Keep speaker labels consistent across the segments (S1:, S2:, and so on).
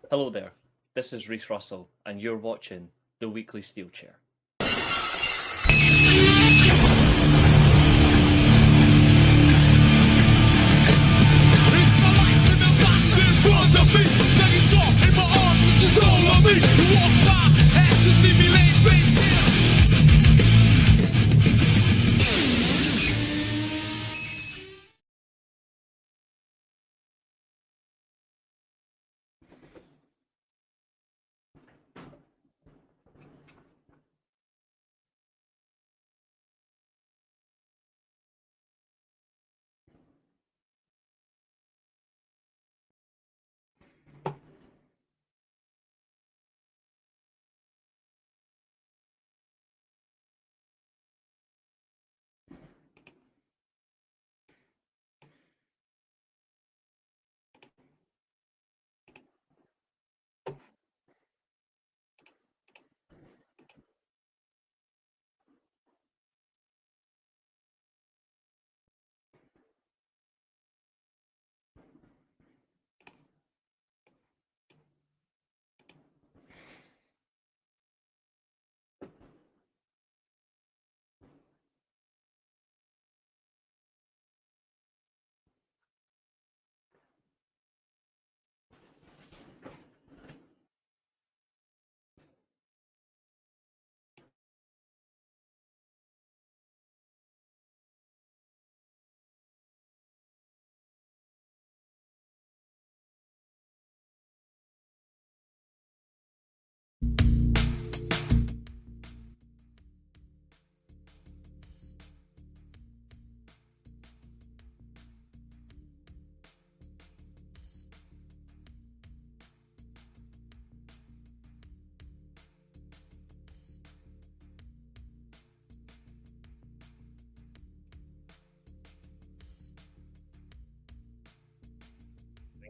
S1: Hello there, this is Reese Russell, and you're watching The Weekly Steel Chair.
S2: It's my life in the box in front of me. Taking talk in my arms is the soul of me. You walk by, ask to see me laying face down.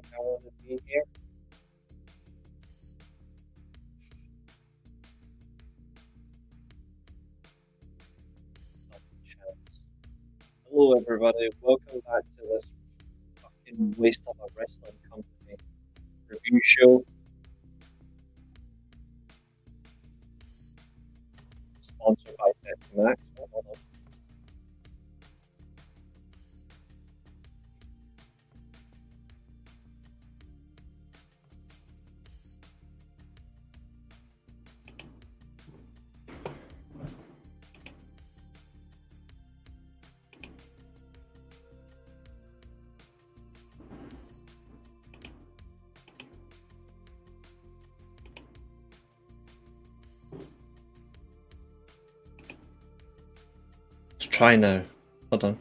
S1: I want to be here. Hello, everybody. Welcome back to this fucking waste of a wrestling company review show. Sponsored by Pepsi Max. Hold on. Let's try now. Hold on.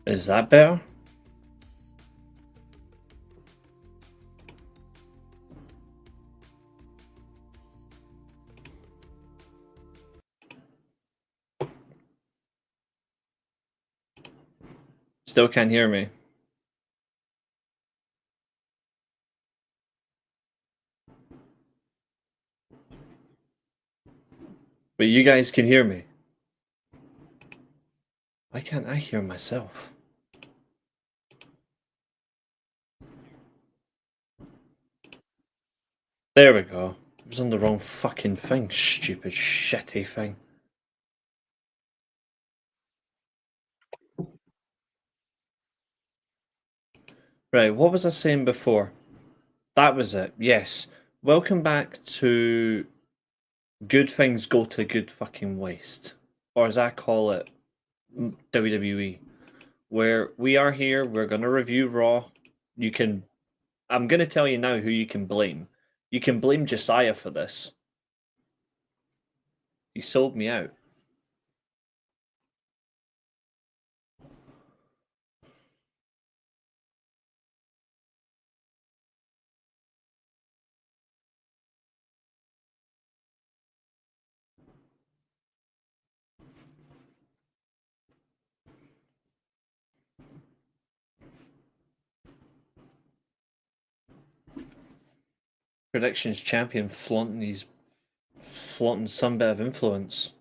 S1: Is that better? Still can't hear me. But you guys can hear me. Why can't I hear myself? There we go. It was on the wrong fucking thing. Stupid, shitty thing. Right, what was I saying before? That was it, yes. Welcome back to Good Things Go to Good Fucking Waste. Or as I call it, WWE. Where we are here, we're going to review Raw. I'm going to tell you now who you can blame. You can blame Josiah for this. He sold me out. predictions champion flaunting some bit of influence.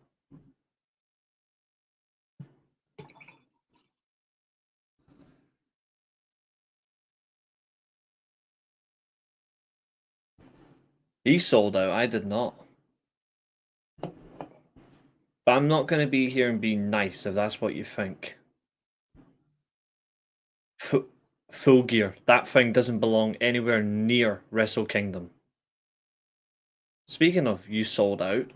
S1: He sold out. I did not. But I'm not going to be here and be nice if that's what you think. Full Gear. That thing doesn't belong anywhere near Wrestle Kingdom. Speaking of you sold out,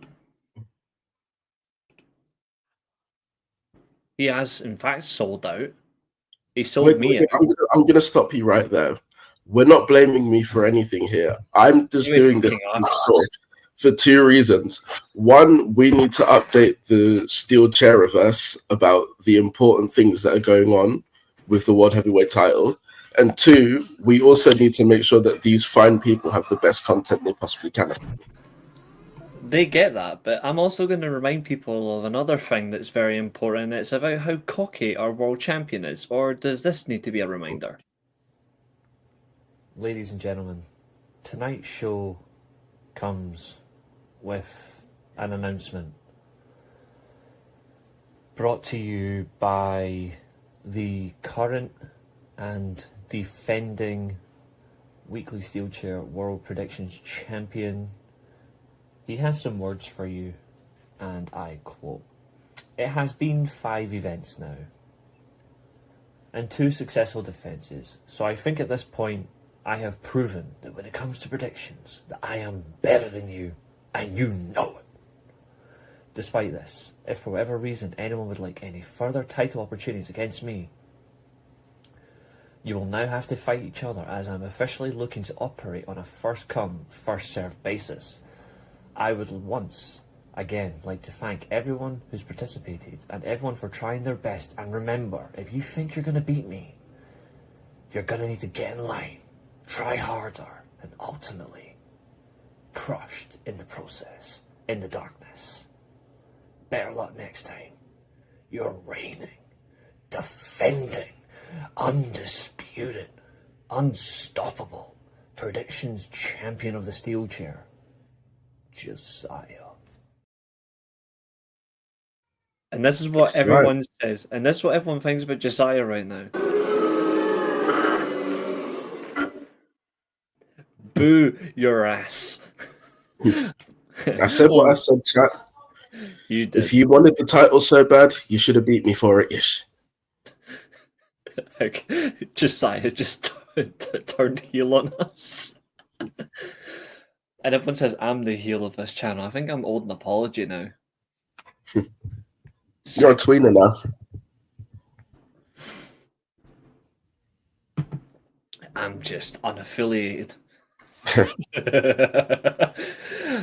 S1: he has in fact sold out. He sold me out.
S3: I'm gonna stop you right there. We're not blaming me for anything here. I'm just doing this for two reasons. One, we need to update the Steel Chairiverse about the important things that are going on with the World Heavyweight title. And two, we also need to make sure that these fine people have the best content they possibly can.
S1: They get that, but I'm also going to remind people of another thing that's very important. It's about how cocky our world champion is. Or does this need to be a reminder? Ladies and gentlemen, tonight's show comes with an announcement brought to you by the current and defending Weekly Steel Chair World Predictions Champion. He has some words for you, and I quote, "It has been 5 events now, and 2 successful defences, so I think at this point I have proven that when it comes to predictions, that I am better than you, and you know it. Despite this, if for whatever reason anyone would like any further title opportunities against me, you will now have to fight each other, as I'm officially looking to operate on a first-come, first-served basis. I would once again like to thank everyone who's participated and everyone for trying their best, and remember, if you think you're going to beat me, you're going to need to get in line, try harder, and ultimately crushed in the process, in the darkness. Better luck next time. You're reigning, defending, undisputed, unstoppable predictions champion of the Steel Chair, Josiah." And this is what everyone says, and this is what everyone thinks about Josiah right now. Boo your ass.
S3: I said what I said, chat.
S1: You did.
S3: If you wanted the title so bad, you should have beat me for it, ish.
S1: Okay. Josiah just turned heel on us. And everyone says I'm the heel of this channel. I think I'm owed an apology now.
S3: You're a tweener now.
S1: I'm just unaffiliated.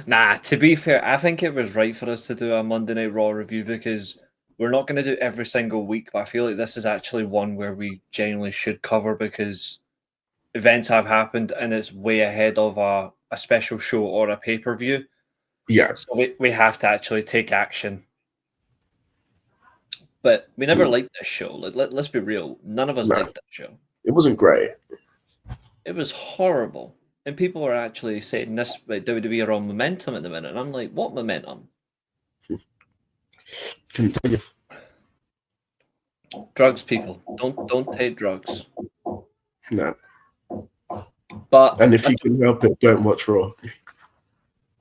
S1: Nah, to be fair, I think it was right for us to do a Monday Night Raw review, because we're not going to do every single week, but I feel like this is actually one where we genuinely should cover, because events have happened and it's way ahead of a special show or a pay-per-view.
S3: Yeah.
S1: So we have to actually take action. But we never liked this show. Let's be real. None of us liked that show.
S3: It wasn't great.
S1: It was horrible. And people are actually saying this about WWE are on momentum at the minute. And I'm like, what momentum?
S3: Continue.
S1: Drugs, people. Don't take drugs.
S3: No.
S1: But
S3: and if you can help it, don't watch Raw.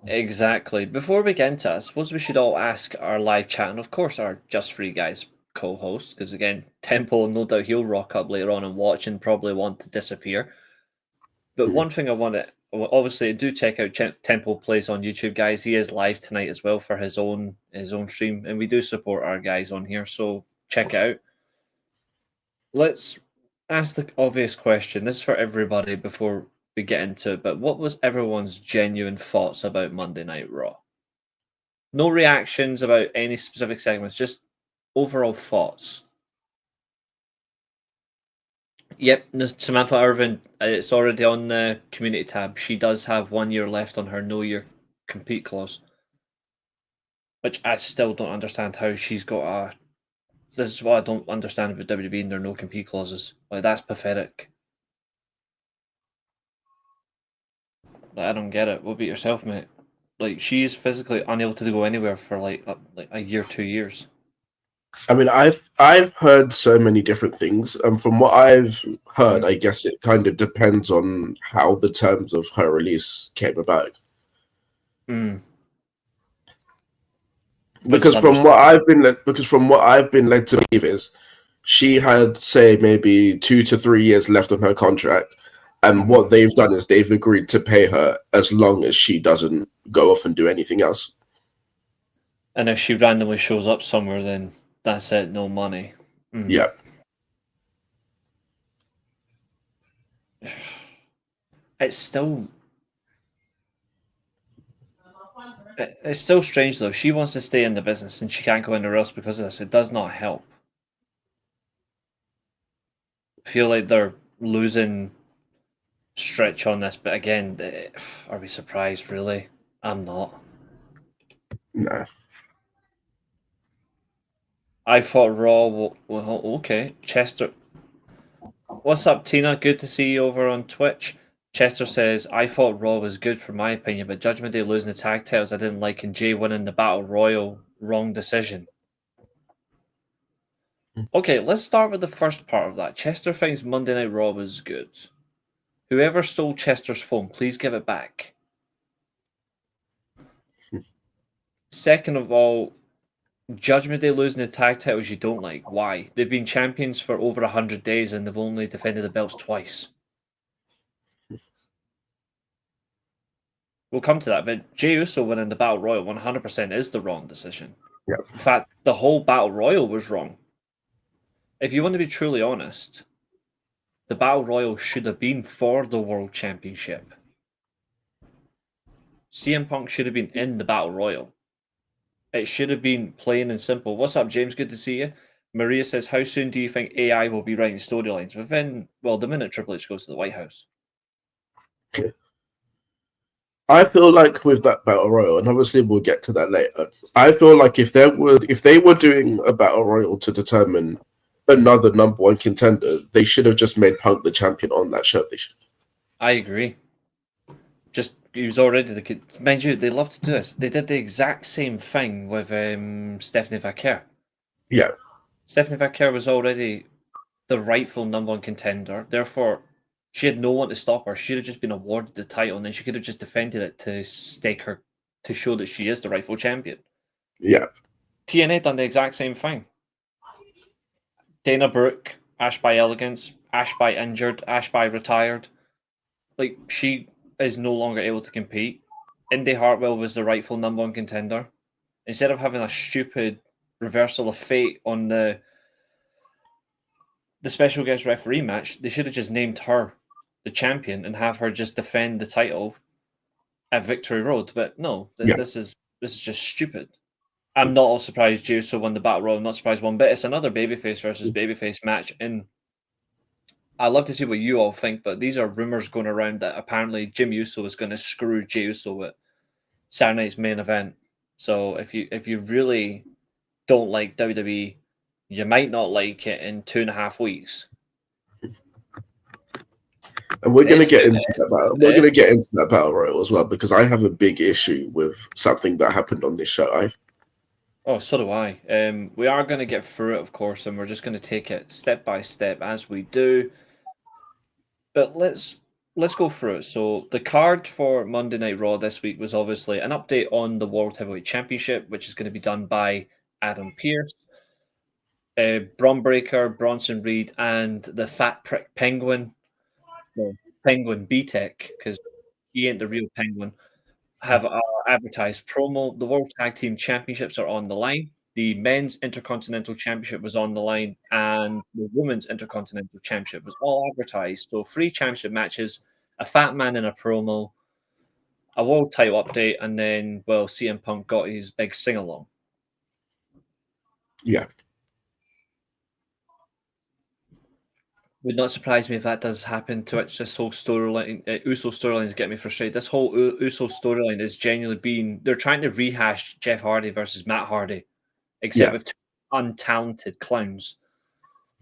S1: Exactly. Before we get into it, I suppose we should all ask our live chat, and of course our Just Free Guys co-host, because again, Tempo, no doubt he'll rock up later on and watch and probably want to disappear. But one thing I want to, obviously, do check out Tempo Plays on YouTube, guys. He is live tonight as well for his own stream, and we do support our guys on here, so check it out. Let's ask the obvious question. This is for everybody before we get into it, but what was everyone's genuine thoughts about Monday Night Raw? No reactions about any specific segments, just overall thoughts. Yep, Samantha Irvin, it's already on the community tab. She does have 1 year left on her no-year compete clause, which I still don't understand how she's got a... This is what I don't understand about WWE and their no-compete clauses. Like, that's pathetic. Like, I don't get it. What about yourself, mate? Like, she's physically unable to go anywhere for like a year, 2 years.
S3: I mean, I've heard so many different things, and from what I've heard, I guess it kind of depends on how the terms of her release came about.
S1: Mm.
S3: Because from what I've been led to believe is, she had, say, maybe 2 to 3 years left on her contract, and what they've done is they've agreed to pay her as long as she doesn't go off and do anything else.
S1: And if she randomly shows up somewhere, then that's it, no money. Mm.
S3: Yeah.
S1: It's still strange though. If she wants to stay in the business and she can't go anywhere else because of this, it does not help. I feel like they're losing stretch on this, but again, are we surprised? Really, I'm not.
S3: No.
S1: I thought Raw. Well, okay, Chester. What's up, Tina? Good to see you over on Twitch. Chester says, I thought Raw was good for my opinion, but Judgment Day losing the tag titles I didn't like, and Jay winning the Battle Royal, wrong decision. Okay, let's start with the first part of that. Chester thinks Monday Night Raw was good. Whoever stole Chester's phone, please give it back. Second of all, Judgment Day losing the tag titles you don't like. Why? They've been champions for over 100 days and they've only defended the belts twice. We'll come to that, but Jey Uso winning the Battle Royal 100% is the wrong decision.
S3: Yeah.
S1: In fact, the whole Battle Royal was wrong. If you want to be truly honest, the Battle Royal should have been for the World Championship. CM Punk should have been in the Battle Royal. It should have been plain and simple. What's up, James? Good to see you. Maria says, how soon do you think AI will be writing storylines? Within, well, the minute Triple H goes to the White House.
S3: I feel like with that Battle Royal, and obviously we'll get to that later, I feel like if they were doing a Battle Royal to determine another number one contender, they should have just made Punk the champion on that show.
S1: I agree. Just, he was already the... Mind you, they love to do this. They did the exact same thing with Stephanie Vaquer.
S3: Yeah.
S1: Stephanie Vaquer was already the rightful number one contender. Therefore, she had no one to stop her. She should have just been awarded the title, and then she could have just defended it to stake her, to show that she is the rightful champion.
S3: Yeah.
S1: TNA done the exact same thing. Dana Brooke, Ash by Elegance, Ash by injured, Ash by retired. Like, she is no longer able to compete. Indy Hartwell was the rightful number one contender. Instead of having a stupid reversal of fate on the special guest referee match, they should have just named her the champion and have her just defend the title at Victory Road. But no, this is just stupid. I'm not all surprised Jey Uso won the Battle Royal. I'm not surprised one bit. It's another babyface versus babyface match, and I'd love to see what you all think, but these are rumors going around that apparently Jim Uso is going to screw Jey Uso at Saturday Night's Main Event. So if you really don't like WWE, you might not like it in 2.5 weeks.
S3: And we're going to get into that battle. We're going to get into that Battle Royal as well, because I have a big issue with something that happened on this show.
S1: Oh, so do I. We are going to get through it, of course, and we're just going to take it step by step as we do. But let's go through it. So the card for Monday Night Raw this week was obviously an update on the World Heavyweight Championship, which is going to be done by Adam Pearce, Bron Breakker, Bronson Reed, and the fat prick Penguin. Well, Penguin B-Tech, because he ain't the real Penguin, have advertised promo. The World Tag Team Championships are on the line. The Men's Intercontinental Championship was on the line, and the Women's Intercontinental Championship was all advertised. So 3 championship matches, a fat man in a promo, a world title update, and then, well, CM Punk got his big sing-along.
S3: Yeah.
S1: Would not surprise me if that does happen. Twitch, this whole storyline, Uso storyline is getting me frustrated. This whole Uso storyline is genuinely being, they're trying to rehash Jeff Hardy versus Matt Hardy, except with 2 untalented clowns.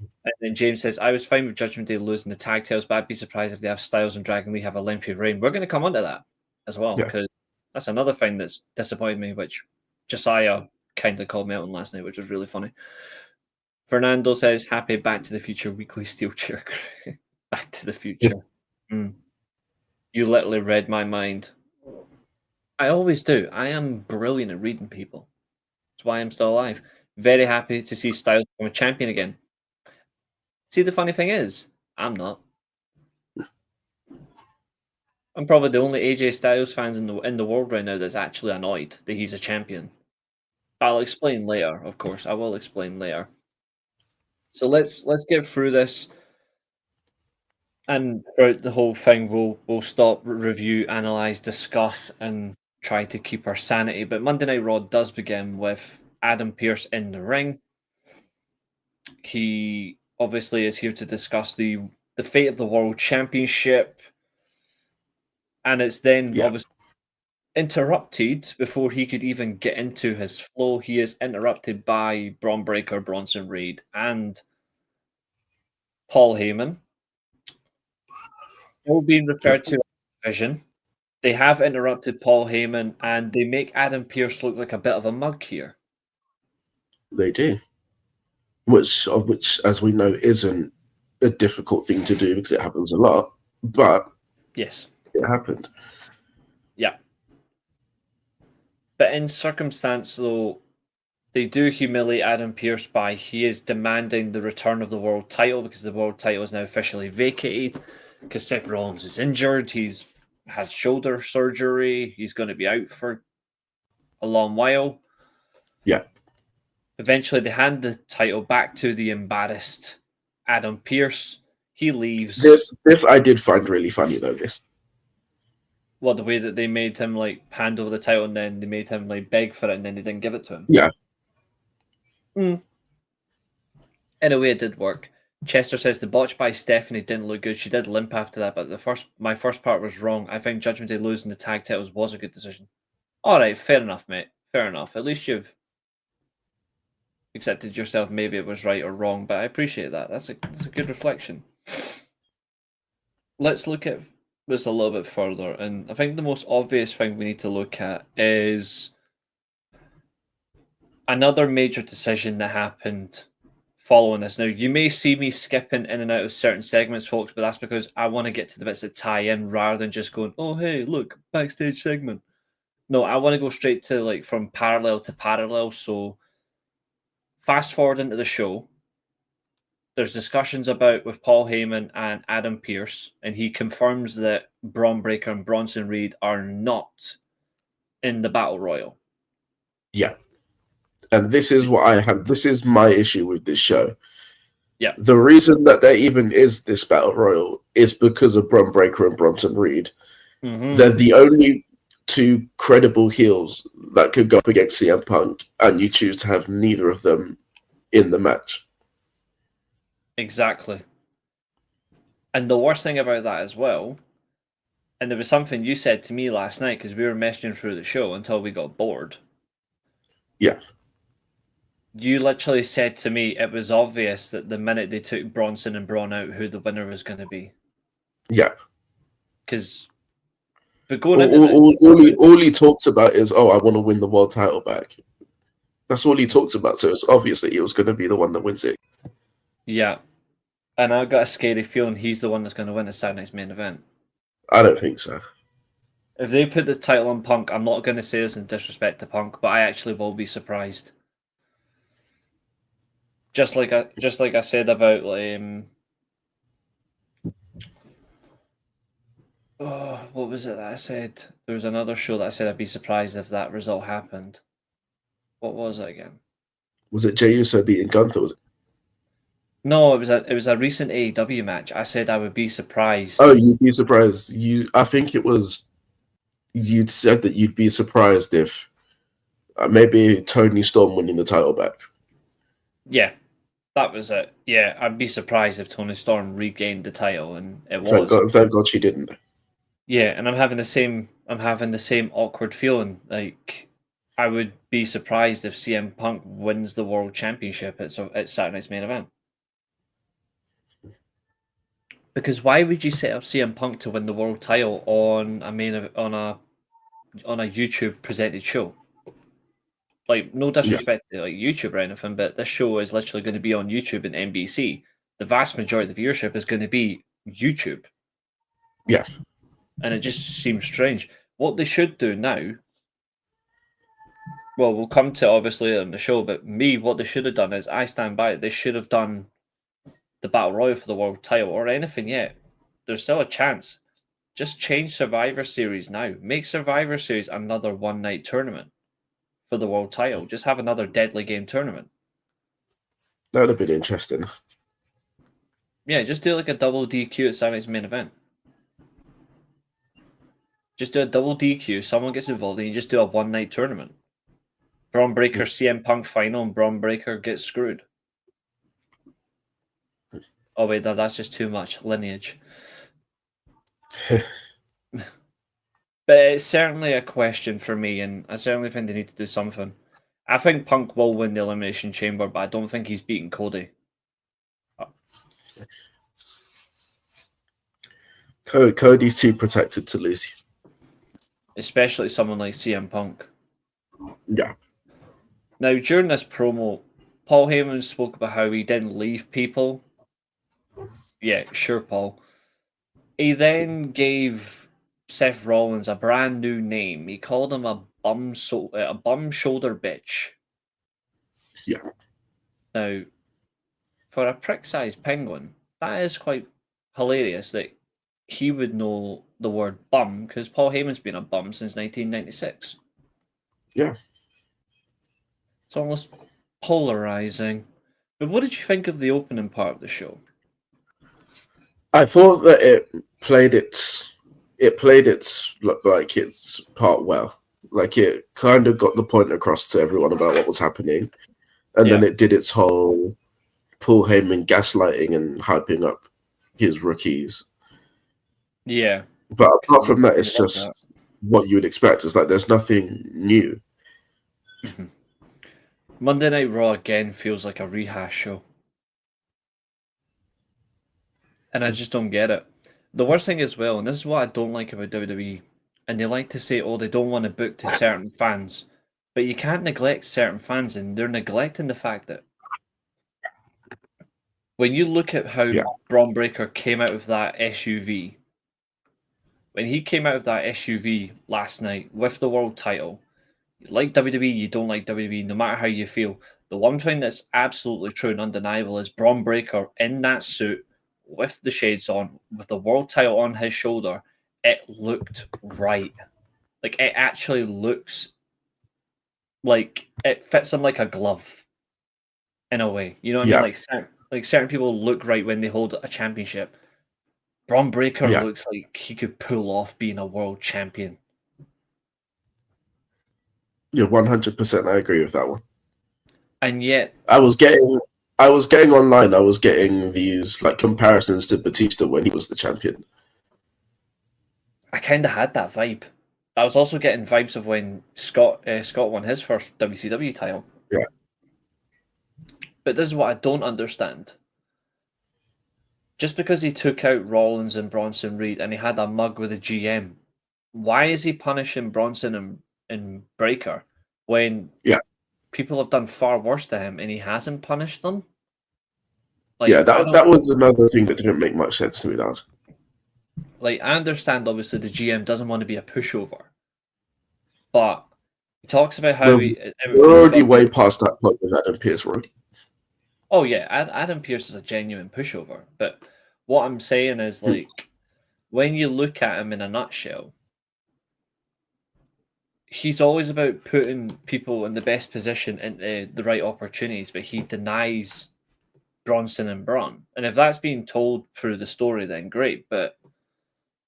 S1: And then James says, I was fine with Judgment Day losing the tag titles, but I'd be surprised if they have Styles and Dragon Lee have a lengthy reign. We're going to come on to that. as well,
S3: Yeah.
S1: because that's another thing that's disappointed me, which Josiah kind of called me out on last night, which was really funny. Fernando says, "Happy Back to the Future weekly steel chair." Back to the Future. Mm. You literally read my mind. I always do. I am brilliant at reading people. That's why I'm still alive. Very happy to see Styles become a champion again. See, the funny thing is, I'm not. I'm probably the only AJ Styles fans in the world right now that's actually annoyed that he's a champion. I'll explain later, of course. I will explain later. So let's get through this, and throughout the whole thing, we'll stop, review, analyze, discuss, and try to keep our sanity. But Monday Night Raw does begin with Adam Pearce in the ring. He obviously is here to discuss the fate of the World Championship, and it's then obviously interrupted before he could even get into his flow. He is interrupted by Braun Breaker, Bronson Reed, and Paul Heyman. All being referred to as Vision. They have interrupted Paul Heyman, and they make Adam Pearce look like a bit of a mug here.
S3: They do. Which, as we know, isn't a difficult thing to do because it happens a lot. But
S1: yes,
S3: it happened.
S1: Yeah. But in circumstance, though, they do humiliate Adam Pearce by he is demanding the return of the world title because the world title is now officially vacated because Seth Rollins is injured. He's had shoulder surgery. He's going to be out for a long while.
S3: Yeah.
S1: Eventually, they hand the title back to the embarrassed Adam Pearce. He leaves.
S3: This I did find really funny, though, this.
S1: Well, the way that they made him hand over the title and then they made him beg for it and then they didn't give it to him.
S3: Yeah.
S1: In a way, it did work. Chester says the botch by Stephanie didn't look good. She did limp after that, but my first part was wrong. I think Judgment Day losing the tag titles was a good decision. All right, fair enough, mate. Fair enough. At least you've accepted yourself. Maybe it was right or wrong, but I appreciate that. That's a good reflection. Let's look at this a little bit further, and I think the most obvious thing we need to look at is another major decision that happened following this. Now, you may see me skipping in and out of certain segments, folks, but that's because I want to get to the bits that tie in rather than just going, oh, hey, look, backstage segment. No, I want to go straight to from parallel to parallel. So fast forward into the show. There's discussions with Paul Heyman and Adam Pearce, and he confirms that Braun Breaker and Bronson Reed are not in the Battle Royal.
S3: Yeah. And this is what I have. This is my issue with this show.
S1: Yeah.
S3: The reason that there even is this Battle Royal is because of Braun Breaker and Bronson Reed.
S1: Mm-hmm.
S3: They're the only two credible heels that could go up against CM Punk, and you choose to have neither of them in the match.
S1: Exactly. And the worst thing about that as well, and there was something you said to me last night because we were messaging through the show until we got bored.
S3: Yeah.
S1: You literally said to me it was obvious that the minute they took Bronson and Braun out, who the winner was going to be.
S3: Yeah.
S1: Because all
S3: he talks about is, I want to win the world title back. That's all he talks about. So it's obviously he was going to be the one that wins it.
S1: Yeah. And I've got a scary feeling he's the one that's going to win the Saturday Night's Main Event.
S3: I don't think so.
S1: If they put the title on Punk, I'm not going to say this in disrespect to Punk, but I actually will be surprised. Just like I said about what was it that I said? There was another show that I said I'd be surprised if that result happened. What was it again?
S3: Was it Jey Uso beating Gunther? Was it?
S1: No, it was a recent AEW match. I said I would be surprised.
S3: Oh, you'd be surprised. I think it was. You'd said that you'd be surprised if maybe Tony Storm winning the title back.
S1: Yeah, that was it. Yeah, I'd be surprised if Tony Storm regained the title, and it was.
S3: Thank God she didn't.
S1: Yeah, and I'm having the same awkward feeling. Like, I would be surprised if CM Punk wins the World Championship at Saturday Night's Main Event. Because why would you set up CM Punk to win the world title on a on a YouTube presented show. Like, no disrespect to like YouTube or anything, but this show is literally going to be on YouTube and NBC. The vast majority of the viewership is going to be YouTube.
S3: Yeah.
S1: And it just seems strange. What they should do now, well, we'll come to it obviously on the show, but what they should have done is, I stand by it, they should have done the Battle Royal for the world title or anything yet. There's still a chance. Just change Survivor Series now. Make Survivor Series another one-night tournament for the world title. Just have another Deadly Game tournament.
S3: That would have been interesting.
S1: Yeah, just do like a double DQ at Saturday's main event. Just do a double DQ, someone gets involved, and you just do a one-night tournament. Braun Breaker, CM Punk final, and Braun Breaker gets screwed. Oh wait, that's just too much lineage. But it's certainly a question for me, and I certainly think they need to do something. I think Punk will win the Elimination Chamber, but I don't think he's beating Cody.
S3: Cody's too protected to lose.
S1: Especially someone like CM Punk.
S3: Yeah.
S1: Now, during this promo, Paul Heyman spoke about how he didn't leave people. Yeah, sure, Paul. He then gave Seth Rollins a brand new name. He called him a bum shoulder bitch.
S3: Yeah.
S1: Now, for a prick-sized penguin, that is quite hilarious that he would know the word bum, because Paul Heyman's been a bum since 1996.
S3: Yeah.
S1: It's almost polarizing. But what did you think of the opening part of the show?
S3: I thought that it played its like its part well. Like, it kind of got the point across to everyone about what was happening, and then it did its whole Paul Heyman gaslighting and hyping up his rookies.
S1: Yeah.
S3: But apart from that, it's just what you would expect. It's like there's nothing new.
S1: Monday Night Raw again feels like a rehash show. And I just don't get it. The worst thing as well, and this is what I don't like about WWE, and they like to say, oh, they don't want to book to certain fans. But you can't neglect certain fans, and they're neglecting the fact that when you look at how Braun Breaker came out of that SUV, when he came out of that SUV last night with the world title, you like WWE, you don't like WWE, no matter how you feel. The one thing that's absolutely true and undeniable is Braun Breaker in that suit with the shades on, with the world title on his shoulder, it looked right. Like, it actually looks like it fits him like a glove in a way. You know what I mean? Like certain people look right when they hold a championship. Braun Breaker looks like he could pull off being a world champion.
S3: Yeah, 100%. I agree with that one.
S1: And yet,
S3: I was getting online. I was getting these like comparisons to Batista when he was the champion.
S1: I kind of had that vibe. I was also getting vibes of when Scott won his first WCW title.
S3: Yeah. But
S1: this is what I don't understand. Just because he took out Rollins and Bronson Reed and he had a mug with a GM, why is he punishing Bronson and Breaker when people have done far worse to him and he hasn't punished them? Like,
S3: that was another thing that didn't make much sense to me.
S1: Like, I understand, obviously, the GM doesn't want to be a pushover, but he talks about how
S3: we're already way past that point with Adam Pearce, right?
S1: Oh yeah, Adam Pearce is a genuine pushover. But what I'm saying is, like, when you look at him in a nutshell, he's always about putting people in the best position into the right opportunities, but he denies Bronson and Braun. And if that's being told through the story, then great. But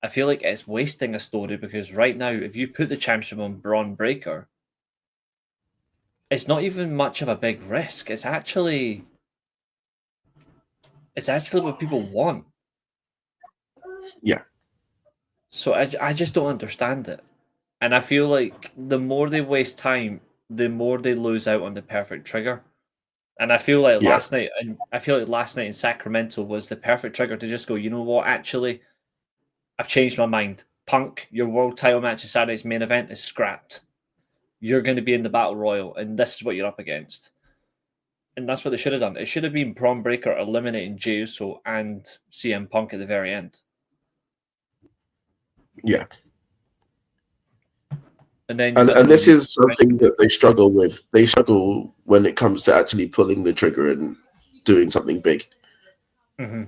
S1: I feel like it's wasting a story, because right now, if you put the championship on Braun Breaker, it's not even much of a big risk. It's actually what people want.
S3: Yeah.
S1: So I just don't understand it. And I feel like the more they waste time, the more they lose out on the perfect trigger. And I feel like last night in Sacramento was the perfect trigger to just go, you know what, actually, I've changed my mind. Punk, your world title match at Saturday's main event is scrapped. You're going to be in the Battle Royal, and this is what you're up against. And that's what they should have done. It should have been Braun Breaker eliminating Jey Uso and CM Punk at the very end.
S3: Yeah.
S1: And then
S3: and this is something that they struggle with. They struggle when it comes to actually pulling the trigger and doing something big.
S1: Mm-hmm.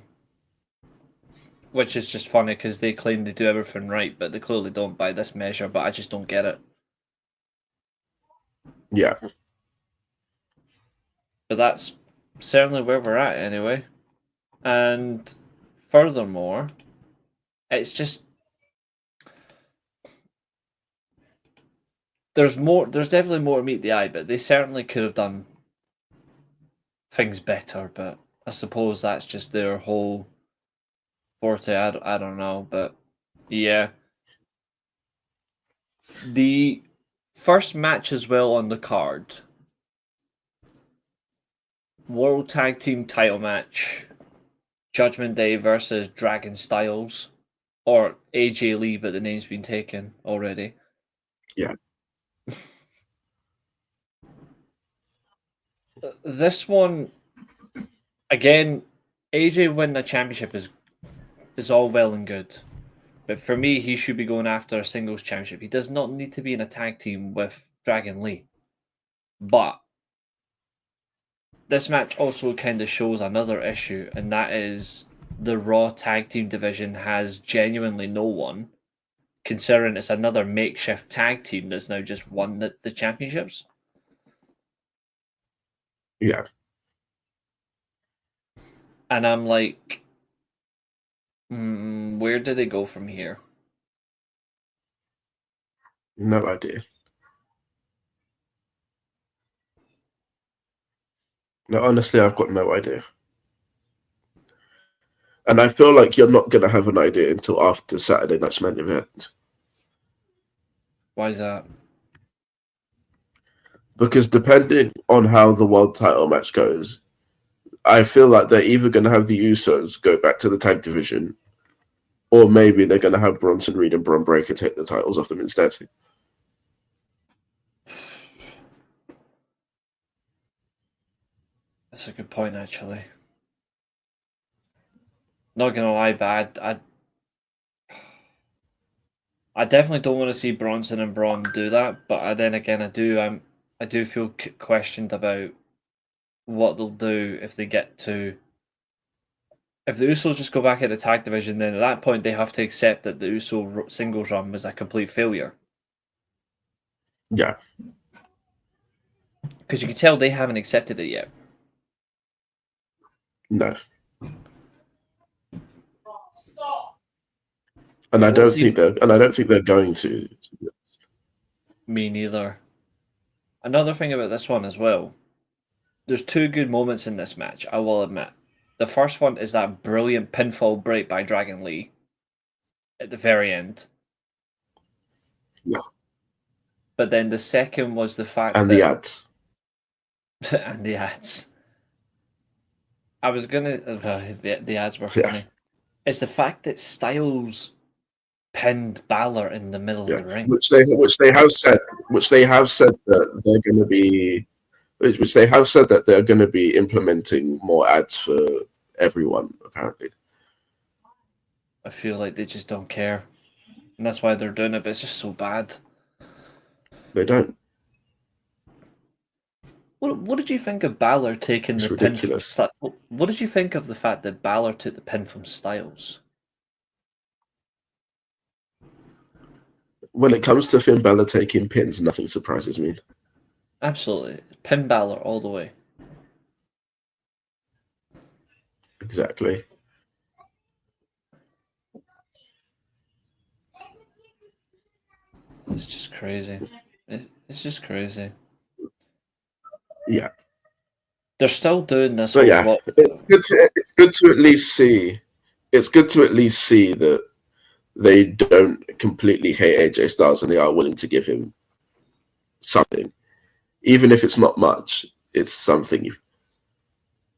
S1: Which is just funny because they claim they do everything right, but they clearly don't by this measure, but I just don't get it.
S3: Yeah.
S1: But that's certainly where we're at anyway. And furthermore, it's just there's definitely more to meet the eye, but they certainly could have done things better, but I suppose that's just their whole forte. I don't know, but yeah. The first match as well on the card, World Tag Team title match, Judgment Day versus Dragon Styles, or AJ Lee, but the name's been taken already.
S3: Yeah.
S1: This one, again, AJ winning the championship is all well and good. But for me, he should be going after a singles championship. He does not need to be in a tag team with Dragon Lee. But this match also kind of shows another issue, and that is the Raw tag team division has genuinely no one, considering it's another makeshift tag team that's now just won the championships.
S3: Yeah.
S1: And I'm like, where do they go from here?
S3: No idea. No, honestly, I've got no idea. And I feel like you're not going to have an idea until after Saturday night's main event.
S1: Why is that?
S3: Because depending on how the world title match goes, I feel like they're either going to have the Usos go back to the tag division, or maybe they're going to have Bronson Reed and Braun Breaker take the titles off them instead.
S1: That's a good point, actually. Not gonna lie, but I definitely don't want to see Bronson and Braun do that. But then again, I do feel questioned about what they'll do if they get to. If the Usos just go back at the tag division, then at that point they have to accept that the Uso singles run was a complete failure.
S3: Yeah.
S1: Because you can tell they haven't accepted it yet.
S3: No. And I don't think they're going to.
S1: Me neither. Another thing about this one as well. There's two good moments in this match, I will admit. The first one is that brilliant pinfall break by Dragon Lee at the very end.
S3: Yeah.
S1: But then the second was the fact
S3: and the ads.
S1: and the ads. I was gonna the ads were funny. It's the fact that Styles pinned Balor in the middle of the ring,
S3: which they have said that they're going to be, which they have said that they're going to be implementing more ads for everyone. Apparently,
S1: I feel like they just don't care, and that's why they're doing it. But it's just so bad.
S3: They don't.
S1: What did you think of Balor taking
S3: It's
S1: the
S3: ridiculous.
S1: pin? What did you think of the fact that Balor took the pin from Styles?
S3: When it comes to Finn Balor taking pins, nothing surprises me.
S1: Absolutely, pin Balor all the way.
S3: Exactly.
S1: It's just crazy. It's just crazy.
S3: Yeah.
S1: They're still doing this.
S3: But yeah, it's good to at least see. It's good to at least see that they don't completely hate AJ Styles and they are willing to give him something, even if it's not much. It's something.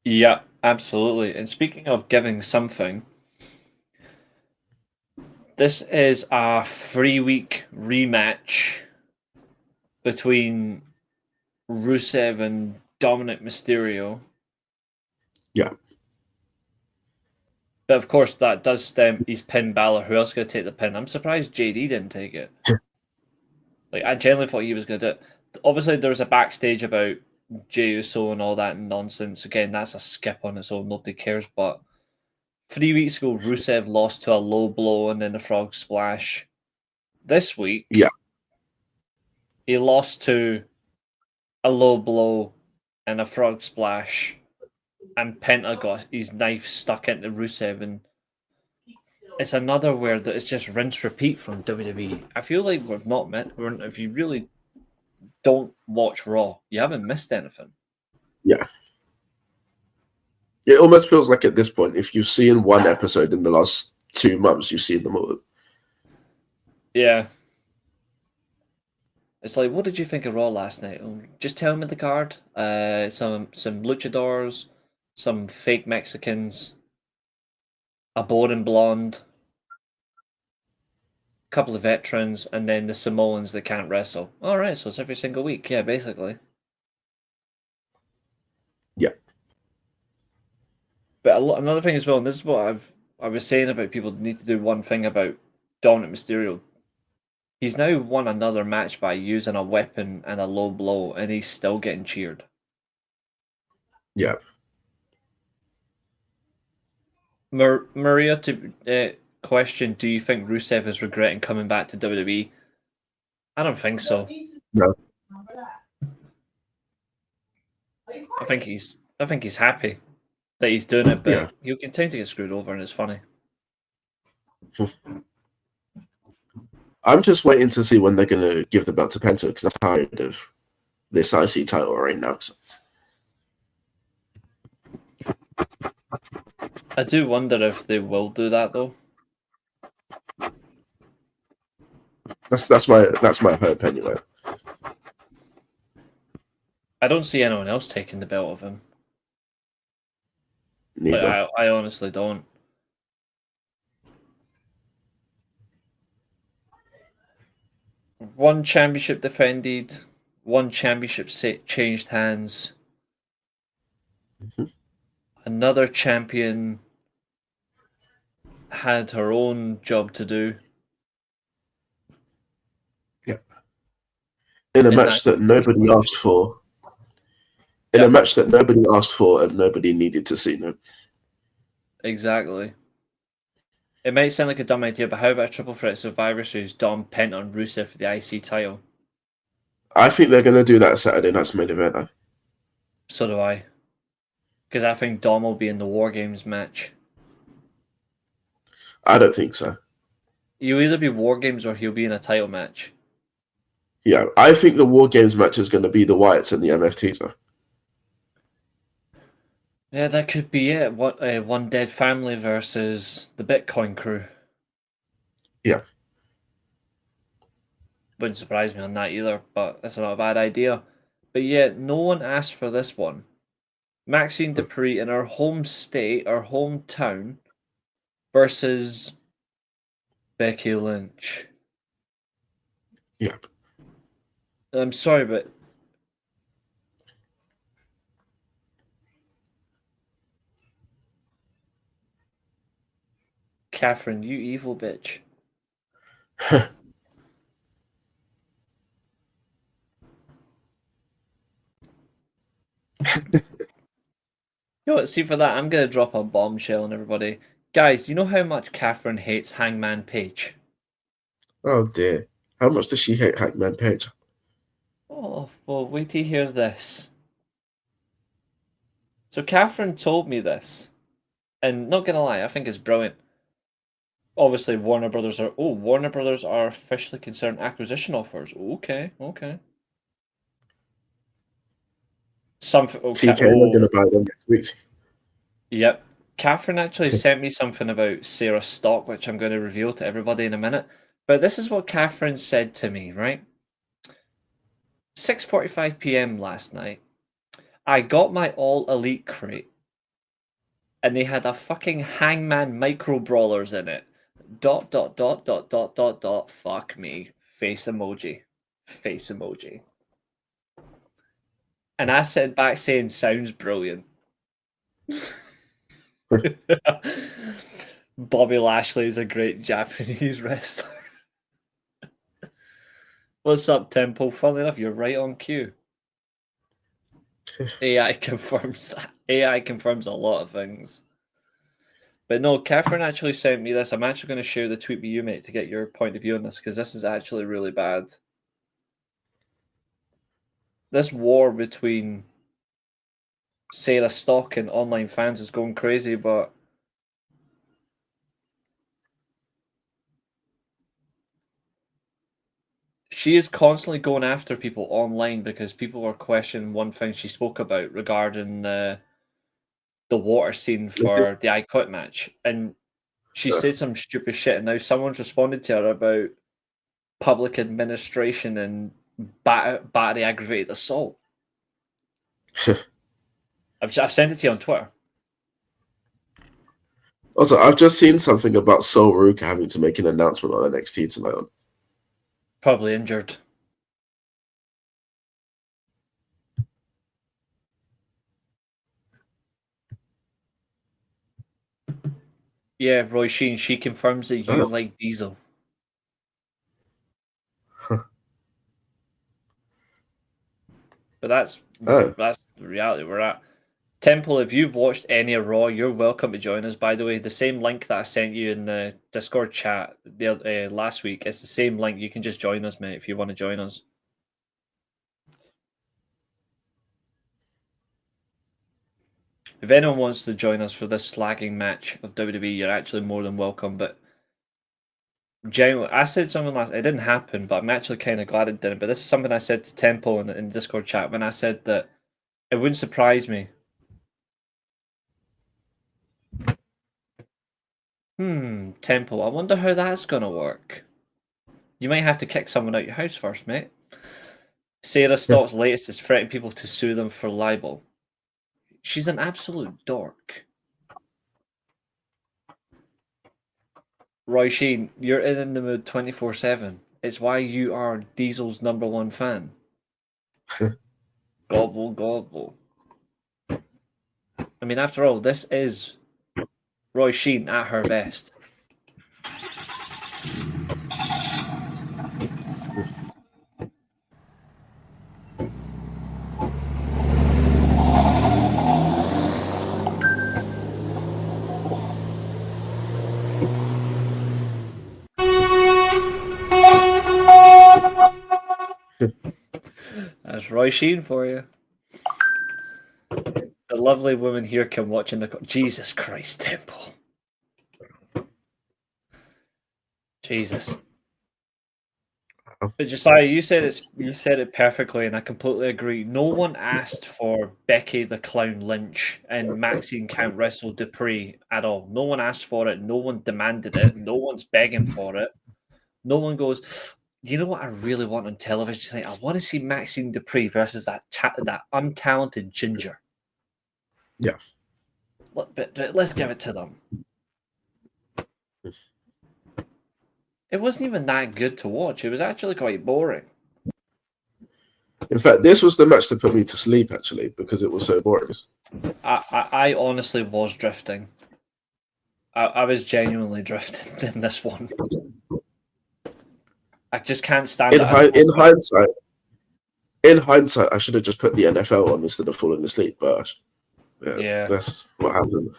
S1: Yeah, absolutely. And speaking of giving something, This is a 3-week rematch between Rusev and Dominic Mysterio.
S3: Yeah.
S1: But of course, that does stem. He's pinned Balor. Who else is going to take the pin? I'm surprised JD didn't take it. Like, I genuinely thought he was going to do it. Obviously, there was a backstage about Jey Uso and all that nonsense. Again, that's a skip on its own. Nobody cares. But 3 weeks ago, Rusev lost to a low blow and then the frog splash. This week, he lost to a low blow and a frog splash, and Penta got his knife stuck into Rusev, and it's another where it's just rinse repeat from WWE. I feel like we've not met. If you really don't watch Raw, you haven't missed anything.
S3: Yeah. It almost feels like at this point, if you've seen one episode in the last 2 months, you've seen them all.
S1: Yeah. It's like, what did you think of Raw last night? Just tell me the card. Some luchadors, some fake Mexicans, a boring blonde, a couple of veterans, and then the Samoans that can't wrestle. All right, so it's every single week. Yeah, basically.
S3: Yeah.
S1: But another thing as well, and this is what I was saying about people need to do one thing about Dominic Mysterio. He's now won another match by using a weapon and a low blow, and he's still getting cheered.
S3: Yeah.
S1: Maria, to question, do you think Rusev is regretting coming back to WWE? I don't think so.
S3: No.
S1: I think he's happy that he's doing it, but he'll continue to get screwed over, and it's funny.
S3: I'm just waiting to see when they're going to give the belt to Penta, because I'm tired of this IC title right now. So.
S1: I do wonder if they will do that, though.
S3: That's my hope anyway.
S1: I don't see anyone else taking the belt of him.
S3: Neither.
S1: Like, I honestly don't. One championship defended, one championship changed hands.
S3: Mm-hmm.
S1: Another champion had her own job to do.
S3: Yep. In a match that nobody asked for. In a match that nobody asked for and nobody needed to see. No.
S1: Exactly. It might sound like a dumb idea, but how about a triple threat Survivor Series, Dom, Penta, and Rusev for the IC title?
S3: I think they're going to do that Saturday night's main event.
S1: So do I. Because I think Dom will be in the War Games match.
S3: I don't think so.
S1: He'll either be War Games or he'll be in a title match.
S3: Yeah, I think the War Games match is going to be the Wyatts and the MFTs. Though.
S1: Yeah, that could be it. What One Dead Family versus the Bitcoin Crew.
S3: Yeah.
S1: Wouldn't surprise me on that either, but that's not a bad idea. But yeah, no one asked for this one. Maxine Dupree in her home state, her hometown, versus Becky Lynch.
S3: Yeah.
S1: I'm sorry, but Catherine, you evil bitch. You know what, see for that, I'm going to drop a bombshell on everybody. Guys, do you know how much Catherine hates Hangman Page?
S3: Oh dear. How much does she hate Hangman Page?
S1: Oh, well, wait till you hear this. So Catherine told me this, and not gonna lie, I think it's brilliant. Obviously, Warner Brothers are officially considering acquisition offers. Okay.
S3: TK are going to buy them next week.
S1: Yep. Catherine actually sent me something about Sarah Stock, which I'm going to reveal to everybody in a minute. But this is what Catherine said to me, right? 6:45 p.m. last night, I got my All Elite crate, and they had a fucking Hangman Micro Brawlers in it. Dot dot dot dot dot dot dot. Fuck me. Face emoji. Face emoji. And I said back saying, sounds brilliant. Bobby Lashley is a great Japanese wrestler. What's up, Temple? Funnily enough, you're right on cue. AI confirms that. AI confirms a lot of things. But no, Catherine actually sent me this. I'm actually going to share the tweet with you, mate, to get your point of view on this, because this is actually really bad. This war between Sarah Stock and online fans is going crazy, but she is constantly going after people online because people are questioning one thing she spoke about regarding the water scene for the I Quit match. And she said some stupid shit, and now someone's responded to her about public administration and battery aggravated assault. I've sent it to you on Twitter.
S3: Also, I've just seen something about Sol Ruka having to make an announcement on NXT tonight.
S1: Probably injured. Yeah, Roy Sheen, she confirms that you like Diesel. But that's the reality we're at. Temple, if you've watched any of Raw, you're welcome to join us. By the way, the same link that I sent you in the Discord chat last week, it's the same link. You can just join us, mate, if you want to join us. If anyone wants to join us for this slagging match of WWE, you're actually more than welcome. But genuinely, I said something last. It didn't happen, but I'm actually kind of glad it didn't. But this is something I said to Temple in the Discord chat when I said that it wouldn't surprise me. Temple. I wonder how that's gonna work. You might have to kick someone out your house first, mate. Sarah Stock's latest is threatening people to sue them for libel. She's an absolute dork. Roy Sheen, you're in the mood 24/7. It's why you are Diesel's #1 fan. Gobble, gobble. I mean, after all, this is Roy Sheen at her best. That's Roy Sheen for you. The lovely woman here can watch in the... Jesus Christ, Temple. Jesus. But Josiah, you said it perfectly, and I completely agree. No one asked for Becky the Clown Lynch and Maxine can't wrestle Dupree at all. No one asked for it. No one demanded it. No one's begging for it. No one goes, you know what I really want on television tonight? I want to see Maxine Dupree versus that untalented ginger.
S3: Yeah.
S1: But let's give it to them. It wasn't even that good to watch. It was actually quite boring.
S3: In fact, this was the match that put me to sleep, actually, because it was so boring.
S1: I honestly was drifting. I was genuinely drifting in this one. I just can't stand it.
S3: In hindsight, I should have just put the NFL on instead of falling asleep, but yeah. That's what happened.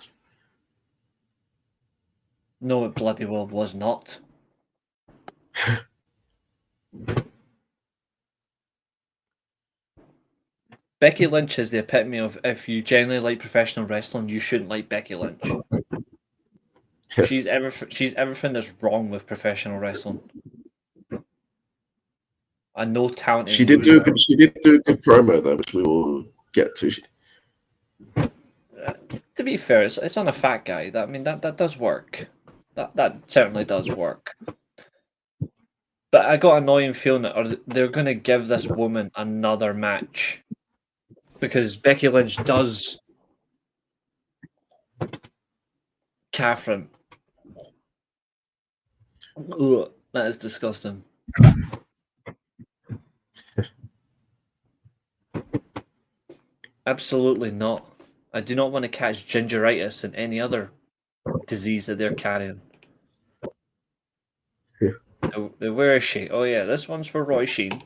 S1: No, it bloody well was not. Becky Lynch is the epitome of if you genuinely like professional wrestling, you shouldn't like Becky Lynch. She's everything that's wrong with professional wrestling. And no talent.
S3: She did do a good promo though, which we will get to.
S1: To be fair, it's on a fat guy. That does work. That certainly does work. But I got an annoying feeling that they're going to give this woman another match because Becky Lynch does Catherine Ugh, that is disgusting. Absolutely not. I do not want to catch gingeritis and any other disease that they're carrying.
S3: Yeah.
S1: Where is she? Oh yeah, this one's for Roy Sheen.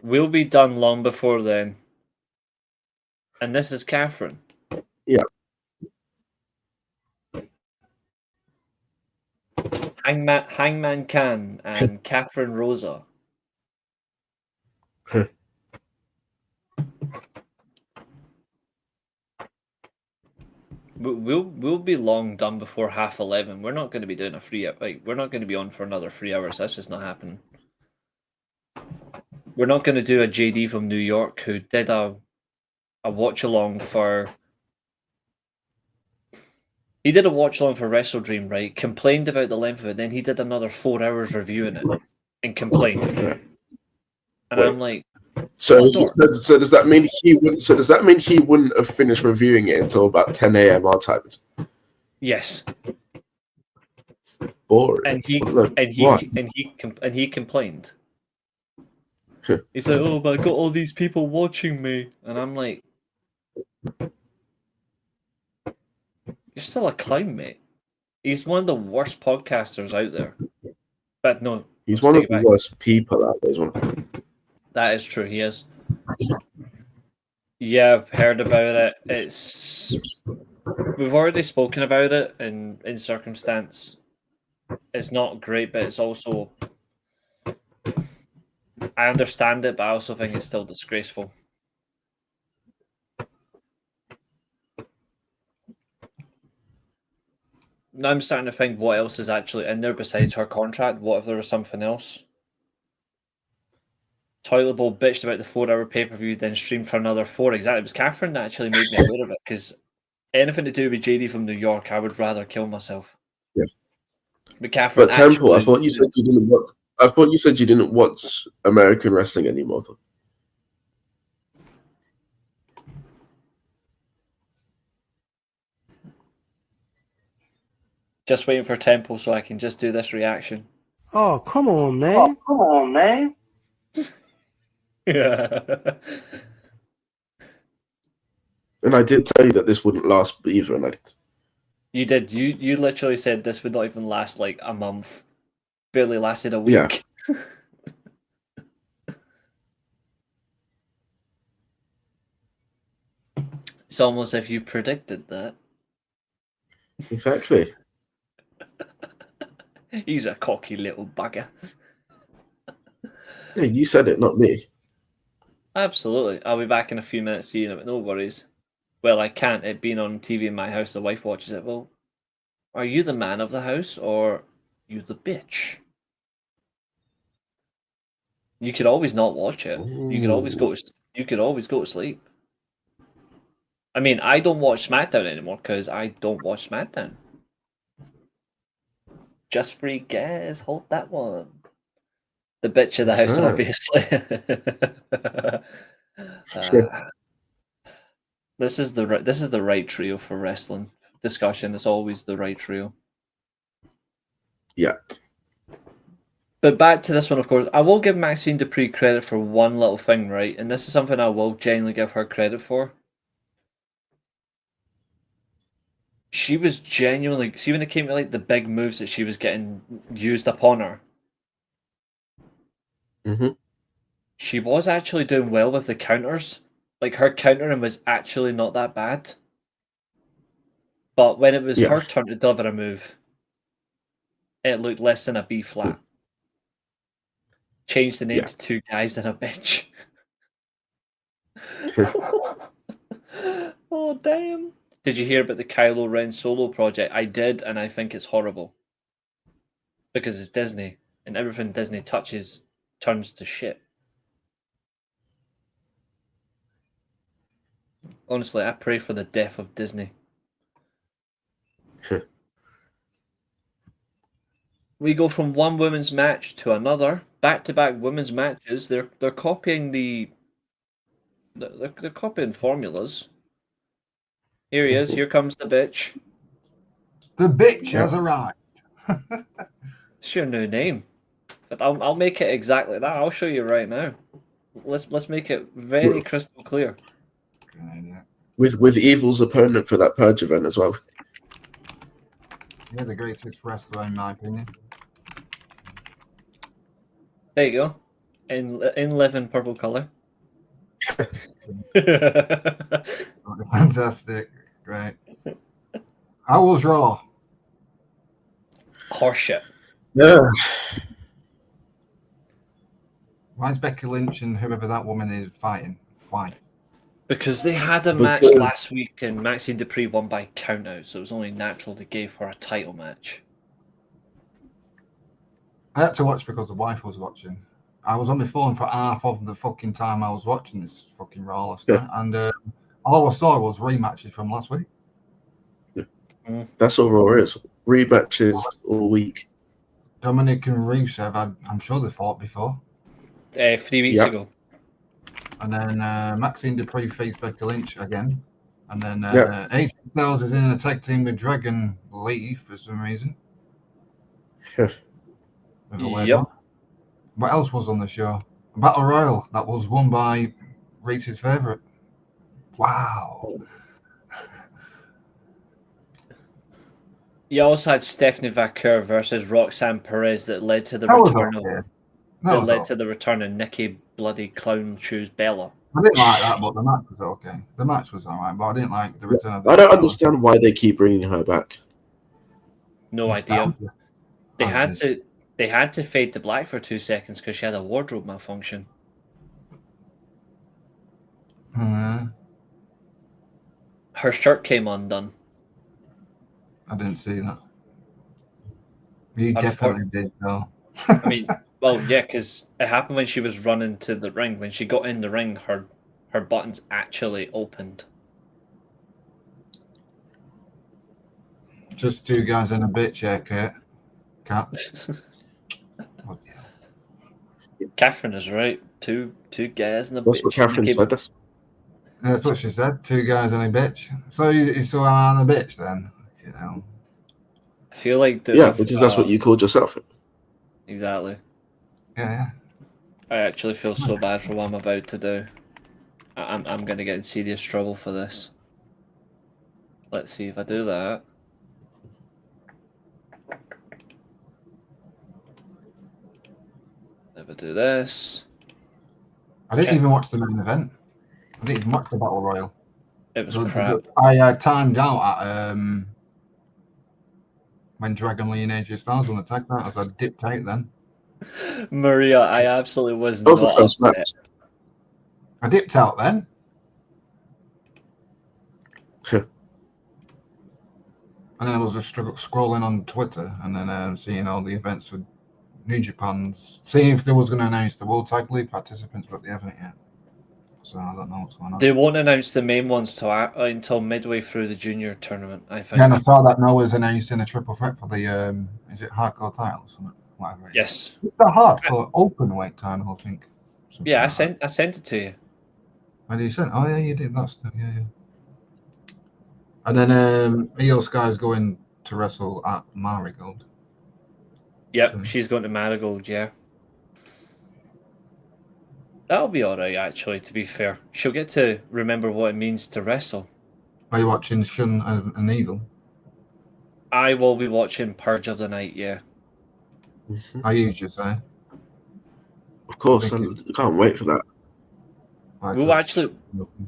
S1: We'll be done long before then. And this is Catherine.
S3: Yeah.
S1: Hangman Khan and Catherine Rosa. We'll be long done before 11:30. We're not going to be doing a we're not going to be on for another 3 hours. That's just not happening. We're not going to do a JD from New York who did a watch along for. He did a watch along for Wrestle Dream, right? Complained about the length of it, then he did another 4 hours reviewing it and complained. And
S3: Wait.
S1: I'm like,
S3: so does that mean he wouldn't? So does that mean he wouldn't have finished reviewing it until about 10 a.m. our time?
S1: yes.
S3: Boring.
S1: And he complained. He's like, oh, but I got all these people watching me, and I'm like, you're still a clown, mate. He's one of the worst podcasters out there. But no,
S3: he's one of the worst people out there.
S1: That is true. He is. Yeah, I've heard about it. We've already spoken about it in circumstance. It's not great, but it's also. I understand it, but I also think it's still disgraceful. Now I'm starting to think what else is actually in there besides her contract. What if there was something else? Toilet Bowl bitched about the 4-hour pay-per-view, then streamed for another 4. Exactly. It was Catherine that actually made me aware of it, because anything to do with JD from New York, I would rather kill myself.
S3: Yeah.
S1: But Catherine,
S3: but Temple, I thought you said you didn't watch. I thought you said you didn't watch American wrestling anymore.
S1: Just waiting for Temple so I can just do this reaction.
S4: Oh, come on, man.
S1: Yeah.
S3: And I did tell you that this wouldn't last either, and I did.
S1: You did. You literally said this would not even last like a month. Barely lasted a week.
S3: Yeah.
S1: It's almost as if you predicted that.
S3: Exactly.
S1: He's a cocky little bugger.
S3: Yeah, you said it, not me.
S1: Absolutely. I'll be back in a few minutes seeing it, no worries. Well, I can't. It being on TV in my house, the wife watches it. Well, are you the man of the house or you the bitch? You could always not watch it. You could always go to sleep. I mean, I don't watch SmackDown anymore because I don't watch SmackDown. Just free gas, hold that one. The bitch of the house, obviously. This is the right trio for wrestling discussion. It's always the right trio.
S3: Yeah.
S1: But back to this one, of course. I will give Maxine Dupree credit for one little thing, right? And this is something I will genuinely give her credit for. She was genuinely... See, when it came to like the big moves that she was getting used upon her, she was actually doing well with the counters. Like, her countering was actually not that bad. But when it was her turn to deliver a move, it looked less than a B flat. Changed the name to Two Guys and a Bitch. Oh, damn. Did you hear about the Kylo Ren solo project? I did, and I think it's horrible. Because it's Disney, and everything Disney touches turns to shit. Honestly, I pray for the death of Disney. We go from one women's match to another, back-to-back women's matches. They're copying the They're copying formulas. Here he is. Here comes the bitch.
S5: The bitch has arrived.
S1: It's your new name. But I'll make it exactly that. I'll show you right now. Let's make it very crystal clear.
S3: With Evil's opponent for that Purge event as well.
S5: Yeah, the greatest wrestler in my opinion.
S1: There you go. In living purple color.
S5: Fantastic. Great. How was Raw?
S1: Horseshit.
S3: Yeah.
S5: Why is Becky Lynch and whoever that woman is fighting? Why?
S1: Because they had a match
S3: Because-
S1: last week and Maxine Dupree won by countout, so it was only natural they gave her a title match.
S5: I had to watch because the wife was watching. I was on my phone for half of the fucking time I was watching this fucking Raw last night, and all I saw was rematches from last week.
S3: That's all Raw is. Rematches all week.
S5: Dominic and Rusev, I'm sure they fought before.
S1: 3 weeks
S3: Yeah.
S1: ago.
S5: And then Maxine Dupree faced Becky Lynch again. And then
S3: Yeah.
S5: AJ Styles is in a tag team with Dragon Lee for some reason.
S3: Yeah.
S5: With a weird
S1: Yep.
S5: one. What else was on the show? A Battle Royal that was won by Reese's favourite. Wow.
S1: You also had Stephanie Vaquer versus Roxanne Perez that led to the
S5: That was
S1: return
S5: okay.
S1: of
S5: That
S1: that
S5: was
S1: led
S5: okay.
S1: to the return of Nikki Bloody Clown Shoes Bella.
S5: I didn't like that, but the match was okay. The match was alright, but I didn't like the return of
S3: I don't understand why they keep bringing her back.
S1: No idea.
S5: Nostalgia.
S1: They
S5: As
S1: had to fade to black for 2 seconds because she had a wardrobe malfunction.
S5: Mhm.
S1: Her shirt came undone.
S5: I didn't see that. You
S1: I'm
S5: definitely did, though.
S1: I mean, well, yeah, because it happened when she was running to the ring. When she got in the ring, her buttons actually opened.
S5: Just two guys and a bitch, yeah, Kate. Cat. Oh, dear.
S1: Catherine is right. Two guys and a
S3: That's
S1: bitch.
S3: what Catherine
S1: Nikki-
S3: said. That's
S5: That's what she said. Two guys and a bitch. So you saw I'm a bitch then? You know.
S1: I feel like
S3: yeah, because that's what you called yourself.
S1: Exactly.
S5: Yeah.
S1: I actually feel so bad for what I'm about to do. I'm going to get in serious trouble for this. Let's see if I do that. If I do this,
S5: I didn't
S1: Okay.
S5: even watch the main event. I didn't even watch the Battle Royal.
S1: it was crap.
S5: I timed out at when Dragon Lee and AJ Styles won the tag titles. I dipped out then.
S1: Maria, I absolutely was
S3: That was the
S1: not
S3: first
S1: upset.
S3: match.
S5: I dipped out then. And then I was just scrolling on Twitter and then seeing all the events with New Japan's, seeing if they was going to announce the World Tag League participants, but they haven't yet. So I don't know what's going on.
S1: They won't announce the main ones until midway through the junior tournament, I think.
S5: Yeah, and I saw that Noah's announced in a triple threat for the, is it hardcore title or something? Whatever. it is.
S1: Yes.
S5: It's the hardcore open weight title, I think. Something
S1: Yeah, I
S5: like that.
S1: sent it to you.
S5: When you sent? Oh yeah, you did that stuff. Yeah. And then Io Sky's going to wrestle at Marigold.
S1: Yep,
S5: So-
S1: she's going to Marigold, yeah. That'll be alright, actually, to be fair. She'll get to remember what it means to wrestle.
S5: Are you watching Shun and Evil?
S1: I will be watching Purge of the Night, yeah.
S5: I usually say.
S3: Of course, I
S5: Thank
S3: can't wait for that.
S5: Like,
S1: We'll actually-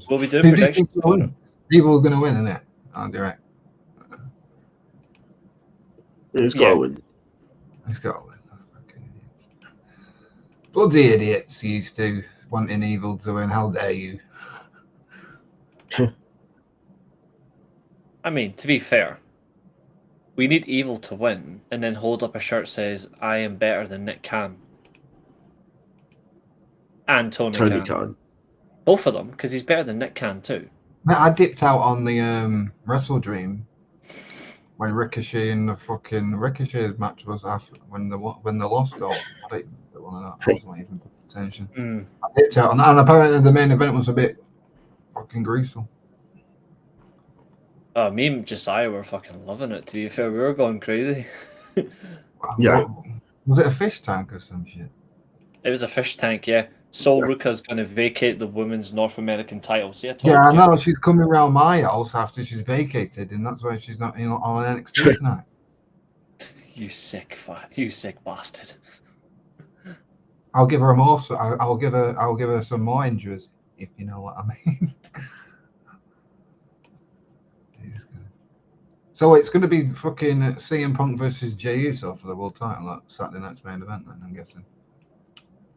S1: We'll be doing
S5: Who do you
S1: predictions.
S5: think's gonna win? Evil's going to win, isn't it? Oh, direct.
S3: Who's got
S1: Yeah.
S3: to win?
S5: He's got to win. Fucking idiots. Bloody idiots used to wanting Evil to win. How dare you?
S1: I mean, to be fair, we need Evil to win and then hold up a shirt that says, I am better than Nick Khan. And Tony
S3: Tony
S1: Khan.
S3: Khan.
S1: Both of them, because he's better than Nick Khan too.
S5: Man, I dipped out on the Wrestle Dream when Ricochet and the fucking Ricochet's match was after when they lost. Or I don't even know one of that. I wasn't even paying attention.
S1: Mm.
S5: I dipped out, and apparently the main event was a bit fucking gruesome.
S1: Me and Josiah were fucking loving it. To be fair, we were going crazy.
S3: Yeah.
S5: Was it a fish tank or some shit?
S1: It was a fish tank, yeah. Sol Ruka's going to vacate the women's North American title. See, I told
S5: Yeah, I
S1: you.
S5: know. She's coming around my house after she's vacated, and that's why she's not on NXT tonight.
S1: You sick bastard.
S5: I'll give her more. I'll give her some more injuries, if you know what I mean. So it's going to be fucking CM Punk versus Jey Uso for the world title at Saturday night's main event. Then I'm guessing.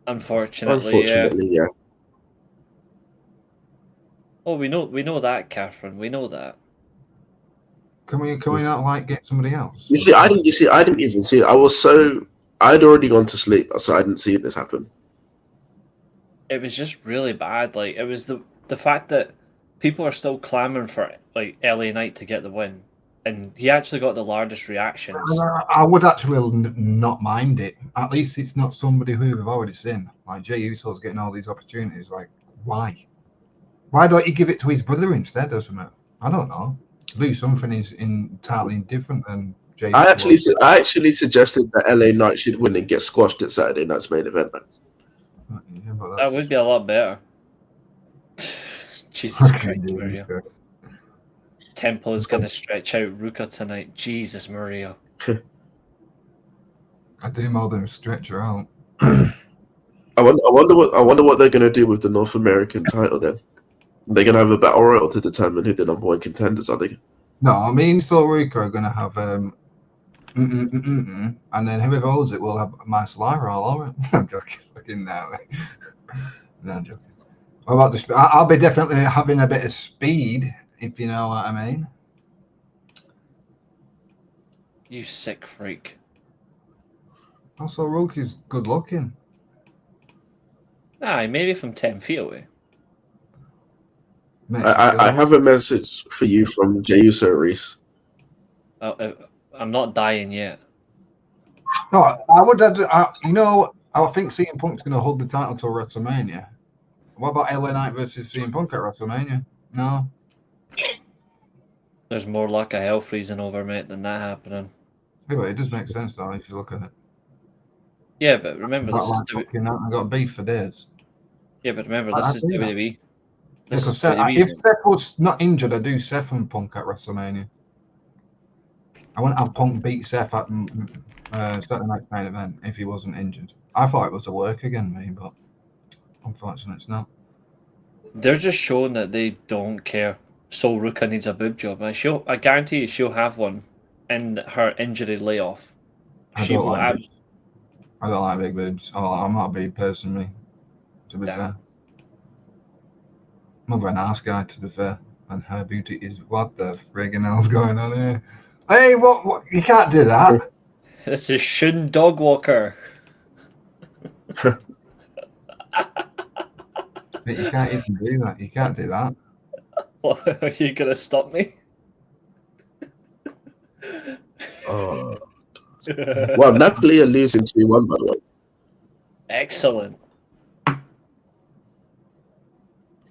S1: Unfortunately,
S3: yeah.
S1: Oh, we know that, Catherine. We know that.
S5: Can we not like get somebody else?
S3: You see, I didn't even see it. I'd already gone to sleep, so I didn't see this happen.
S1: It was just really bad. Like, it was the fact that people are still clamoring for like LA Knight to get the win, and he actually got the largest reactions.
S5: I would actually not mind it. At least it's not somebody who we've already seen. Like Jey Uso's getting all these opportunities. Like, why? Why don't you give it to his brother instead or something? I don't know. Do something is entirely different than Jey
S3: I
S5: Uso.
S3: actually suggested that LA Knight should win and get squashed at Saturday night's main event.
S5: Yeah, but
S1: That would be a lot better. Jesus Christ, Maria. Temple is going to stretch out Ruka tonight. Jesus, Maria.
S5: I do more than stretch her out.
S3: I wonder what they're going to do with the North American title then. They're going to have a battle royal to determine who the number one contenders are. They?
S5: No, I mean, so Ruka are going to have and then whoever holds it will have my Saliva all over it. I'm joking. Fucking now. No, I'm joking. What about the? I'll be definitely having a bit of speed, if you know what I mean.
S1: You sick freak.
S5: Also, Ruka's good looking.
S1: Aye, maybe from 10 feet away.
S5: Mate,
S3: I have a message for you from Jey Uso, Reese.
S1: I'm not dying yet.
S5: No, I would. I think CM Punk's going to hold the title till WrestleMania. What about LA Knight versus CM Punk at WrestleMania? No.
S1: There's more luck of hell freezing over, mate, than that happening.
S5: Yeah, but it does make sense, though, if you look at it.
S1: Yeah, but remember, this is
S5: I got beef for days.
S1: Yeah, but remember, this is WWE. This is
S5: If
S1: WWE.
S5: Seth was not injured, I'd do Seth and Punk at WrestleMania. I wouldn't have Punk beat Seth at Saturday night's main event if he wasn't injured. I thought it was a work again, me, but unfortunately it's not.
S1: They're just showing that they don't care. Sol Ruka needs a boob job. I guarantee you she'll have one in her injury layoff.
S5: I don't like big boobs. Oh, I'm not a big person, me, to be fair. I'm over an ass guy, to be fair. And her beauty is what the friggin' hell's going on here? Hey, what? You can't do that.
S1: This is Shun Dog Walker.
S5: But you can't even do that. You can't do that.
S1: What, are you going to stop me?
S3: Oh. Well, Napoli are losing 2-1, by the way.
S1: Excellent.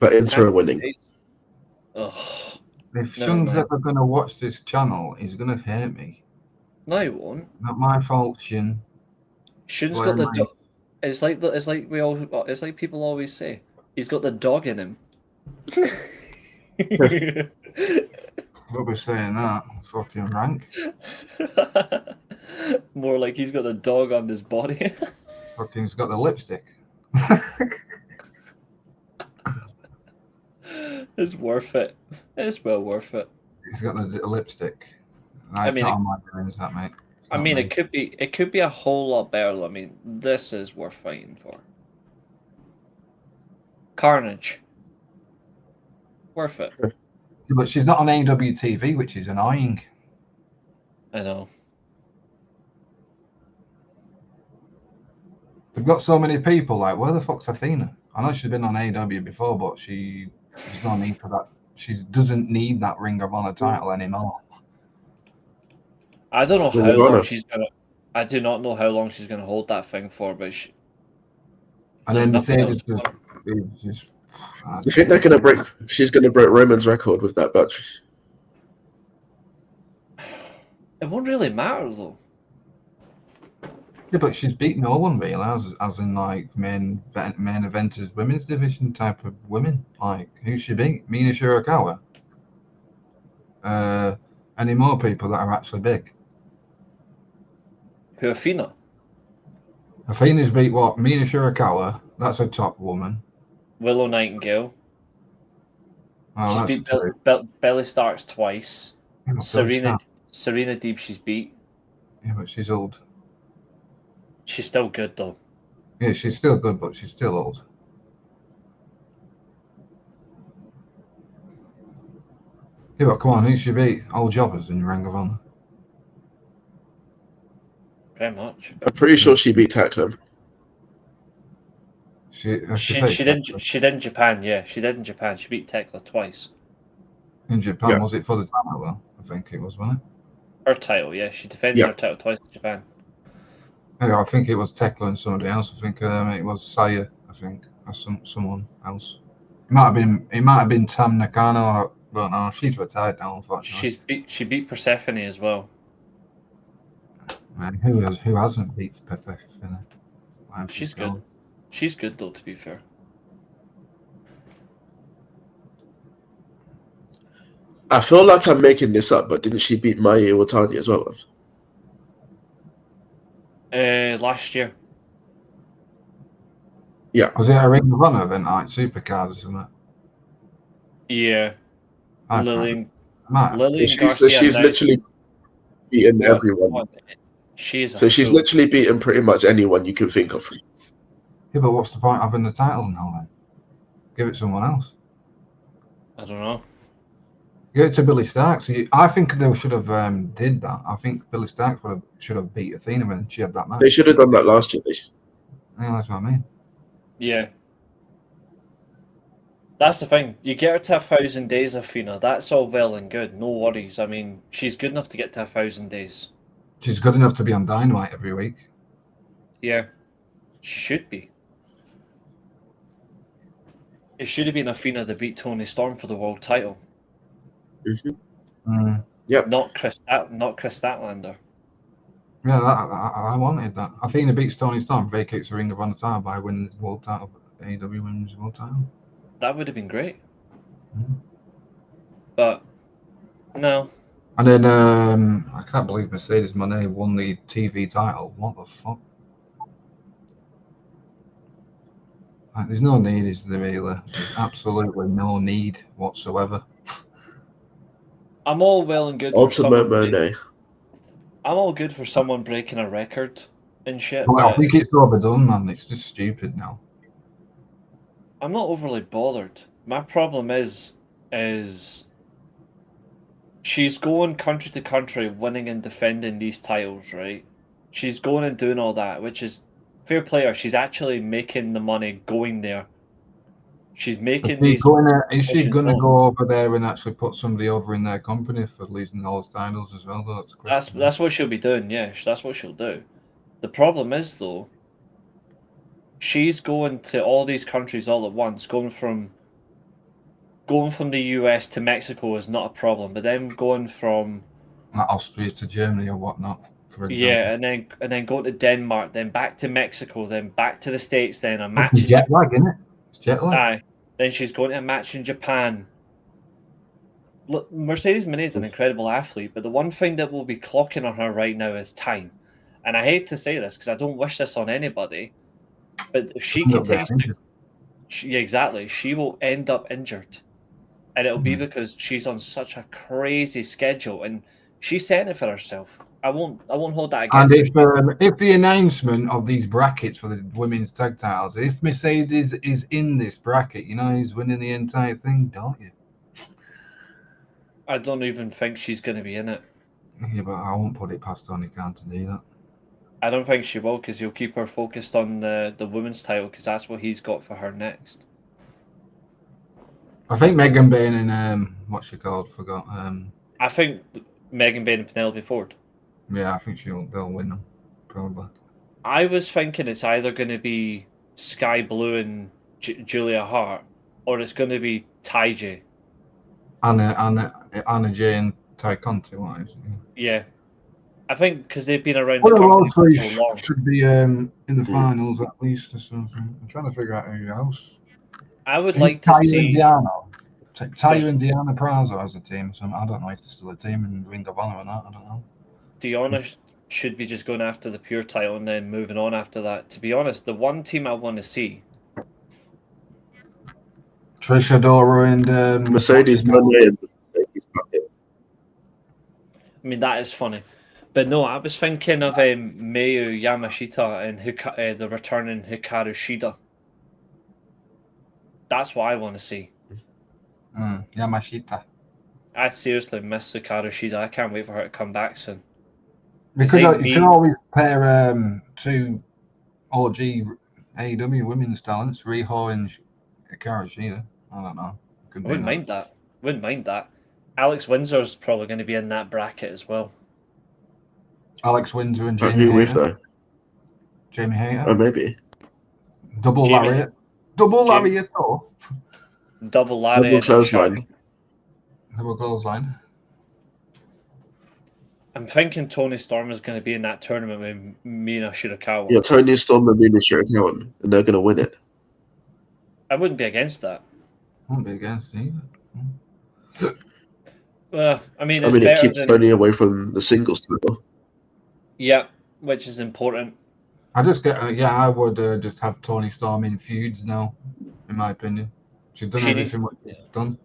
S3: But Inter are winning.
S1: Ugh.
S5: If
S1: No,
S5: Shun's
S1: no.
S5: ever going to watch this channel, he's going to hate me.
S1: No, he won't.
S5: Not my fault, Shun.
S1: Shun's
S5: Why
S1: got the
S5: am I-
S1: dog. It's like people always say. He's got the dog in him.
S5: We'll be saying that. It's fucking rank.
S1: More like he's got the dog on his body.
S5: Fucking, he's got the lipstick.
S1: It's worth it. It's well worth it.
S5: He's got the lipstick. No,
S1: I
S5: it's
S1: mean,
S5: not on my brains, that, mate. It's
S1: I
S5: not
S1: mean,
S5: me.
S1: it could be a whole lot better. I mean, this is worth fighting for. Carnage. Worth it.
S5: But she's not on AWTV, which is annoying.
S1: I know.
S5: They've got so many people. Like, where the fuck's Athena? I know she's been on AW before, but there's no need for that. She doesn't need that Ring of Honor title anymore.
S1: I don't know
S3: Ring
S1: how
S3: of
S1: long
S3: Honor.
S1: she's gonna. I do not know how long she's gonna hold that thing for, but
S5: And
S1: There's
S5: then
S1: nothing
S5: Mercedes
S1: else.
S5: just
S3: Do you think they're gonna break? She's gonna break Roman's record with that match.
S1: It won't really matter though.
S5: Yeah, but she's beat no one really, as in like main eventers, women's division type of women. Like who's she beat? Mina Shirakawa. Any more people that are actually big?
S1: Who, Athena?
S5: Athena's beat what? Mina Shirakawa. That's a top woman.
S1: Willow Nightingale.
S5: Oh,
S1: She's
S5: that's
S1: beat Belly Starks twice.
S5: yeah,
S1: Serena Deeb she's beat.
S5: Yeah, but she's old.
S1: She's still good though.
S5: Yeah, she's still good, but she's still old. Yeah, but come on, who should be old jobbers in Ring of Honor?
S1: Very much.
S3: I'm pretty sure she beat Taklam.
S1: She did in Japan, yeah. She did in Japan. She beat Tekla twice.
S5: In Japan,
S3: Yeah.
S5: Was it for the title though? I think it was, wasn't it?
S1: Her title, yeah. She defended her title twice in Japan.
S5: Yeah, I think it was Tekla and somebody else. I think it was Saya. I think or someone else. It might have been Tam Nakano. I don't know. She's retired now, unfortunately.
S1: She beat Persephone as well.
S5: Man, who hasn't beat Persephone?
S1: She's good. She's good though, to be fair.
S3: I feel like I'm making this up, but didn't she beat Maya Iwatani as well?
S1: Last year.
S3: Yeah.
S5: Was it a Ring of Honor event, like Supercard or something?
S1: Yeah. Lillian
S3: She's
S1: Garcia.
S3: literally beaten everyone. So she's literally beaten pretty much anyone you can think of.
S5: Yeah, but what's the point of having the title now then? Give it to someone else.
S1: I don't know.
S5: Give it to Billy Starks. I think they should have did that. I think Billy Starks should have beat Athena when she had that match.
S3: They should have done that last year.
S5: Yeah, that's what I mean.
S1: Yeah. That's the thing. You get her to 1,000 days, Athena. That's all well and good. No worries. I mean, she's good enough to get to 1,000 days.
S5: She's good enough to be on Dynamite every week.
S1: Yeah. She should be. It should have been Athena that beat Toni Storm for the world title.
S3: Yep.
S1: Not Chris Statlander.
S5: Yeah, I wanted that. Athena beats Toni Storm, vacates the Ring of Honor title by winning the world title, AEW Women's World Title.
S1: That would have been great. But no.
S5: And then I can't believe Mercedes Moné won the TV title. What the fuck? Like, there's no need, is there really? There's absolutely no need whatsoever.
S1: I'm all well and good.
S3: Ultimate Monet.
S1: I'm all good for someone breaking a record and shit.
S5: Well, I think it's overdone, man. It's just stupid now.
S1: I'm not overly bothered. My problem is she's going country to country, winning and defending these titles, right? She's going and doing all that, which is fair play her. She's actually making the money going there. She's making these.
S5: Is she going to go over there and actually put somebody over in their company for losing all the titles as well? Though
S1: that's what she'll be doing. Yeah, that's what she'll do. The problem is though, she's going to all these countries all at once. Going from the US to Mexico is not a problem, but then going from
S5: like Austria to Germany or whatnot. For example.
S1: Yeah, and then going to Denmark, then back to Mexico, then back to the States, then a match.
S5: Jet lag, isn't it? It's jet lag.
S1: Aye. Then she's going to a match in Japan. Look, Mercedes Moné is an incredible athlete, but the one thing that will be clocking on her right now is time. And I hate to say this because I don't wish this on anybody, but if she continues to, exactly, she will end up injured, and it'll be because she's on such a crazy schedule, and she's setting it for herself. I won't hold that against her.
S5: And if the announcement of these brackets for the women's tag titles, if Mercedes is in this bracket, you know, he's winning the entire thing, don't you?
S1: I don't even think she's going to be in it.
S5: Yeah, but I won't put it past Tony Khan to do that.
S1: I don't think she will because he'll keep her focused on the women's title because that's what he's got for her next.
S5: I think Megan Bain and what's she called? Forgot.
S1: I think Megan Bain and Penelope Ford.
S5: Yeah, I think they'll win them, probably.
S1: I was thinking it's either going to be Sky Blue and Julia Hart or it's going to be Taiji.
S5: Anna Jane Ty Conti, what is it?
S1: Yeah. I think because they've been around
S5: One
S1: the
S5: of
S1: company
S5: those
S1: for
S5: three
S1: so long.
S5: should be in the finals at least or something. I'm trying to figure out who else.
S1: I would like to see.
S5: Tayu and Diana Prazo as a team. So I don't know if they're still a team in Ring of Honor or not. I don't know.
S1: Diana should be just going after the pure title and then moving on after that. To be honest, the one team I want to see.
S5: Trish Adora and
S3: Mercedes Moné and Mercedes Moné.
S1: I mean, that is funny. But no, I was thinking of Mayu Yamashita and the returning Hikaru Shida. That's what I want to see.
S5: Yamashita.
S1: I seriously miss Hikaru Shida. I can't wait for her to come back soon.
S5: You can always pair two OG AEW women's talents, Riho and Hikaru Shida. I don't know.
S1: I wouldn't mind that. Alex Windsor's probably going to be in that bracket as well.
S5: Alex Windsor and Jamie
S3: Who with
S5: Hayter.
S3: though?
S5: Jamie Hayter.
S3: Oh, maybe.
S5: Double
S1: Jamie-
S5: lariat. Double lariat. Oh.
S1: Double Larry.
S3: Double clothesline.
S5: Double clothesline.
S1: I'm thinking Tony Storm is going to be in that tournament with Mina Shirakawa.
S3: Yeah, Tony Storm and Mina Shirakawa, and they're going to win it.
S1: I wouldn't be against that.
S5: Won't be against either.
S1: I mean,
S3: I
S1: it's
S3: mean, it
S1: better
S3: keeps
S1: than...
S3: Tony away from the singles title.
S1: Yeah, which is important.
S5: I just get, I would just have Tony Storm in feuds now, in my opinion. She's done everything what she's done.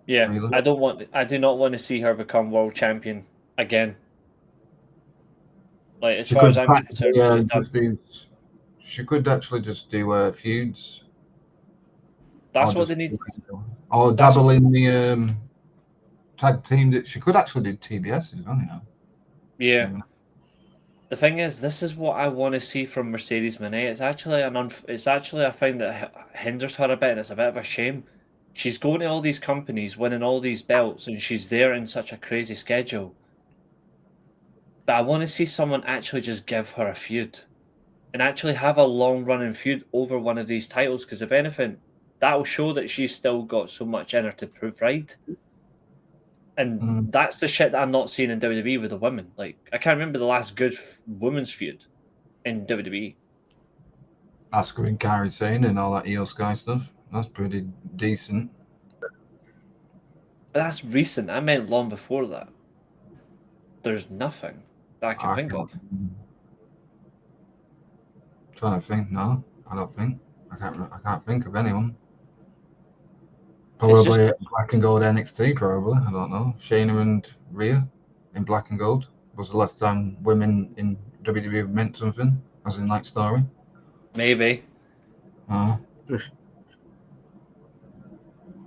S1: Yeah,
S5: Really?
S1: I do not want to see her become world champion again. Like, as far as I'm concerned, she's done.
S5: She could actually just do feuds.
S1: That's what they need.
S5: Or dabble in the tag team. That she could actually do TBS as well, you know.
S1: Yeah. The thing is, this is what I want to see from Mercedes Moné. It's actually I find that hinders her a bit, and it's a bit of a shame. She's going to all these companies, winning all these belts, and she's there in such a crazy schedule. But I want to see someone actually just give her a feud, and actually have a long-running feud over one of these titles. Because if anything, that will show that she's still got so much in her to prove right. And that's the shit that I'm not seeing in WWE with the women. Like, I can't remember the last good women's feud in WWE.
S5: Asuka and Kairi Sane and all that Io Sky stuff. That's pretty decent.
S1: But that's recent. I meant long before that. There's nothing that I can think of.
S5: Trying to think. No, I don't think. I can't think of anyone. Probably Black and Gold NXT, probably. I don't know. Shayna and Rhea in Black and Gold was the last time women in WWE meant something, as in like story.
S1: Maybe.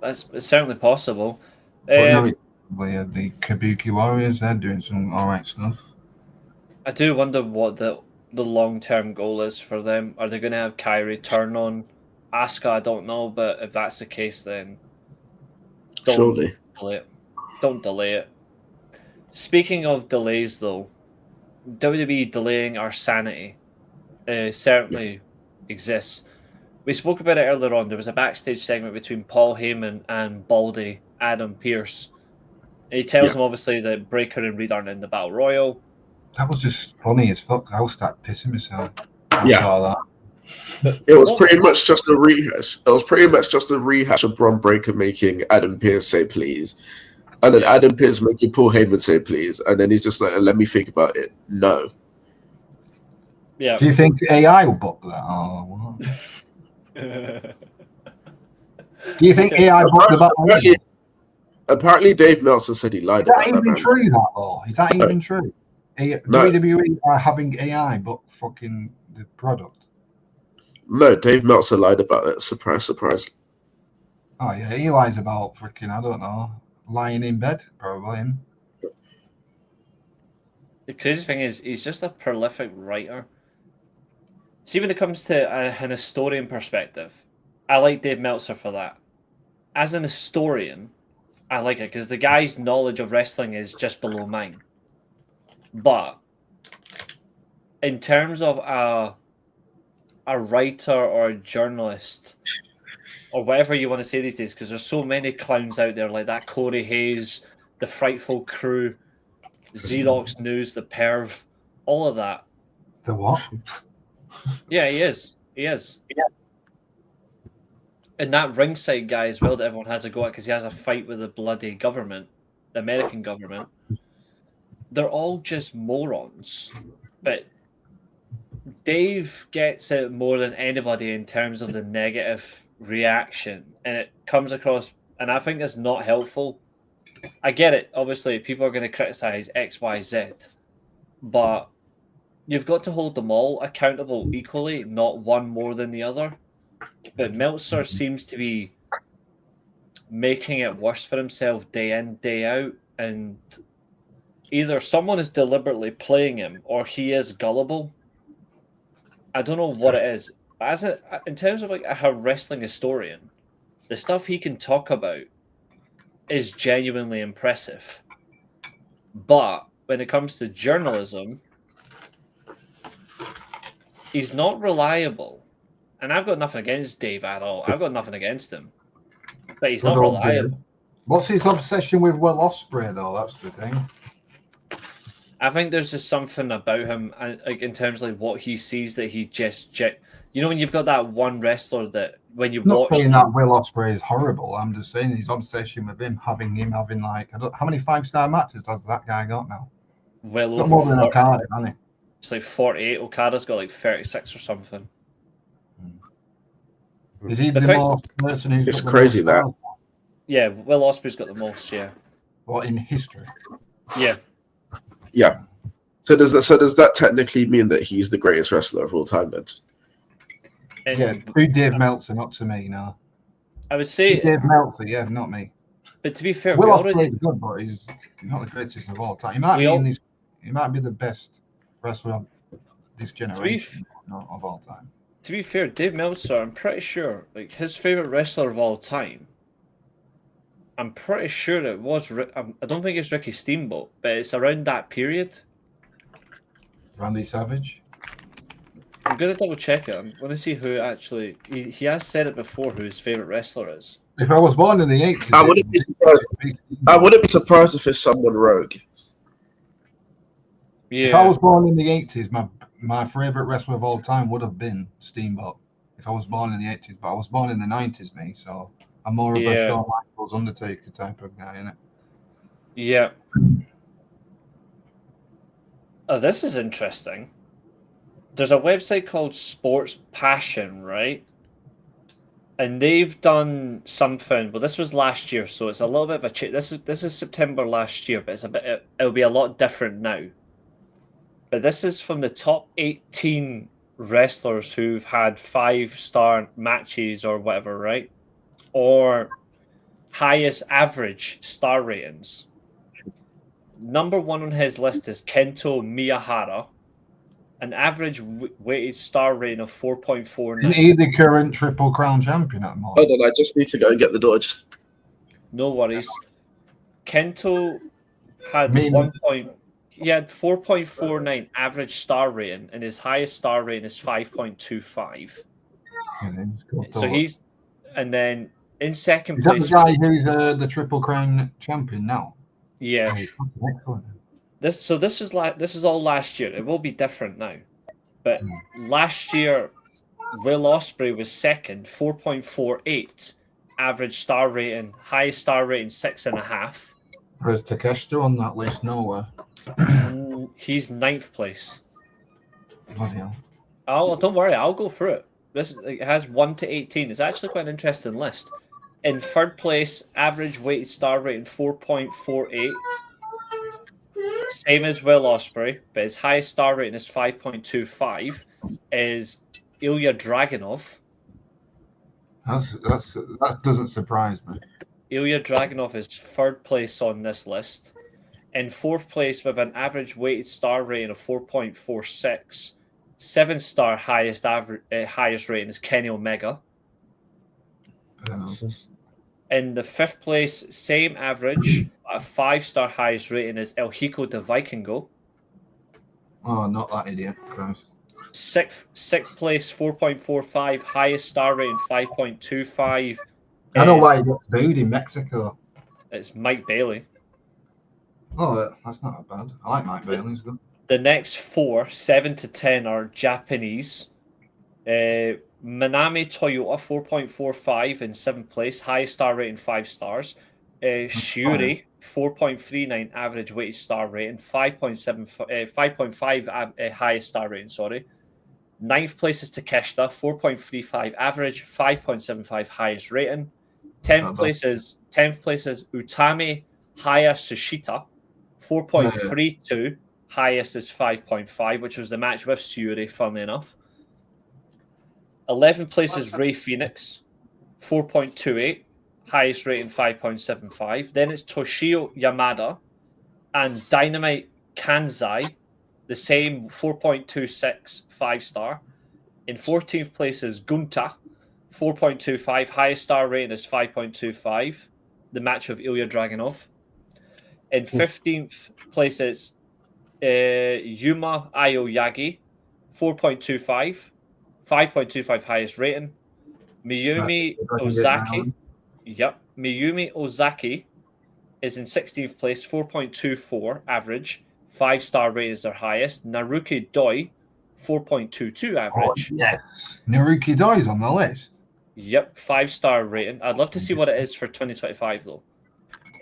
S1: It's certainly possible.
S5: But now the Kabuki Warriors, they're doing some alright stuff.
S1: I do wonder what the long-term goal is for them. Are they going to have Kairi turn on Asuka? I don't know, but if that's the case, then
S3: Surely.
S1: delay it. Don't delay it. Speaking of delays, though, WWE delaying our sanity certainly exists. We spoke about it earlier on. There was a backstage segment between Paul Heyman and Baldy, Adam Pearce. And he tells him, obviously, that Breakker and Reed aren't in the Battle Royal.
S5: That was just funny as fuck. I started pissing myself.
S3: Yeah. It was pretty much just a rehash. It was pretty much just a rehash of Bron Breakker making Adam Pearce say please. And then Adam Pearce making Paul Heyman say please. And then he's just like, let me think about it. No.
S1: Yeah.
S5: Do you think AI will book that? Oh, what? Do you think AI booked the Battle?
S3: Apparently Dave Meltzer said he lied about that.
S5: Is that even true, that, or is that even true? WWE are having AI book fucking the product.
S3: No, Dave Meltzer lied about it. Surprise, surprise.
S5: Oh yeah, he lies about freaking, I don't know, lying in bed, probably him.
S1: The crazy thing is, he's just a prolific writer. See, when it comes to an historian perspective, I like Dave Meltzer for that. As an historian, I like it because the guy's knowledge of wrestling is just below mine. But in terms of a writer or a journalist, or whatever you want to say these days, because there's so many clowns out there like that. Corey Hayes, the Frightful Crew, Xerox News, the Perv, all of that.
S5: The what?
S1: Yeah, he is. He is. Yeah. And that ringside guy as well that everyone has a go at because he has a fight with the bloody government, the American government. They're all just morons. But Dave gets it more than anybody in terms of the negative reaction. And it comes across, and I think it's not helpful. I get it. Obviously, people are going to criticize X, Y, Z. But you've got to hold them all accountable equally, not one more than the other. But Meltzer seems to be making it worse for himself day in, day out. And either someone is deliberately playing him or he is gullible. I don't know what it is. In terms of like a wrestling historian, the stuff he can talk about is genuinely impressive. But when it comes to journalism, he's not reliable. And I've got nothing against Dave at all. I've got nothing against him. But he's not reliable.
S5: What's his obsession with Will Ospreay, though? That's the thing.
S1: I think there's just something about him, like in terms of like what he sees that he just... You know when you've got that one wrestler that when you watch...
S5: I'm not saying that Will Ospreay is horrible. I'm just saying his obsession with him having like... how many 5-star matches has that guy got now?
S1: Well
S5: over more than Okada, hasn't he?
S1: It's like 48. Okada's got like 36 or something.
S5: Is he the most person who's...
S3: It's crazy that.
S1: Yeah, Will Ospreay's got the most, yeah.
S5: What, in history?
S1: Yeah.
S3: Yeah. So does that technically mean that he's the greatest wrestler of all time then?
S5: Yeah, to Dave Meltzer, not to me, no.
S1: I would say...
S5: To Dave Meltzer, yeah, not me.
S1: But to be fair,
S5: Will Ospreay is good, but he's not the greatest of all time. He might be the best wrestler of this generation, not of all time.
S1: To be fair, Dave Meltzer, I'm pretty sure, like his favorite wrestler of all time, I'm pretty sure it was. I don't think it's Ricky Steamboat, but it's around that period.
S5: Randy Savage.
S1: I'm gonna double check it. I'm gonna see who actually. He has said it before. Who his favorite wrestler is.
S5: If I was born in the 80s,
S3: I wouldn't be surprised. I wouldn't be surprised if it's someone rogue.
S1: Yeah.
S5: If I was born in the 80s, my favorite wrestler of all time would have been Steamboat. If I was born in the 80s, but I was born in the 90s, me, so I'm more of a Shawn Michaels, Undertaker type of guy, innit?
S1: Yeah. Oh, this is interesting. There's a website called Sports Passion, right? And they've done something. Well, this was last year, so it's a little bit of a change. This is September last year, but it'll be a lot different now. But this is from the top 18 wrestlers who've had 5-star matches or whatever, right? Or highest average star ratings. Number one on his list is Kento Miyahara, an average weighted star rating of 4.49.
S5: Isn't he the current Triple Crown champion at the moment?
S3: Hold on, I just need to go and get the door.
S1: No worries. Kento had He had 4.49 average star rating, and his highest star rating is 5.25. So he's, and then in second place.
S5: Is that the guy who's the Triple Crown champion now?
S1: Yeah.
S5: Excellent.
S1: This is all last year. It will be different now, but last year, Will Ospreay was second, 4.48 average star rating, highest star rating 6.5.
S5: Where's Takeshita on that list? Nowhere.
S1: He's 9th place.
S5: Bloody hell.
S1: Don't worry, I'll go through it. It has 1 to 18. It's actually quite an interesting list. In 3rd place, average weighted star rating 4.48. Same as Will Ospreay, but his highest star rating is 5.25. Is Ilya Dragunov.
S5: That doesn't surprise me.
S1: Ilya Dragunov is 3rd place on this list. In 4th place with an average weighted star rating of 4.46. 7-star highest rating is Kenny Omega. In the 5th place, same average, a 5-star highest rating is El Hijo de Vikingo.
S5: Oh, not that idiot. Christ.
S1: Sixth place, 4.45. Highest star rating, 5.25.
S5: I know why he got booed in Mexico.
S1: It's Mike Bailey.
S5: Oh, that's not bad. I like Mike Bailey. He's good.
S1: The next 4, 7 to 10, are Japanese. Manami Toyota, 4.45 in 7th place. Highest star rating, 5 stars. Shiuri, 4.39 average weighted star rating, 5.5 highest star rating, sorry. 9th place is Takeshita, 4.35 average, 5.75 highest rating. 10th place is Utami Hayashishita, 4.32, highest is 5.5, which was the match with Shiuri, funnily enough. 11th place is Ray Phoenix, 4.28, highest rating 5.75. Then it's Toshio Yamada and Dynamite Kanzai, the same 4.26, 5-star. In 14th place is Gunta, 4.25, highest star rating is 5.25, the match of Ilya Dragunov. In 15th place is Yuma Aoyagi, 4.25, 5.25 highest rating. Miyumi Ozaki. Yep. Miyumi Ozaki is in 16th place, 4.24 average. 5-star rate is their highest. Naruki Doi, 4.22 average.
S5: Oh, yes. Naruki Doi's on the list.
S1: Yep, 5-star rating. I'd love to see what it is for 2025 though.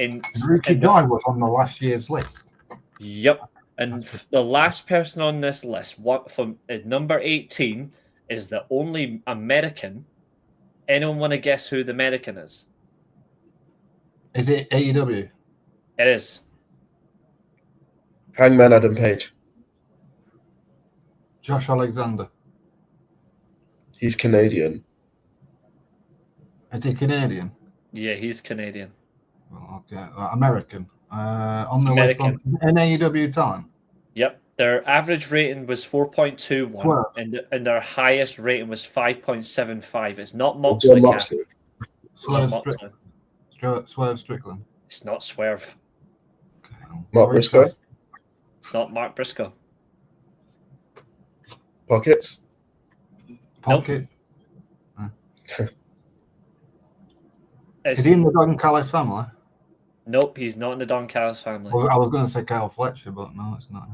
S5: Naruki Doi was on the last year's list.
S1: Yep. And the last person on this list, from number 18, is the only American. Anyone want to guess who the American is?
S5: Is it AEW?
S1: It is.
S3: Hangman Adam Page.
S5: Josh Alexander.
S3: He's Canadian.
S5: Is he Canadian?
S1: Yeah, he's Canadian.
S5: Well, okay. American. On the
S1: American.
S5: list on AEW talent.
S1: Yep. Their average rating was 4.21 and their highest rating was 5.75. It's not Moxley.
S5: Swerve Strickland.
S1: It's not Swerve.
S5: Okay.
S3: Mark Briscoe.
S1: It's not Mark Briscoe.
S3: Pockets.
S5: Pocket.
S1: Nope.
S5: Is he in the Don Callis family?
S1: Nope, he's not in the Don Callis family.
S5: I was going to say Kyle Fletcher, but no, it's not.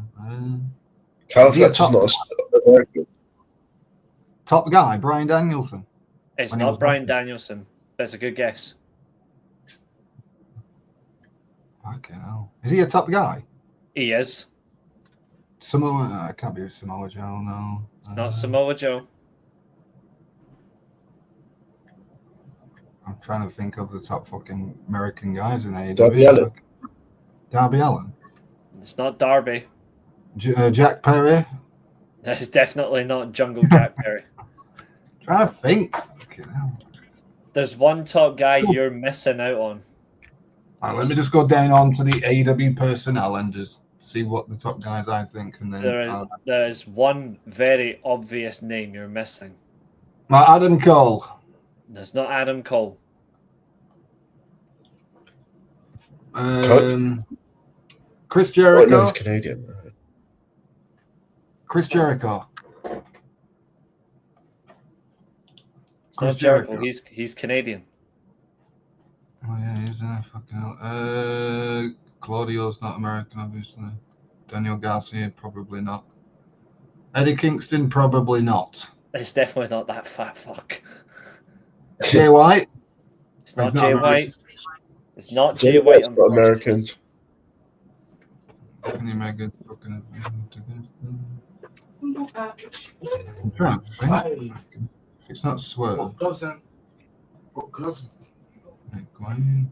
S3: Kyle Fletcher's not American.
S5: Top guy, Bryan Danielson.
S1: It's not Bryan Danielson. That's a good guess.
S5: Okay, hell. Is he a top guy?
S1: He is.
S5: Samoa. It can't be Samoa Joe, no.
S1: It's not Samoa Joe.
S5: I'm trying to think of the top fucking American guys in AEW.
S3: Darby Allin.
S5: Darby Allin.
S1: It's not Darby.
S5: Jack Perry.
S1: It's definitely not Jungle Jack Perry.
S5: Trying to think. Okay, hell.
S1: There's one top guy you're missing out on.
S5: Right, let me just go down onto the AEW personnel and just see what the top guys I think, and then
S1: there is one very obvious name you're missing.
S5: Adam Cole.
S1: There's not Adam Cole.
S5: Chris Jericho.
S3: No, he's Canadian.
S5: Chris Jericho.
S1: It's not Jericho. He's Canadian.
S5: Oh yeah, he's fucking hell. Claudio's not American, obviously. Daniel Garcia, probably not. Eddie Kingston, probably not.
S1: It's definitely not that fat fuck.
S5: Jay White.
S1: It's not Jay White. It's not Jay White.
S3: White's not American.
S5: Can you make it fucking? I'm trying to think. It's not Swerve.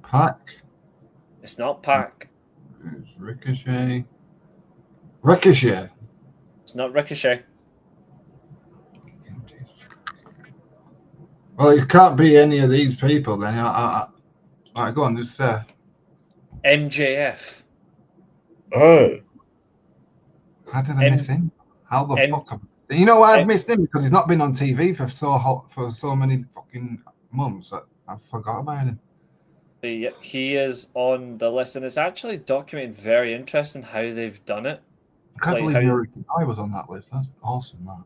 S5: Pac.
S1: It's not Pac.
S5: It's Ricochet. Ricochet.
S1: It's not Ricochet.
S5: Well, it can't be any of these people then. All right, go on. Just
S1: MJF.
S3: Oh.
S5: How did I miss him? How the fuck? You know why I've missed him? Because he's not been on TV for so many fucking months. I forgot about him.
S1: He is on the list, and it's actually documented very interesting how they've done it.
S5: I can't believe Naruki Doi was on that list. That's awesome, man.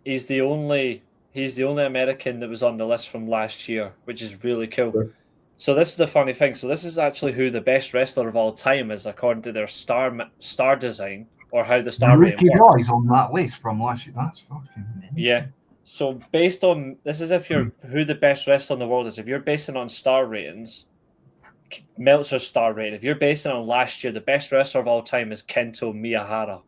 S1: He's the only American that was on the list from last year, which is really cool.
S3: Sure.
S1: So this is the funny thing. So this is actually who the best wrestler of all time is, according to their star design, or how the star rating
S5: Ricky
S1: works.
S5: Boy's on that list from last year. That's fucking mental.
S1: Yeah. So based on this is if you're who the best wrestler in the world is. If you're basing on star ratings, Meltzer's star rating. If you're basing on last year, the best wrestler of all time is Kento Miyahara,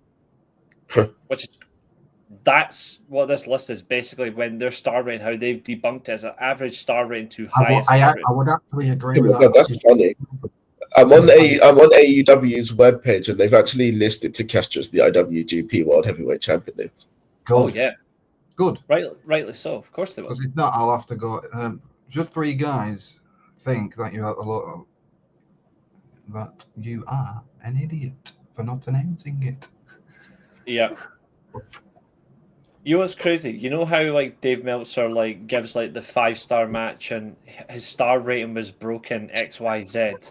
S1: that's what this list is basically. When their star rating, how they've debunked it as an average star rating to highest.
S5: I
S1: star rating.
S5: would actually agree with
S3: No,
S5: that.
S3: that's funny. I'm on AEW's webpage, and they've actually listed Takeshita as the IWGP World Heavyweight Champion.
S5: Good.
S1: Oh yeah,
S5: Good.
S1: rightly so. Of course they will.
S5: Because if not, I'll have to go. Just three guys think that you are an idiot for not announcing it.
S1: Yeah. You know what's crazy? You know how like Dave Meltzer like gives like the 5-star match and his star rating was broken XYZ.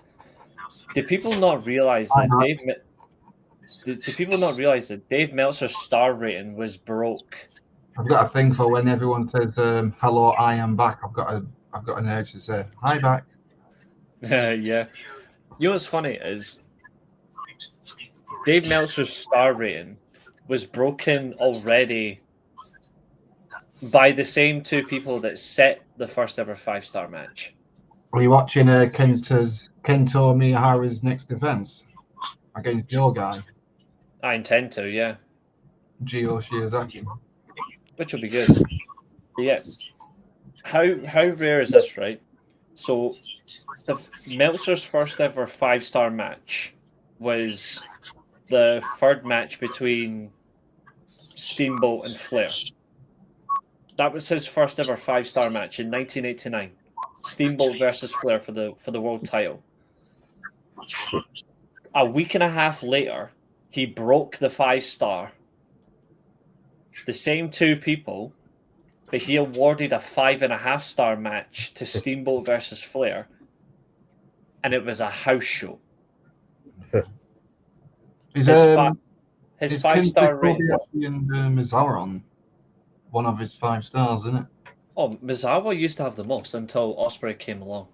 S1: Do people not realize that Dave Meltzer's star rating was broke?
S5: I've got a thing for when everyone says "Hello, I am back." I've got an urge to say "Hi, back."
S1: Yeah. You know what's funny is Dave Meltzer's star rating was broken already by the same two people that set the first ever 5-star match.
S5: Are you watching Kento Miyahara's next defense against your guy,
S1: I intend to, yeah.
S5: Gio Shiozaki?
S1: Which will be good. But yeah. How rare is this, right? So the Meltzer's first ever 5-star match was the third match between Steamboat and Flair. That was his first ever 5-star match in 1989. Steamboat versus Flair for the world title. A week and a half later, he broke the 5-star. The same two people, but he awarded a 5.5-star match to Steamboat versus Flair, and it was a house show. His 5-star rating.
S5: And Mizawa on one of his 5 stars, isn't it?
S1: Oh, Mizawa used to have the most until Ospreay came along.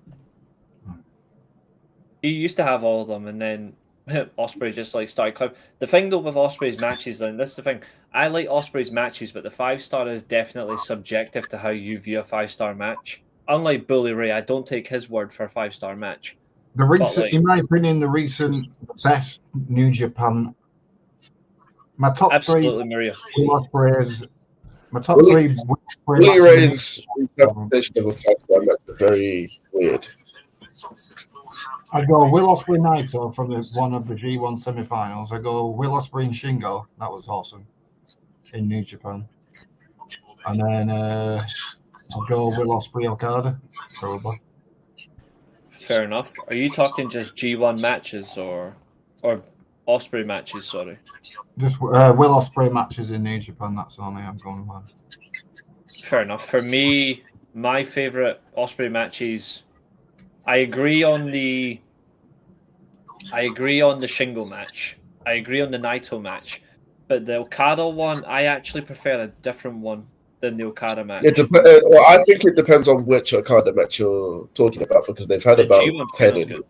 S1: He used to have all of them, and then Ospreay just like started climbing. The thing though with Ospreay's matches, and this is the thing, I like Ospreay's matches, but the 5-star is definitely subjective to how you view a 5-star match. Unlike Bully Ray, I don't take his word for a 5-star match.
S5: The recent, in my opinion, the recent best New Japan. My top
S1: Absolutely,
S5: three.
S1: Maria.
S5: Ospreay's. My top
S3: Bully-
S5: three.
S3: Bully Ray's interpretation of a 5-star match is very weird.
S5: I go Will Ospreay Naito from one of the G1 semi-finals. I go Will Ospreay and Shingo. That was awesome in New Japan. And then I'll go Will Ospreay Okada. Probably.
S1: Fair enough. Are you talking just G1 matches or Ospreay matches? Sorry.
S5: Just Will Ospreay matches in New Japan. That's the only I'm going with.
S1: Fair enough. For me, my favorite Ospreay matches. I agree on the Shingo match. I agree on the Naito match, but the Okada one, I actually prefer a different one than the Okada match.
S3: Well, I think it depends on which Okada match you're talking about, because they've had
S1: The
S3: about
S1: G1
S3: 10
S1: final's
S3: in it.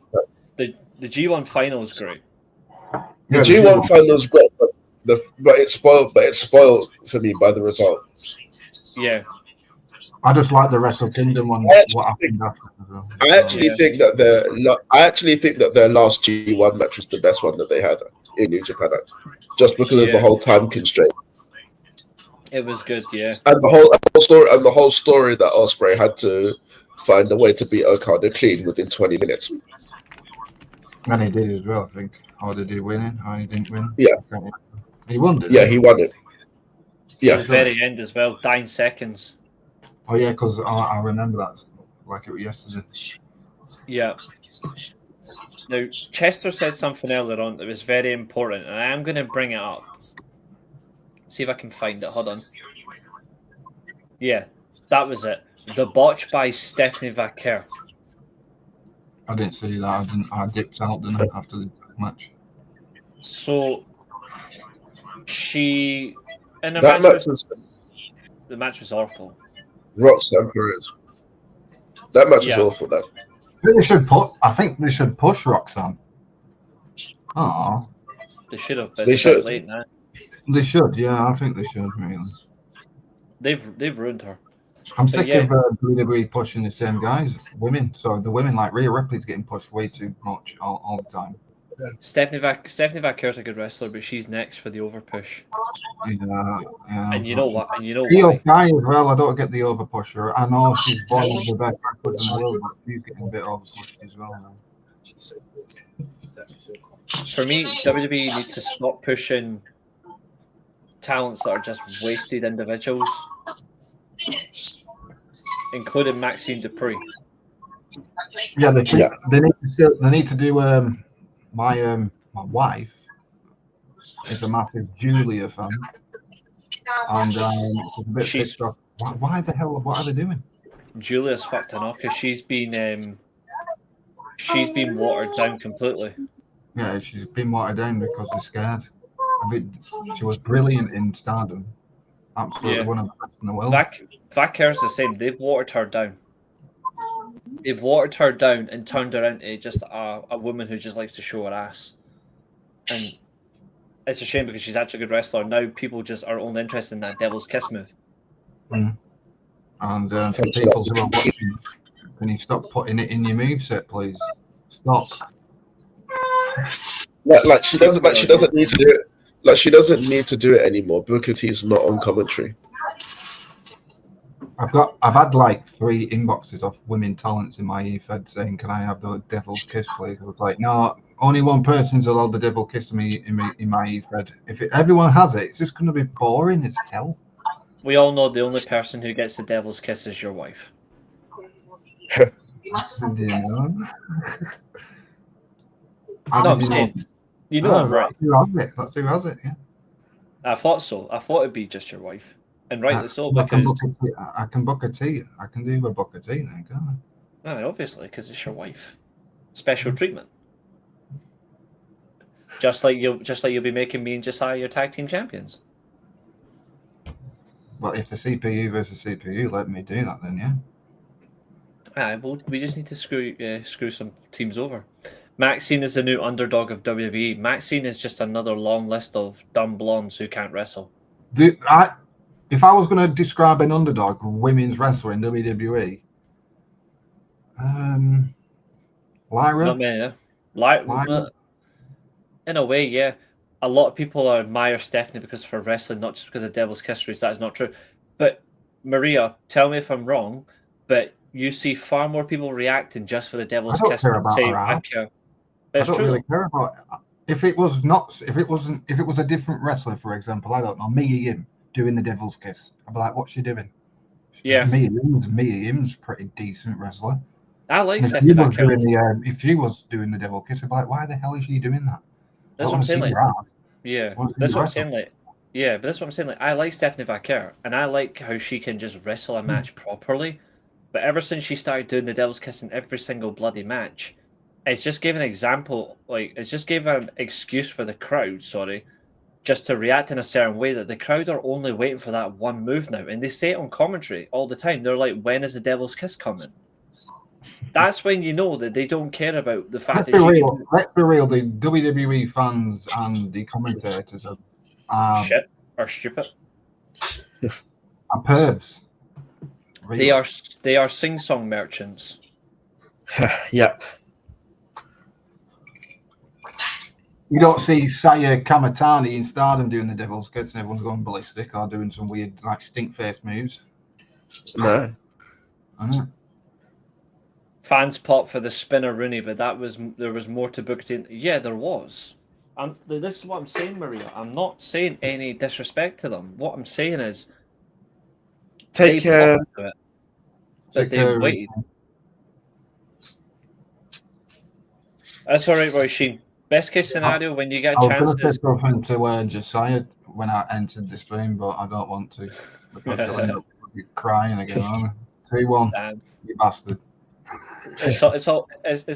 S1: good. The G1 final is great.
S3: The G1 final is great, but it's spoiled for me by the result.
S1: Yeah.
S5: I just like the Wrestle Kingdom one. What happened after?
S3: I actually think that their last G1 match was the best one that they had in New Japan, just because of the whole time constraint.
S1: It was good, yeah.
S3: And the whole story that Ospreay had to find a way to beat Okada clean within 20 minutes.
S5: And he did as well, I think. Or did he win it? Or he didn't win?
S3: Yeah.
S5: He won, didn't
S3: Yeah, he won it. Yeah.
S1: At the very end as well, 9 seconds.
S5: Oh, yeah, because I remember that like it was yesterday.
S1: Yeah. Now, Chester said something earlier on that was very important, and I am going to bring it up. See if I can find it. Hold on. Yeah, that was it. The botch by Stephanie Vaquer.
S5: I didn't see that. I dipped out, didn't I, after the match?
S1: So, she... In a
S3: That
S1: match
S3: match was
S1: The match was awful.
S3: Roxanne Perez. That match
S1: Yeah.
S3: was awful. That.
S5: I think they should push Roxanne. Oh,
S1: They should have, but
S3: They
S1: it's a bit
S3: should.
S1: late now.
S5: they should. Yeah, I think they should. Really,
S1: They've ruined her.
S5: I'm
S1: But
S5: sick
S1: yeah.
S5: of WWE pushing the same guys. Women, the women like Rhea Ripley's getting pushed way too much all the time.
S1: Stephanie Vacquer's a good wrestler, but she's next for the overpush.
S5: Yeah.
S1: And you know what? And you know
S5: Io
S1: why?
S5: Sky as well. I don't get the overpusher. I know she's one of the best wrestlers in the world, but she's getting a bit overpushed as well now.
S1: For me, WWE needs to stop pushing talents that are just wasted individuals, including Maxine Dupree.
S5: Yeah, they
S3: Yeah.
S5: need to do. My wife is a massive Julia fan, and she's a bit
S1: She's-
S5: pissed off. Why the hell? What are they doing?
S1: Julia's fucked enough because she's been watered down completely.
S5: Yeah, she's been watered down because they're scared. She was brilliant in Stardom, absolutely
S1: Yeah.
S5: one of the best in the world.
S1: Vacquer's the same. They've watered her down. They've watered her down and turned her into just a woman who just likes to show her ass. And it's a shame because she's actually a good wrestler. Now people just are only interested in that Devil's Kiss move.
S5: And for people who are watching, can you stop putting it in your moveset, please? Stop.
S3: Like she doesn't need to do it. Like she doesn't need to do it anymore. Booker T is not on commentary.
S5: I've had like 3 inboxes off women talents in my e-fed saying, "Can I have the Devil's Kiss, please?" I was like, "No, only one person's allowed the Devil Kiss to me in my e-fed. If everyone has it, it's just going to be boring as hell."
S1: We all know the only person who gets the Devil's Kiss is your wife.
S5: You know? How
S1: No,
S5: did
S1: I'm saying, you know
S5: Oh,
S1: I'm right.
S5: That's who has it. That's who has it. Yeah.
S1: I thought so. I thought it'd be just your wife, and rightly so
S5: I can
S1: because
S5: book a tea. I can do a book of tea then, can't I?
S1: obviously because it's your wife. Special treatment. Just like you'll be making me and Josiah your tag team champions.
S5: Well, if the CPU versus CPU let me do that, then yeah.
S1: Well, we just need to screw some teams over. Maxine is the new underdog of WWE. Maxine is just another long list of dumb blondes who can't wrestle.
S5: If I was going to describe an underdog women's wrestler in WWE, Lyra.
S1: Not many, yeah. Lyra. In a way, yeah. A lot of people admire Stephanie because of her wrestling, not just because of Devil's Kiss race. That is not true. But Maria, tell me if I'm wrong, but you see far more people reacting just for the Devil's
S5: I don't
S1: Kiss
S5: care
S1: than
S5: about
S1: say
S5: her act.
S1: Vacquer.
S5: I
S1: It's
S5: don't
S1: true.
S5: really care about it. If it was a different wrestler, for example, I don't know, Mia Yim doing the Devil's Kiss, I'd be like, what's she doing?
S1: Yeah.
S5: Mia Yim's pretty decent wrestler.
S1: I like
S5: And
S1: Stephanie Vacquer.
S5: if she was doing the Devil Kiss, I'd be like, why the hell is she doing that?
S1: That's what I'm saying. Like, yeah, that's what I'm saying. Like, yeah, but that's what I'm saying. Like, I like Stephanie Vacquer, and I like how she can just wrestle a match properly. But ever since she started doing the Devil's Kiss in every single bloody match, it's just gave an example. Like, it's just gave an excuse for the crowd. Sorry, just to react in a certain way that the crowd are only waiting for that one move now, and they say it on commentary all the time. They're like, "When is the Devil's Kiss coming?" That's when you know that they don't care about the fact
S5: Let's
S1: that
S5: be
S1: she
S5: real. Let's be real. The WWE fans and the commentators are
S1: shit or stupid.
S5: pervs. Really.
S1: They are sing-song merchants.
S3: Yep.
S5: You don't see Saya Kamatani in Stardom doing the Devil's Kiss and everyone's going ballistic or doing some weird like stink face moves.
S3: No.
S5: I know.
S1: Fans pop for the spinner Rooney, but there was more to Booker T. Yeah, there was. This is what I'm saying, Maria. I'm not saying any disrespect to them. What I'm saying is
S3: Take
S1: they
S3: care.
S1: popped to it, but they waited. That's all right, Roy Sheen. Best case scenario when you get a
S5: I was
S1: chance
S5: going to
S1: is
S5: say something to Josiah when I entered the stream, but I don't want to because he'll end up crying again. Aren't I? 2-1,
S1: damn.
S5: you bastard.
S1: It's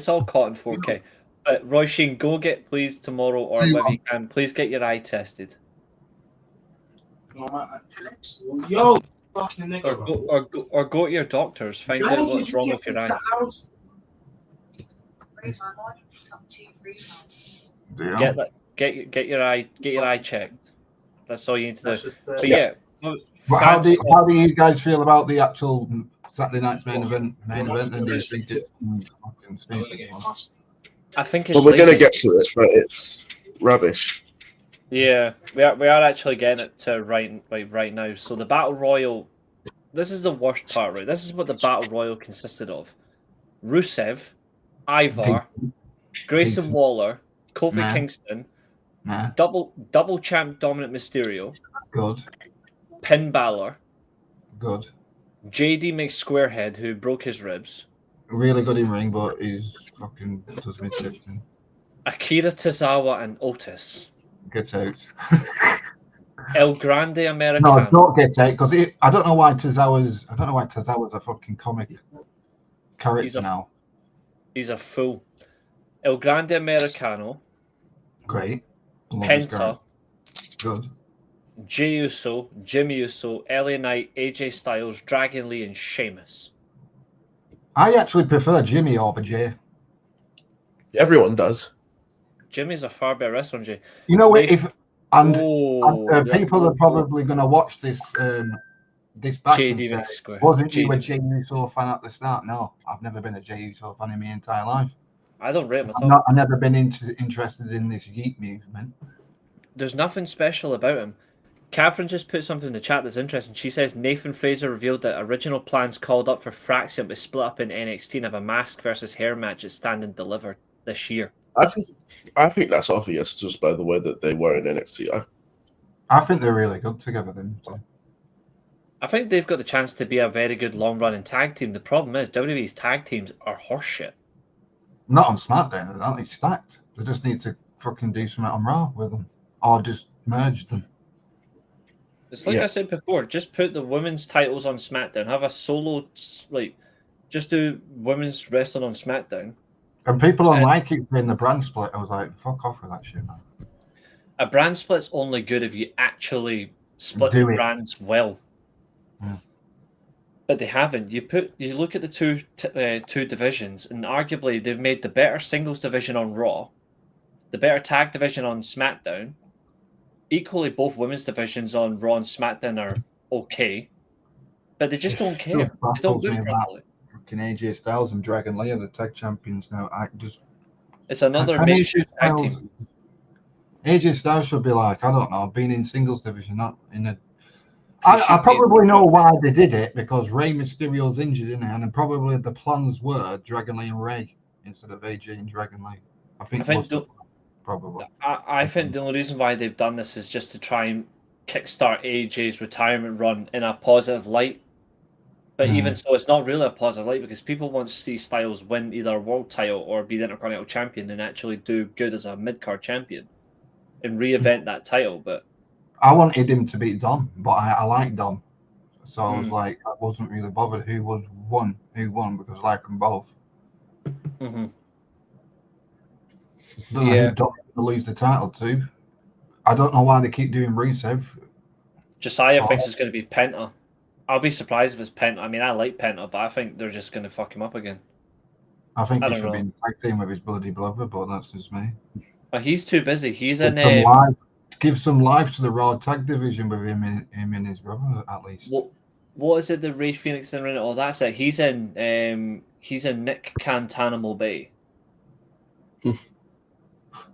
S1: all caught in 4K. But Roy Sheen, go get please tomorrow or whenever you can. Please get your eye tested.
S6: Yo,
S3: fucking
S1: Or
S3: nigga.
S1: go to your doctors. Find
S3: Why
S1: out
S3: did
S1: what's
S3: you
S1: wrong
S3: get
S1: with your
S3: me
S1: eye.
S3: the house?
S5: Deal.
S1: Get your eye checked. That's all you need to
S3: That's
S1: do.
S3: just,
S1: But
S3: yeah.
S1: yeah,
S5: But how
S1: France
S5: do you guys feel about the actual Saturday night's main event? And do you think it's fucking stupid?
S1: I think it's.
S3: Well, we're gonna
S1: lazy.
S3: get to it, but it's rubbish.
S1: Yeah, we are actually getting it to right now. So the battle royal, this is the worst part, right? This is what the battle royal consisted of: Rusev, Ivar, Grayson
S5: Decent.
S1: Waller, Kofi
S5: Nah.
S1: Kingston,
S5: Nah,
S1: double champ Dominic Mysterio,
S5: good,
S1: Finn Balor,
S5: good.
S1: JD McSquarehead, who broke his ribs,
S5: Really good in ring, but he's fucking does me tits in.
S1: Akira Tozawa, and Otis,
S5: Get out.
S1: El Grande Americano.
S5: No, don't get out because I don't know why Tozawa's a fucking comic character
S1: He's a-
S5: now.
S1: He's a fool. El Grande Americano,
S5: Great. Love this guy.
S1: Penta,
S5: Good.
S1: Jey Uso, Jimmy Uso, LA Knight, AJ Styles, Dragon Lee, and Sheamus.
S5: I actually prefer Jimmy over Jay.
S3: Everyone does.
S1: Jimmy's a far better wrestler than Jey.
S5: You know,
S1: Maybe-
S5: if and
S1: that-
S5: people are probably going to watch this back and
S1: JD
S5: say,
S1: McSquare.
S5: wasn't you a
S1: JD.
S5: Jey Uso fan at the start? No, I've never been a Jey Uso fan in my entire life.
S1: I don't rate him at all.
S5: I've never been interested in this Yeet movement.
S1: There's nothing special about him. Catherine just put something in the chat that's interesting. She says Nathan Fraser revealed that original plans called up for Fraxium to split up in NXT and have a mask versus hair match at Stand and Deliver this year.
S3: I think that's obvious just by the way that they were in NXT.
S5: I think they're really good together. Then so.
S1: I think they've got the chance to be a very good long-running tag team. The problem is WWE's tag teams are horseshit.
S5: Not on SmackDown, they're not stacked. They just need to fucking do something on Raw with them, or just merge them.
S1: It's like
S3: Yeah.
S1: I said before, just put the women's titles on SmackDown. Have a solo, just do women's wrestling on SmackDown.
S5: And people don't like it in the brand split. I was like, fuck off with that shit, man.
S1: A brand split's only good if you actually split
S5: Do
S1: the
S5: it.
S1: brands well.
S5: Yeah.
S1: But they haven't. You look at the two divisions, and arguably they've made the better singles division on Raw, the better tag division on SmackDown. Equally, both women's divisions on Raw and SmackDown are okay, but they just don't care. They don't do it properly.
S5: Fucking AJ Styles and Dragon Lee are the tag champions now.
S1: It's another
S5: And
S1: major tag
S5: Styles-
S1: team.
S5: AJ Styles should be like, I don't know, being in singles division, not in a.
S1: He
S5: I
S1: should be
S5: probably
S1: in-
S5: know why they did it because Rey Mysterio's injured, isn't it? And then probably the plans were Dragon Lee and Rey instead of AJ and Dragon Lee. I think probably.
S1: I think the only reason why they've done this is just to try and kickstart AJ's retirement run in a positive light. But even so, it's not really a positive light because people want to see Styles win either a world title or be the Intercontinental Champion and actually do good as a mid-card champion and reinvent that title. But
S5: I wanted him to beat Dom, but I like Dom. So I was
S1: Mm.
S5: like, I wasn't really bothered who won because I like them both.
S1: mhm.
S5: Don't know
S1: Yeah.
S5: who Dom's going to lose the title to. I don't know why they keep doing Rusev.
S1: Josiah thinks it's going to be Penta. I'll be surprised if it's Penta. I mean, I like Penta, but I think they're just going to fuck him up again.
S5: I think
S1: I
S5: he
S1: don't
S5: should be
S1: know.
S5: in tag team with his bloody brother, but that's just me.
S1: But he's too busy. He's
S5: Give
S1: in.
S5: give some life to the Raw tag division with him and his brother at least.
S1: What is it that Ray Phoenix in? Oh, that's it. He's in Nick Cantanamo Bay.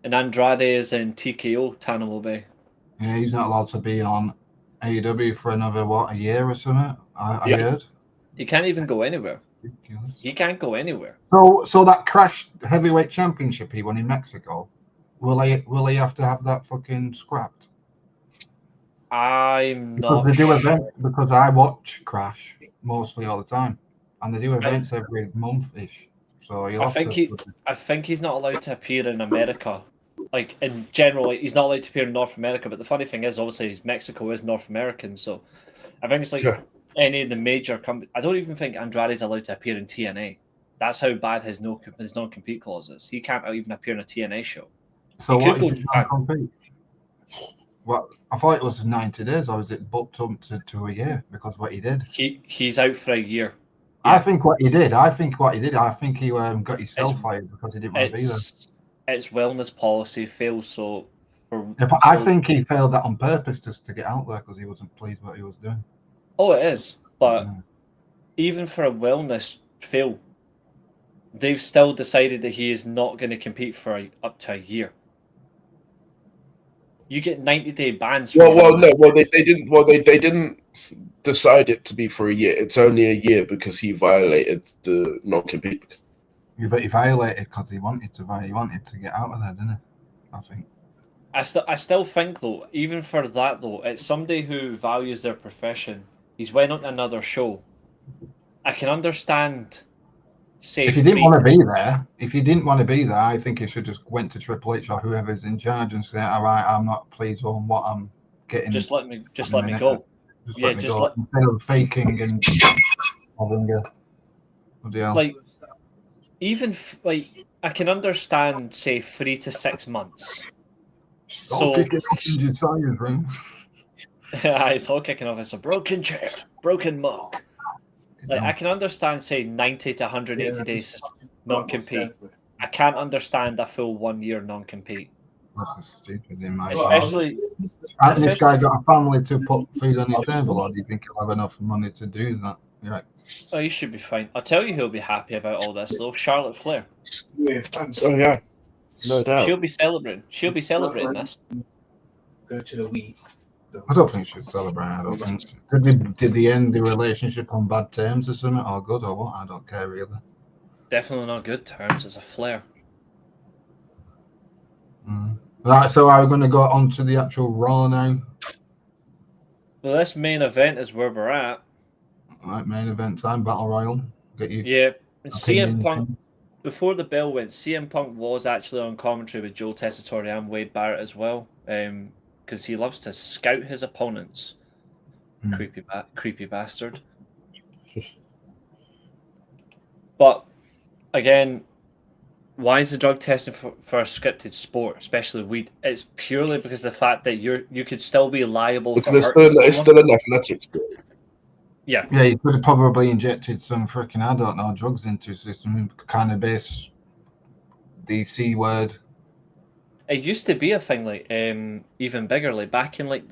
S1: And Andrade is in TKO Tanamo Bay.
S5: Yeah, he's not allowed to be on AEW for another a year or something. I
S3: Yeah.
S5: heard.
S1: He can't even go anywhere.
S5: Ridiculous.
S1: He can't go anywhere.
S5: So that Crash Heavyweight Championship he won in Mexico, will he have to have that fucking scrapped?
S1: I'm
S5: Because
S1: not
S5: they do
S1: sure.
S5: events, because I watch Crash mostly all the time, and they do events every month ish. So
S1: I think he's not allowed to appear in America. Like in general, he's not allowed to appear in North America. But the funny thing is, obviously, Mexico is North American, so I think it's like
S3: Sure.
S1: any of the major companies. I don't even think Andrade's allowed to appear in TNA. That's how bad his non-compete clause is. He can't even appear in a TNA show.
S5: So
S1: he
S5: what
S1: could
S5: is
S1: go
S5: his
S1: to Japan.
S5: non-compete? What I thought it was 90 days, or is it booked up to a year because what he did?
S1: He's out for a year.
S5: I
S1: Yeah.
S5: think what he did. I think he got himself fired because he didn't want to be there.
S1: It's wellness policy fails. So
S5: I think he failed that on purpose just to get out there because he wasn't pleased with what he was doing.
S1: Oh, it is. But
S5: Yeah.
S1: even for a wellness fail, they've still decided that he is not going to compete for up to a year. You get 90-day bans.
S3: They didn't. Well, they didn't decide it to be for a year. It's only a year because he violated the non-compete.
S5: Yeah, but he violated because he wanted to get out of there, didn't he? I think.
S1: I still think though, even for that though, it's somebody who values their profession. He's went on another show. I can understand. Say
S5: if he didn't want to be there, I think he should just went to Triple H or whoever's in charge and say, "All right, I'm not pleased with what I'm getting.
S1: Just let me go.
S5: Just let me go instead of faking and having a
S1: like even like I can understand say 3 to 6 months. So
S5: it's
S1: all kicking off. It's a broken chair, broken mug. Like I can understand say 90 to 180 days non-compete. I can't understand a full 1 year non-compete.
S5: That's stupid in my
S1: Especially
S5: hasn't this guy got a family to put food on his table, or do you think he'll have enough money to do that? You're right.
S1: Oh, he should be fine. I'll tell you who'll be happy about all this though. Charlotte Flair.
S3: Oh yeah, no doubt.
S1: She'll be celebrating this.
S6: Go to the week.
S5: I don't think she'll celebrate. I don't think. Did they end the relationship on bad terms or something, or good or what? I don't care really.
S1: Definitely not good terms. It's a Flair.
S5: Right, so are we going to go on to the actual Raw now?
S1: Well, this main event is where we're at.
S5: Right, main event time, Battle Royal. Get you.
S1: Yeah, and CM Punk. Before the bell went, CM Punk was actually on commentary with Joe Tessitore and Wade Barrett as well, because he loves to scout his opponents. Creepy bastard. But again, why is the drug testing for a scripted sport, especially weed? It's purely because of the fact that you could still be liable.
S3: Because it's still an athletics sport.
S1: Yeah.
S5: Yeah, you could have probably injected some freaking, I don't know, drugs into his system, cannabis, the C word.
S1: It used to be a thing like even bigger, like back in like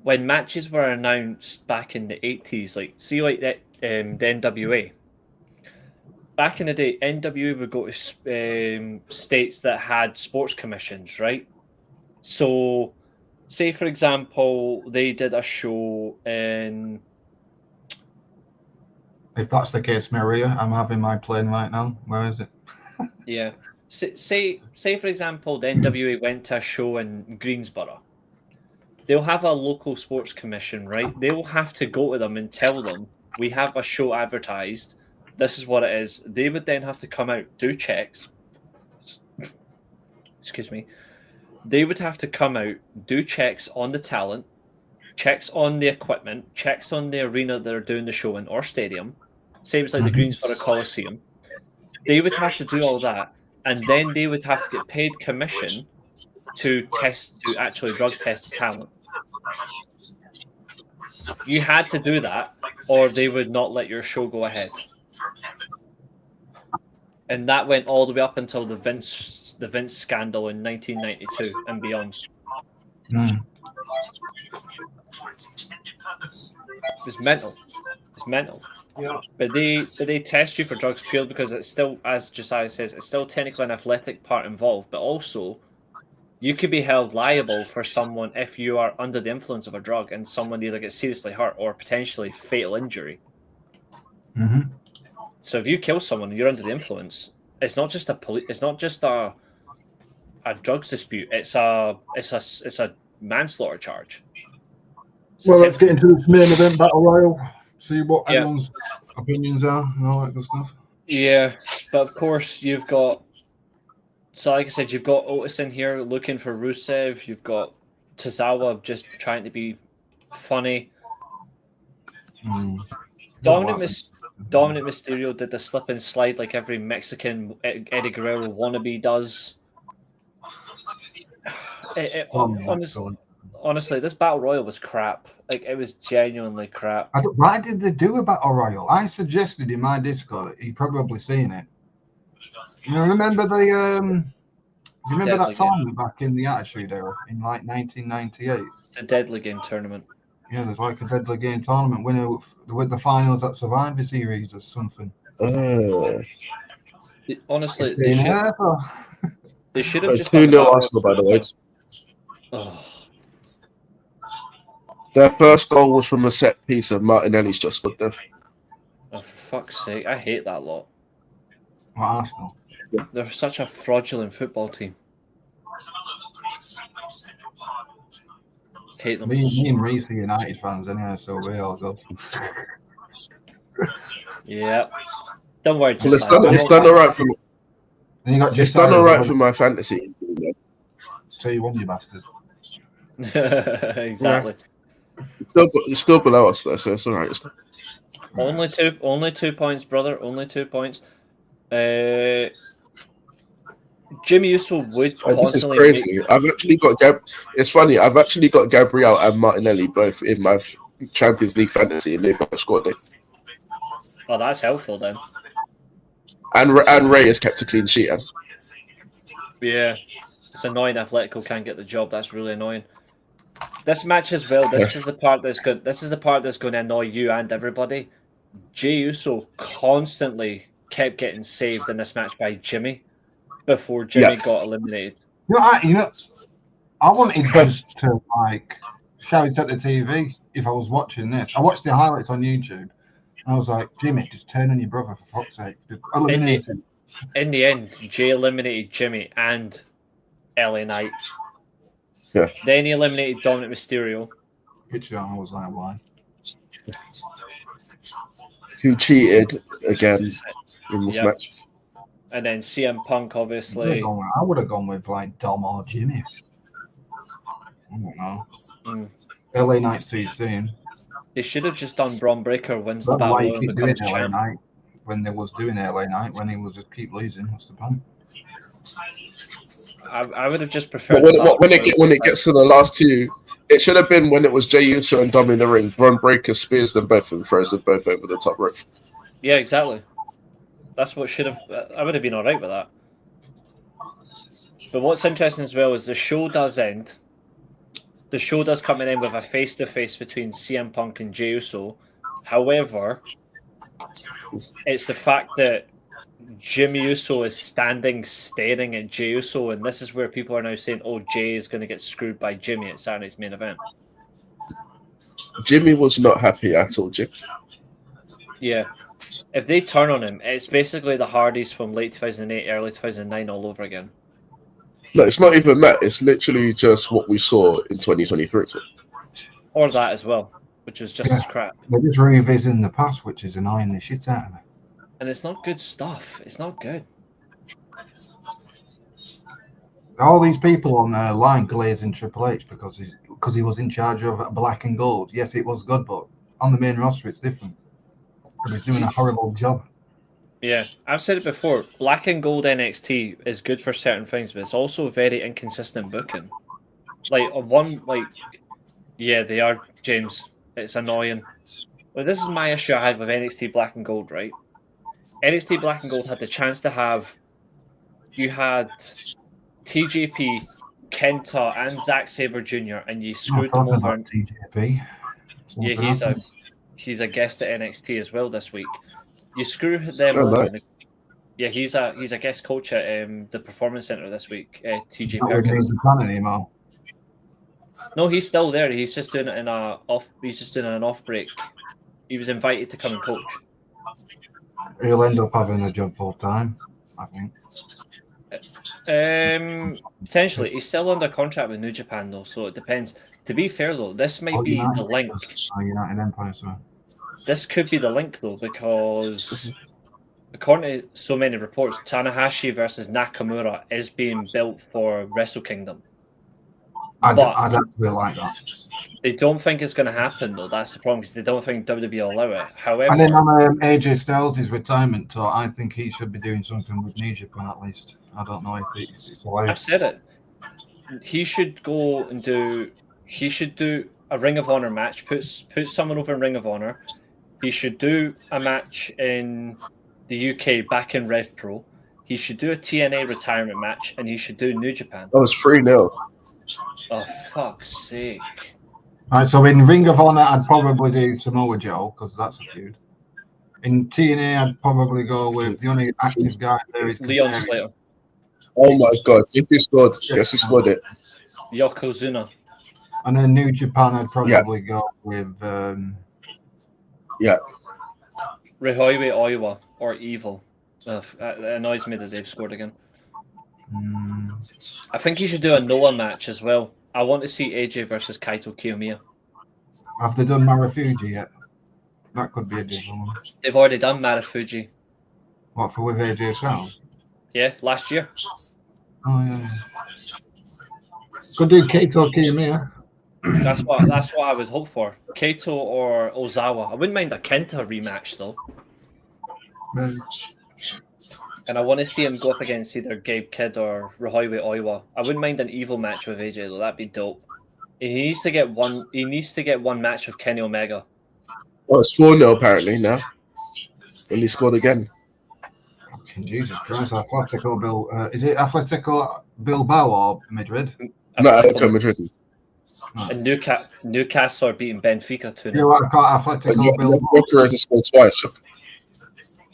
S1: when matches were announced back in the 80s, like see like that the NWA. Back in the day, NWA would go to states that had sports commissions, right? So say, for example, they did a show in...
S5: If that's the case, Maria, I'm having my plane right now. Where is it?
S1: Yeah. Say, for example, the NWA went to a show in Greensboro. They'll have a local sports commission, right? They will have to go to them and tell them, we have a show advertised. This is what it is. They would then have to come out, do checks. Excuse me. They would have to come out, do checks on the talent, checks on the equipment, checks on the arena that they're doing the show in or stadium. Same as like the Greensboro Coliseum. They would have to do all that, and then they would have to get paid commission to actually drug test the talent. You had to do that, or they would not let your show go ahead. And that went all the way up until the Vince scandal in 1992 and beyond. It's mental. It's mental.
S6: Yeah.
S1: But they test you for drugs purely because it's still, as Josiah says, it's still technically an athletic part involved, but also you could be held liable for someone if you are under the influence of a drug and someone either gets seriously hurt or potentially fatal injury. So if you kill someone and you're under the influence, it's not just a drugs dispute. It's a manslaughter charge.
S5: Well, let's get into this main event Battle Royal. See what everyone's opinions are and all that good stuff.
S1: Yeah, but of course you've got. So like I said, you've got Otis in here looking for Rusev. You've got Tozawa just trying to be funny. Dominic Mysterio did the slip and slide like every Mexican Eddie Guerrero wannabe does. Honestly, this battle royal was crap. Like, it was genuinely crap.
S5: Why did they do a battle royal? I suggested in my Discord. You probably seen it. You remember the you remember
S1: Deadly
S5: that tournament back in the Attitude Era in like 1998?
S1: The Deadly Game tournament.
S5: Yeah, there's like a Deadly Game tournament winner with the finals at Survivor Series or something.
S1: Honestly,
S5: Yeah,
S1: they should have just
S3: 2-0 Arsenal, by the way.
S1: Oh,
S3: Their first goal was from a set piece of Martinelli's just scored there.
S1: for fuck's sake. I hate that lot.
S5: what, Arsenal?
S1: They're such a fraudulent football team. Hate them.
S5: Me and Reese are United fans anyway, so we're all good.
S1: Yeah. Don't worry.
S3: Well, it's done all right for me.
S5: And you got
S3: It's done all right for my fantasy.
S5: So you won, you bastard.
S1: Exactly.
S3: It's still below us though, so it's all right.
S1: Only 2 points, brother. Only 2 points. Jimmy Uso would
S3: This is
S1: constantly
S3: crazy. I've actually got It's funny. I've actually got Gabriel and Martinelli both in my Champions League fantasy, and they both scored it.
S1: Oh, that's helpful then.
S3: And Ray has kept a clean sheet.
S1: Yeah, it's annoying. Atletico can't get the job. That's really annoying. This match as well. This is the part that's good. This is the part that's going to annoy you and everybody. Jey Uso constantly kept getting saved in this match by Jimmy before Jimmy got eliminated.
S5: I wanted just to like shout at the TV if I was watching this. I watched the highlights on YouTube. And I was like, Jimmy, just turn on your brother for fuck's sake. Eliminate him.
S1: In the end, Jay eliminated Jimmy and LA Knight.
S3: Yeah.
S1: Then he eliminated Dominic Mysterio.
S5: Which I was like, why?
S3: Who cheated again in this match?
S1: And then CM Punk, obviously.
S5: I would have gone with like Dom or Jimmy. I don't know. LA Knight too soon.
S1: They should have just done Braun Breaker wins the
S5: That's
S1: battle
S5: why
S1: royal
S5: you
S1: and
S5: keep doing
S1: becomes
S5: LA
S1: champ.
S5: Knight when they was doing LA Knight when he was just keep losing. What's the point?
S1: I would have just preferred.
S3: But when it gets to the last two, it should have been when it was Jey Uso and Dom in the ring. Braun Breaker spears them both and throws them both over the top rope.
S1: Yeah, exactly. That's what should have. I would have been all right with that. But what's interesting as well is the show does end. The show does come in with a face-to-face between CM Punk and Jey Uso. However, it's the fact that Jimmy Uso is standing staring at Jey Uso, and this is where people are now saying, oh, Jay is going to get screwed by Jimmy at Saturday's main event.
S3: Jimmy was not happy at all, Jim.
S1: Yeah. If they turn on him, it's basically the Hardys from late 2008, early 2009 all over again.
S3: No, it's not even that. It's literally just what we saw in 2023.
S1: Or that as well, which was just as crap.
S5: They're just revisiting the past, which is annoying the shit out of me.
S1: And it's not good stuff. It's not good.
S5: All these people on the line glazing Triple H because he was in charge of Black and Gold. Yes, it was good, but on the main roster, it's different. He's doing a horrible job.
S1: Yeah, I've said it before. Black and Gold NXT is good for certain things, but it's also very inconsistent booking. Yeah, they are, James. It's annoying. Well, this is my issue I had with NXT Black and Gold, right? NXT Black and Gold had the chance to have. You had TJP, Kenta, and Zack Sabre Jr., and you screwed them over.
S5: TJP.
S1: Yeah, he's a guest at NXT as well this week. You screw them over.
S3: Nice.
S1: Yeah, he's a guest coach at the Performance Center this week. TJ
S5: Not with
S1: Perkins.
S5: New Japan anymore.
S1: No, he's still there. He's just doing it in a off. He's just doing an off break. He was invited to come and coach.
S5: He'll end up having a job full time, I think.
S1: Potentially, he's still under contract with New Japan though, so it depends. To be fair though, this might be the link.
S5: United Empire, so.
S1: This could be the link though, because according to so many reports, Tanahashi versus Nakamura is being built for Wrestle Kingdom.
S5: I don't really like that.
S1: They don't think it's going to happen though. That's the problem, because they don't think WWE will allow it. However,
S5: And then on AJ Styles' retirement tour, I think he should be doing something with New Japan at least. I don't know if it's allowed.
S1: I've said it. he should go and do. He should do a Ring of Honor match. Put someone over in Ring of Honor. He should do a match in the UK back in Rev Pro. He should do a TNA retirement match, and he should do New Japan.
S3: That was 3-0.
S1: Oh, fuck's sake.
S5: Right, so in Ring of Honor, I'd probably do Samoa Joe, because that's a feud. In TNA, I'd probably go with the only active guy there is
S1: Leon
S5: Kazarian.
S1: Slater.
S3: Oh my god, if he scored, yes, he scored it.
S1: Yokozuna.
S5: And then New Japan, I'd probably go with...
S3: Yeah.
S1: Rihoiwe Oiwa or Evil. It annoys me that they've scored again. I think he should do a Noah match as well. I want to see AJ versus Kaito Kiyomiya.
S5: Have they done Marufuji yet? That could be a good one.
S1: They've already done Marufuji.
S5: What, for with AJ Styles?
S1: Yeah, last year.
S5: Oh, yeah. Could do Kaito Kiyomiya.
S1: That's what I would hope for. Kaito or Ozawa. I wouldn't mind a Kenta rematch though. And I want to see him go up against either Gabe Kidd or Rihoiwe Oiwa. I wouldn't mind an evil match with AJ though. That'd be dope. He needs to get one. He needs to get one match with Kenny Omega.
S3: Well, it's 4-0 apparently now. And he scored again.
S5: Fucking Jesus Christ! Atletico is it Atletico Bilbao or Madrid?
S3: No, Atletico Madrid.
S1: And Newcastle are beating Benfica 2-0.
S5: You know what? I got Atletico Bilbao.
S3: Booker has scored twice.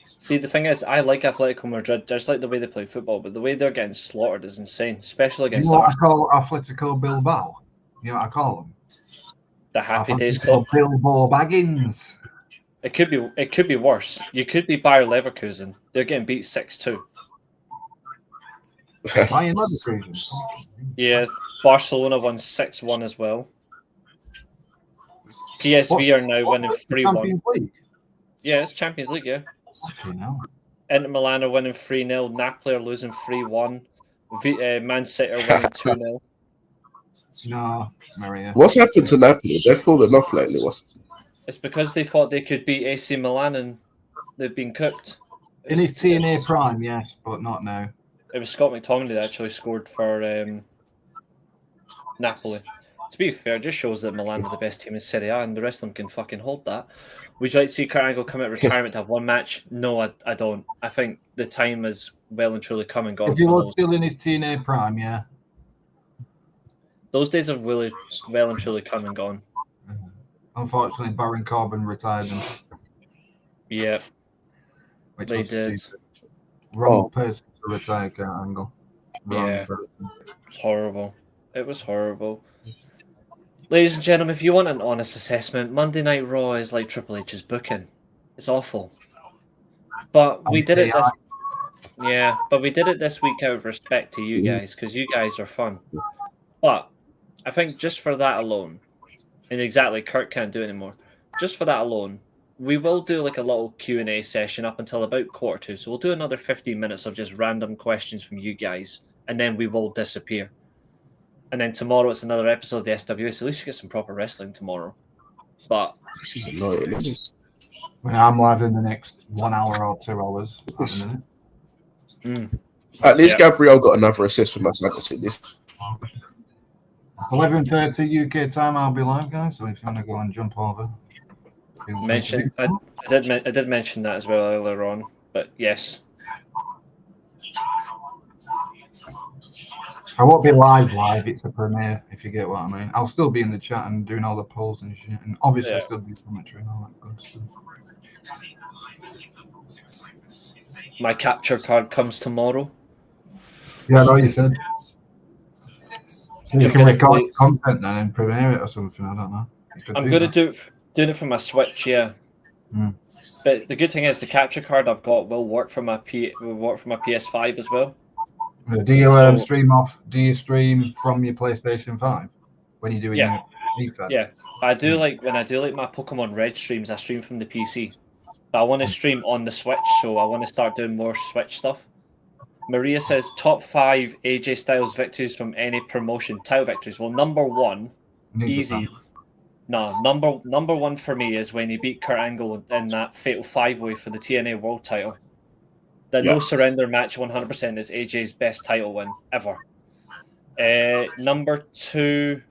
S1: See, the thing is, I like Atletico Madrid. Just like the way they play football, but the way they're getting slaughtered is insane, especially
S5: You
S1: against
S5: know what I call Atletico Bilbao? You know what I call them?
S1: the Happy Days
S5: Atletico
S1: Club.
S5: Bilbao Baggins.
S1: It could be worse. You could be Bayer Leverkusen. They're getting beat 6-2.
S5: Bayern Leverkusen.
S1: Yeah, Barcelona won 6-1 as well. PSV are now winning 3-1.
S5: Champions League.
S1: Yeah, it's Champions League, yeah.
S5: Okay, now.
S1: Inter Milan are winning 3-0. Napoli are losing 3-1. Man City are winning 2-0.
S5: No, Maria.
S3: What's happened to Napoli? They've fallen off lately.
S1: It's because they thought they could beat AC Milan and they've been cooked.
S5: In his TNA prime, yes, but not now.
S1: It was Scott McTominay that actually scored for Napoli. To be fair, it just shows that Milan are the best team in Serie A and the rest of them can fucking hold that. Would you like to see Kurt Angle come out of retirement to have one match? No, I don't. I think the time is well and truly come and gone.
S5: If he
S1: for
S5: was
S1: those.
S5: still in his TNA prime, yeah.
S1: Those days have really well and truly come and gone.
S5: Unfortunately, Baron Corbin retired him,
S1: Yeah,
S5: which
S1: they
S5: was
S1: did.
S5: stupid. Wrong person to retire Kurt Angle. Wrong
S1: Yeah.
S5: person.
S1: It's horrible. It was horrible. Ladies and gentlemen, if you want an honest assessment, Monday Night Raw is like Triple H's booking. It's awful. But we did it this but we did it this week out of respect to you guys, because you guys are fun. But I think just for that alone, and exactly, Kurt can't do it anymore. Just for that alone, we will do like a little Q&A session up until about 1:45. So we'll do another 15 minutes of just random questions from you guys, and then we will disappear. And then tomorrow it's another episode of the SWS. At least you get some proper wrestling tomorrow. But
S3: This is annoying.
S5: Well, I'm live in the next 1 hour or 2 hours at the minute.
S3: At least Gabriel got another assist for my fantasy.
S5: 11:30 UK time, I'll be live, guys. So if you want to go and jump over,
S1: I did mention that as well earlier on. But yes,
S5: I won't be live. It's a premiere, if you get what I mean. I'll still be in the chat and doing all the polls and shit, and obviously
S1: Yeah.
S5: still be commentary and all that good stuff.
S1: my capture card comes tomorrow.
S5: Yeah, I know you said. So you can
S1: gonna
S5: record
S1: play-
S5: content then and premiere it or something. I don't know. You could
S1: I'm
S5: do
S1: gonna
S5: that.
S1: doing it for my Switch, yeah. But the good thing is the capture card I've got will work for my PS5 as well.
S5: Do you
S1: So-
S5: stream off? Do you stream from your PlayStation 5 when you're doing
S1: Yeah.
S5: your FIFA?
S1: Yeah, I do like when I do like my Pokemon Red streams. I stream from the PC, but I want to stream on the Switch, so I want to start doing more Switch stuff. Maria says top 5 AJ Styles victories from any promotion. Title victories. Well, number one,
S5: New
S1: easy.
S5: Japan.
S1: No, number one for me is when he beat Kurt Angle in that Fatal 5-Way for the TNA World Title. The No
S3: Yeah.
S1: Surrender match 100% is AJ's best title win ever. Number 2,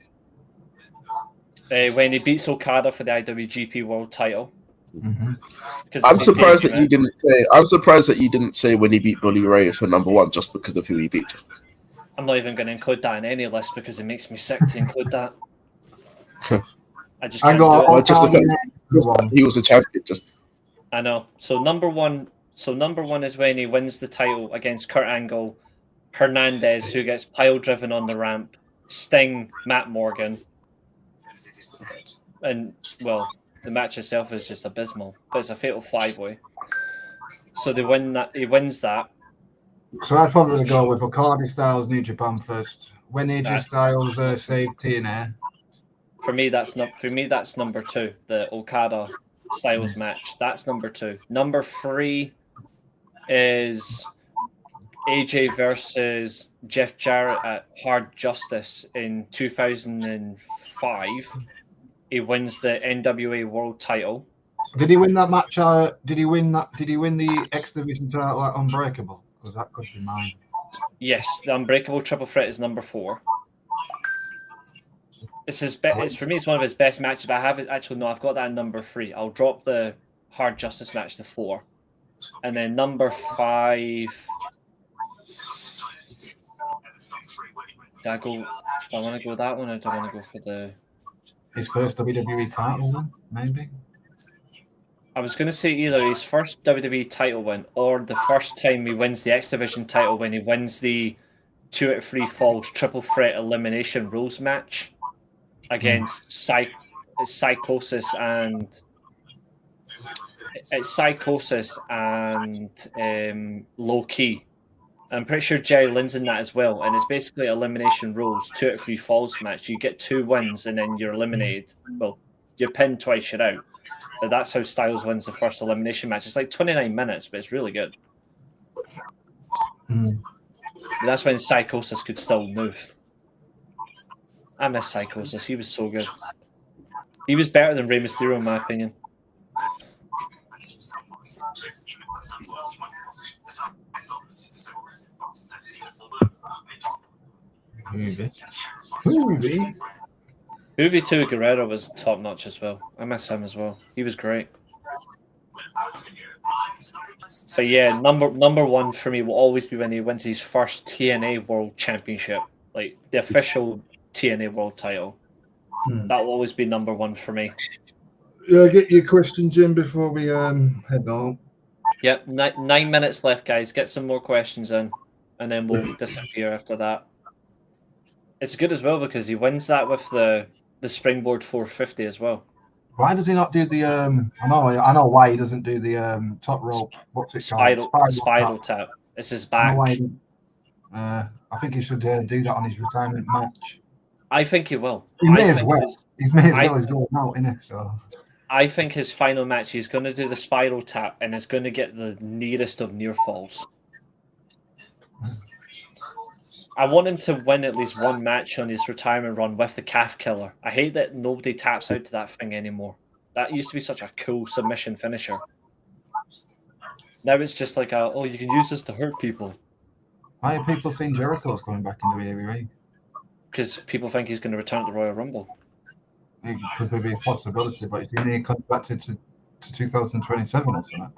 S1: when he beats Okada for the IWGP World Title.
S5: Mhm.
S1: 'Cause
S3: I'm
S1: it's his
S3: surprised that
S1: debut,
S3: you didn't say. I'm surprised that you didn't say when he beat Bully Ray for number 1, just because of who he beat.
S1: I'm not even going to include that in any list because it makes me sick to include that. I just
S5: I
S1: can't
S5: got
S1: do
S3: Well,
S1: it.
S3: just the fact
S5: number one.
S3: he was a champion. Just
S1: I know. So number one is when he wins the title against Kurt Angle, Hernandez, who gets pile driven on the ramp, Sting, Matt Morgan, and well, the match itself is just abysmal. But it's a fatal 5-way. So they win that. He wins that.
S5: So I'd probably go with Okada Styles, New Japan first. When AJ
S1: Right.
S5: Styles saved TNA.
S1: For me, that's number 2. The Okada Styles match. That's number 2. Number 3 is AJ versus Jeff Jarrett at Hard Justice in 2005. He wins the NWA World Title.
S5: Did he win that match? Did he win the X Division title at Unbreakable? Because that could be mine.
S1: Yes, the Unbreakable Triple Threat is number 4. It's for me. It's one of his best matches. But I have it. Actually, no, I've got that in number 3. I'll drop the Hard Justice match to 4, and then number 5. Do I want to go with that one, or do I want to go for the?
S5: His first WWE title win, maybe.
S1: I was going to say either his first WWE title win or the first time he wins the X Division title when he wins the 2 out of 3 falls triple threat elimination rules match against Psychosis and Low Key. I'm pretty sure Jerry Lynn's in that as well, and it's basically elimination rules 2 out of 3 falls match. You get 2 wins and then you're eliminated. Well, you're pinned twice, you're out. But that's how Styles wins the first elimination match. It's like 29 minutes, but it's really good. But that's when Psychosis could still move. I miss Psychosis. He was so good. He was better than Rey Mysterio, in my opinion. Movie 2 Guerrero was top notch as well. I miss him as well. He was great. But yeah, number 1 for me will always be when he wins his first TNA World Championship, like the official TNA World Title. That will always be number 1 for me.
S5: Yeah, get your question, Jim, before we head on.
S1: Yep, 9 minutes left, guys. Get some more questions in, and then we'll disappear after that. It's good as well because he wins that with the Springboard 450 as well.
S5: Why does he not do the I know why he doesn't do the top rope. What's it called?
S1: Spiral tap. It's his back.
S5: I think he should do that on his retirement match.
S1: I think he will.
S5: He may as well. He's made as well as going out, isn't it? So
S1: I think his final match, he's going to do the spiral tap and is going to get the nearest of near falls. I want him to win at least one match on his retirement run with the calf killer. I hate that nobody taps out to that thing anymore. That used to be such a cool submission finisher. Now it's just like, you can use this to hurt people.
S5: Why are people saying Jericho's coming back into WWE?
S1: Because people think he's going to return at the Royal Rumble.
S5: It could be a possibility, but is he going to come back to 2027 or something?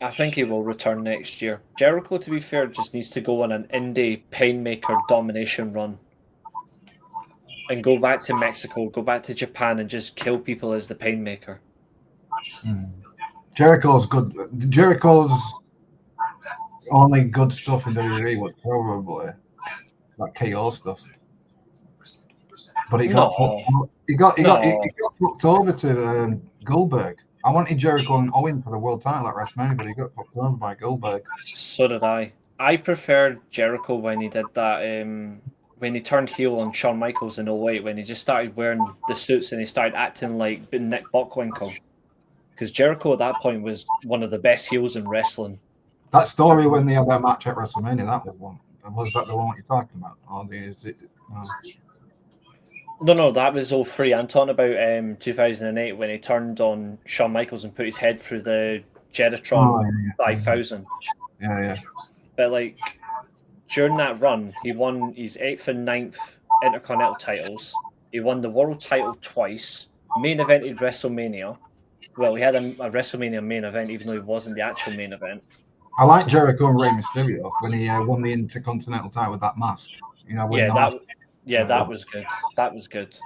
S1: I think he will return next year. Jericho, to be fair, just needs to go on an indie Painmaker domination run and go back to Mexico, go back to Japan, and just kill people as the Painmaker.
S5: Jericho's good. Jericho's only good stuff in WWE was probably that KO stuff. But he got fucked over to Goldberg. I wanted Jericho and Owen for the world title at WrestleMania, but he got fucked over by Goldberg.
S1: So did I. I preferred Jericho when he did that, when he turned heel on Shawn Michaels in 08, when he just started wearing the suits and he started acting like Nick Bockwinkel. Because Jericho at that point was one of the best heels in wrestling.
S5: That story when they had that match at WrestleMania, that was one. Was that the one you're talking about?
S1: No, that was 03. I'm talking about 2008 when he turned on Shawn Michaels and put his head through the Geritron 5000.
S5: Yeah.
S1: But like, during that run, he won his 8th and 9th Intercontinental titles. He won the world title twice, main evented WrestleMania. Well, he had a WrestleMania main event, even though he wasn't the actual main event.
S5: I like Jericho and Rey Mysterio when he won the Intercontinental title with that mask. You know, when
S1: That was good. That was good.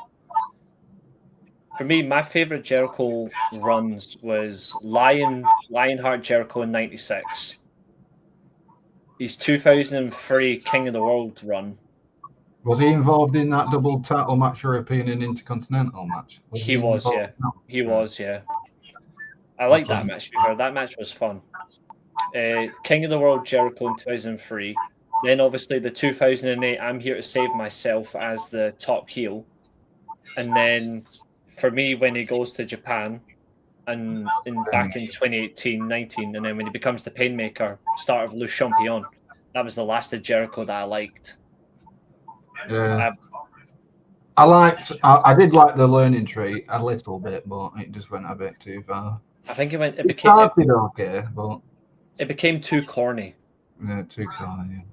S1: For me, my favorite Jericho runs was Lionheart Jericho in '96. His 2003 King of the World run.
S5: Was he involved in that double title match, European and Intercontinental match?
S1: He was, yeah.
S5: No.
S1: He was, yeah. I like that match because that match was fun. King of the World Jericho in 2003. Then obviously the 2008 I'm Here to Save Myself as the top heel. And then for me, when he goes to Japan and back in 2018-19, and then when he becomes the Painmaker, start of Le Champion, that was the last of Jericho that I liked.
S5: Yeah. I did like the learning tree a little bit, but it just went a bit too far.
S1: I think
S5: It started okay, but
S1: it became too corny.
S5: Yeah, too corny.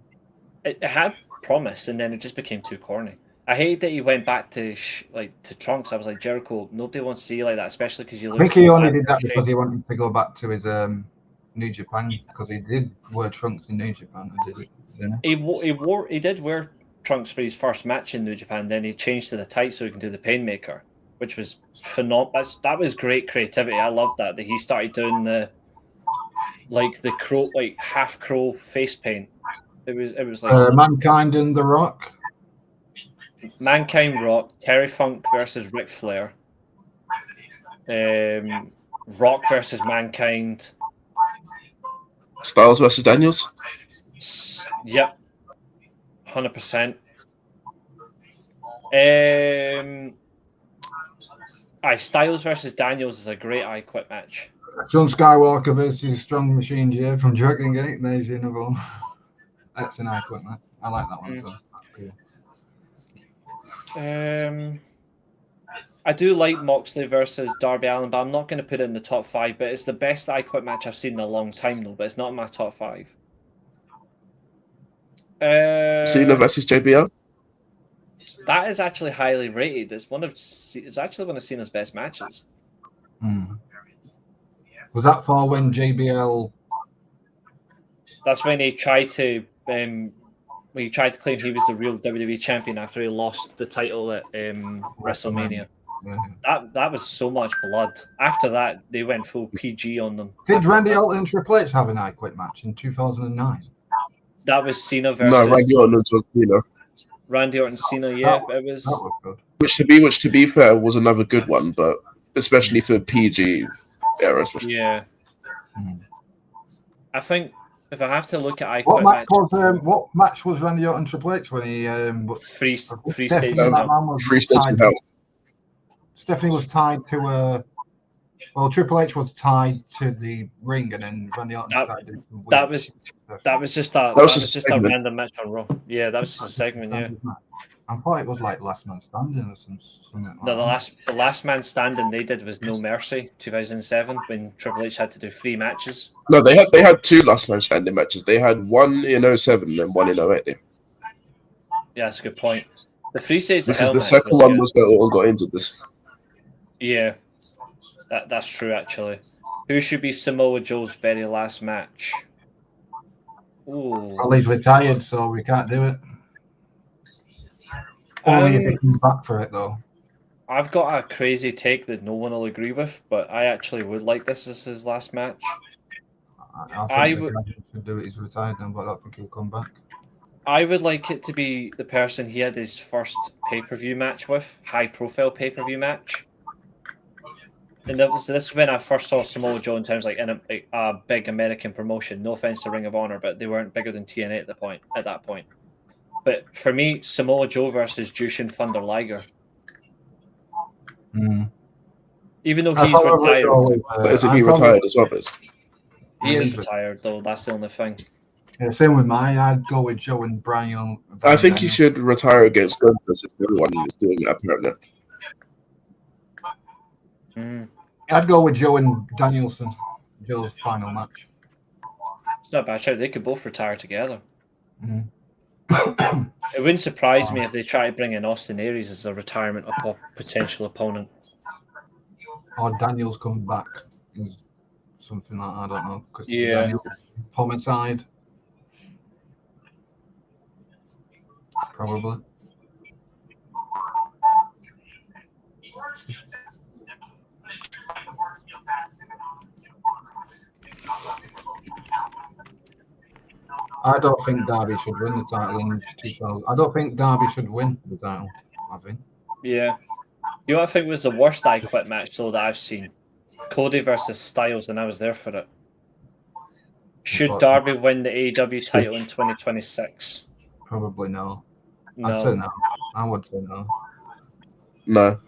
S5: Yeah.
S1: It had promise, and then it just became too corny. I hate that he went back to Trunks. I was like, Jericho, nobody wants to see you like that, especially because you look.
S5: I think he only did that because he wanted to go back to his New Japan, because he did wear Trunks in New Japan.
S1: He did wear Trunks for his first match in New Japan. Then he changed to the tights so he can do the Painmaker, which was phenomenal. That was great creativity. I loved that he started doing the crow, like half crow face paint. It was like
S5: Mankind and The Rock.
S1: Mankind, Rock, Terry Funk versus Ric Flair, Rock versus Mankind,
S3: Styles versus Daniels.
S1: Yep, 100%. Styles versus Daniels is a great I Quit match.
S5: John Skywalker versus Strong Machine J from Dragon Gate. There's your another. That's an I Quit match. I like that one. So.
S1: I do like Moxley versus Darby Allin, but I'm not going to put it in the top 5. But it's the best I Quit match I've seen in a long time, though. But it's not in my top 5.
S3: Cena versus JBL.
S1: That is actually highly rated. It's actually one of Cena's best matches.
S5: Was that for when JBL?
S1: That's when he tried to claim he was the real WWE champion after he lost the title at WrestleMania. Yeah. That was so much blood. After that, they went full PG on them.
S5: Did Randy Orton and Triple H have an I Quit match in 2009?
S1: That was Cena versus.
S3: No, Randy Orton and Cena.
S1: Randy Orton, Cena, yeah, it was.
S5: That was good.
S3: Which to be fair was another good one, but especially for PG era.
S1: Yeah. I think if I have to look at I
S5: What
S1: Quit
S5: match what match was Randy Orton and Triple H when he
S1: free stage
S3: in hell?
S5: Stephanie was tied to Triple H was tied to the ring, and then Randy Orton started.
S1: That was just a random match on Raw. Yeah, that was just a segment. Yeah.
S5: I thought it was like Last Man Standing or something like
S1: no, the last man standing they did was No Mercy 2007 when Triple H had to do 3 matches.
S3: No, they had 2 Last Man Standing matches. They had one in 07 and one in 08.
S1: Yeah, that's a good point. The free stage
S3: because the second one was where Orton got injured.
S1: Yeah, that's true actually. Who should be Samoa Joe's very last match? Ooh.
S5: Well, he's retired, so we can't do it. Only if he comes back for it, though.
S1: I've got a crazy take that no one will agree with, but I actually would like this as his last match.
S5: I would do it. He's retired now, but I don't think he'll come back.
S1: I would like it to be the person he had his first pay-per-view match with, high-profile pay-per-view match. And this is when I first saw Samoa Joe in terms like in a big American promotion. No offense to Ring of Honor, but they weren't bigger than TNA at that point. But for me, Samoa Joe versus Jushin Thunder Liger. Even though he's retired.
S3: But isn't he retired as well, Biz?
S1: He is retired, though. That's the only thing.
S5: Yeah, same with mine. I'd go with Joe and Brian.
S3: I think he should retire against Gunther if everyone is doing that, apparently.
S5: I'd go with Joe and Danielson. Joe's final match.
S1: It's not a bad shout. They could both retire together. It wouldn't surprise me if they try to bring in Austin Aries as a retirement potential opponent.
S5: Or Daniels come back. Something like that, I don't know.
S1: Yeah.
S5: Daniels, homicide. Probably. I don't think Darby should win the title in 2000. I don't think Darby should win the title. I think.
S1: Yeah. You know what I think was the worst I Quit match though that I've seen? Cody versus Styles, and I was there for it. Should Darby win the AEW title in 2026?
S5: Probably no.
S1: No.
S5: I'd say no. I would say no.
S3: No.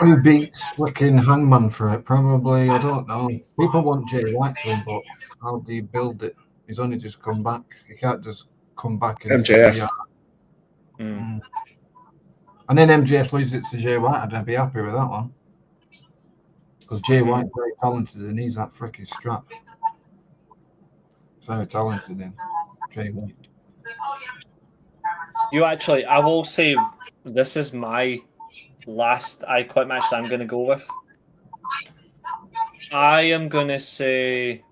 S5: Who beats freaking Hangman for it? Probably, I don't know. People want Jay White to win, but how do you build it? He's only just come back. He can't just come back and
S3: MJF.
S5: say, yeah. And then MJF loses it to Jay White. I'd be happy with that one. Because Jay White's very talented and he's that freaking strap. Very talented in Jay White.
S1: You actually, I will say, this is my last I Quit match that I'm going to go with. I am going to say...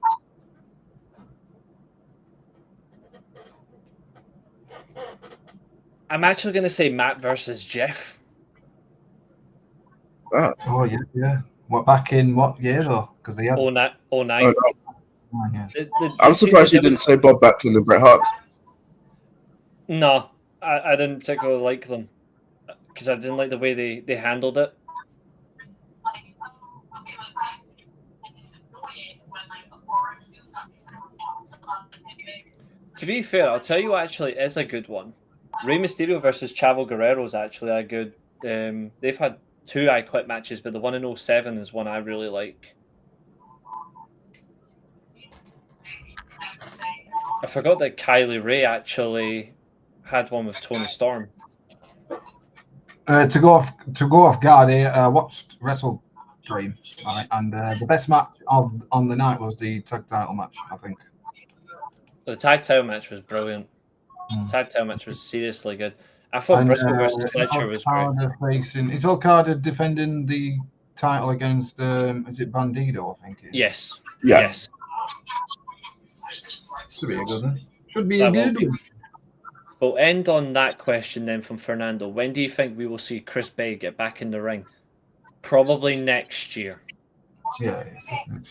S1: I'm actually going to say Matt versus Jeff.
S5: Oh, yeah. What, back in what year, though? Because they had...
S1: 09.
S3: Oh, no.
S5: Oh, yeah.
S3: I'm surprised you didn't say Bob Backlund and Bret Hart.
S1: No, I didn't particularly like them. Because I didn't like the way they handled it. To be fair, I'll tell you what actually is a good one. Rey Mysterio versus Chavo Guerrero is actually a good... they've had 2 I Quit matches, but the one in 07 is one I really like. I forgot that Kylie Ray actually had one with Tony Storm.
S5: To go off guard here, I watched Wrestle Dream, right? And the best match on the night was the tag title match, I think.
S1: The tag title match was brilliant. The tag title match was seriously good. I thought Briscoe versus Fletcher was great.
S5: Is Okada defending the title against, is it Bandido, I think?
S1: Yes.
S3: Yeah.
S1: Yes.
S5: Should be a good one. Should be a good one.
S1: We'll end on that question then from Fernando. When do you think we will see Chris Bay get back in the ring? Probably next year.
S5: Yeah.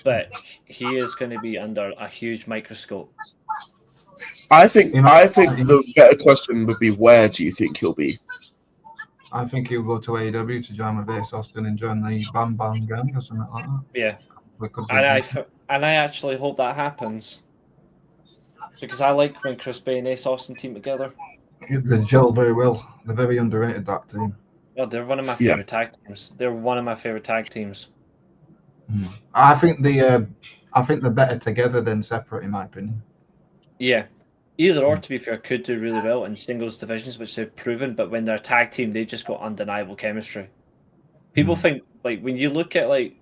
S1: But he is going to be under a huge microscope.
S3: I think the better question would be, where do you think he'll be?
S5: I think he'll go to AEW to join with Ace Austin and join the Bam Bam Gang or something like that.
S1: Yeah.
S5: And
S1: I actually hope that happens. Because I like when Chris Bay and Ace Austin team together.
S5: They gel very well. They're very underrated, that team.
S1: Oh, they're one of my favorite tag teams. They're one of my favorite tag teams.
S5: I think they're better together than separate, in my opinion.
S1: Yeah. Either or, to be fair, could do really well in singles divisions, which they've proven, but when they're a tag team, they've just got undeniable chemistry. People think, like, when you look at, like,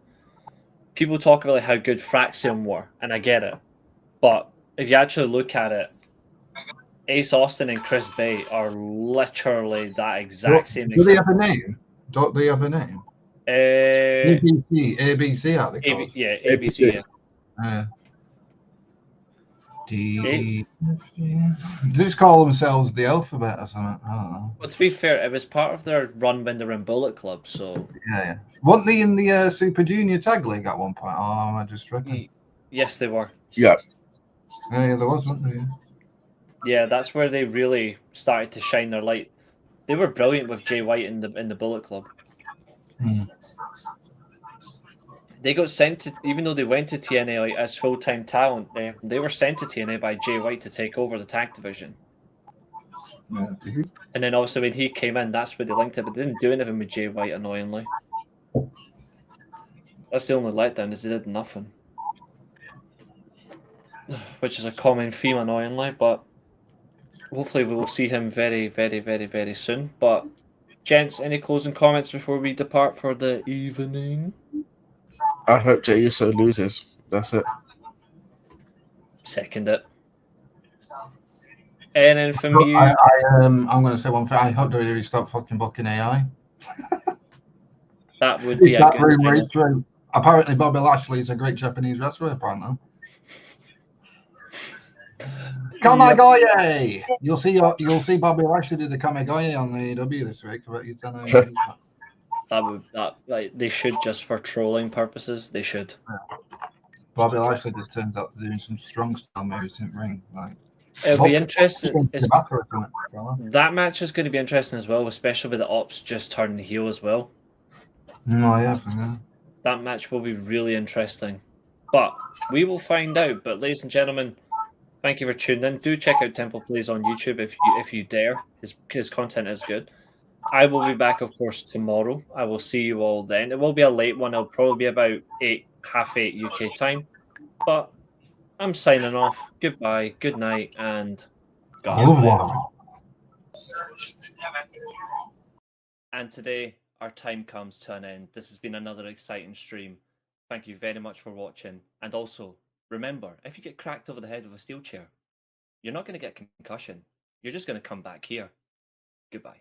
S1: people talk about like, how good Fraxium were, and I get it. But if you actually look at it, Ace Austin and Chris Bay are literally that exact same.
S5: Do they have a name? Don't they have a name? ABC, are they called?
S1: ABC.
S5: They just call themselves the Alphabet or something. I don't know.
S1: Well, to be fair, it was part of their run when they were in Bullet Club, so...
S5: Yeah. Weren't they in the Super Junior Tag League at one point? Oh, am I just tripping?
S1: Yes, they were.
S3: Yeah.
S5: Yeah, there was, wasn't there?
S1: Yeah, that's where they really started to shine their light. They were brilliant with Jay White in the Bullet Club. They got sent to, even though they went to TNA like, as full-time talent, they were sent to TNA by Jay White to take over the tag division. And then also when he came in, that's where they linked it, but they didn't do anything with Jay White, annoyingly. That's the only letdown, is they did nothing. Which is a common theme, annoyingly, but hopefully we will see him very, very, very, very soon. But, gents, any closing comments before we depart for the evening?
S3: I hope Jey Uso loses. That's it.
S1: Second it. And then from you,
S5: I'm going to say one thing. I hope WWE stop fucking booking AI.
S1: that would be a
S5: That
S1: good
S5: rumor
S1: sign.
S5: is true. Apparently, Bobby Lashley is a great Japanese wrestler. Apparently. Kamigoye! You'll see Bobby Lashley do the Kamigoye on the AEW this week. About you telling me.
S1: They should, just for trolling purposes. They should.
S5: Bobby Lashley just turns out to doing some strong style moves in the ring. Like,
S1: It'll be interesting.
S5: That
S1: That match is going to be interesting as well, especially with the Ops just turning heel as well.
S5: No, yeah.
S1: That match will be really interesting. But we will find out. But ladies and gentlemen, thank you for tuning in. Do check out Temple Plays on YouTube if you dare. His content is good. I will be back, of course, tomorrow. I will see you all then. It will be a late one. It'll probably be about 8:30 UK time. But I'm signing off. Goodbye, good night, and goodbye. And today, our time comes to an end. This has been another exciting stream. Thank you very much for watching. And also, remember, if you get cracked over the head with a steel chair, you're not going to get concussion. You're just going to come back here. Goodbye.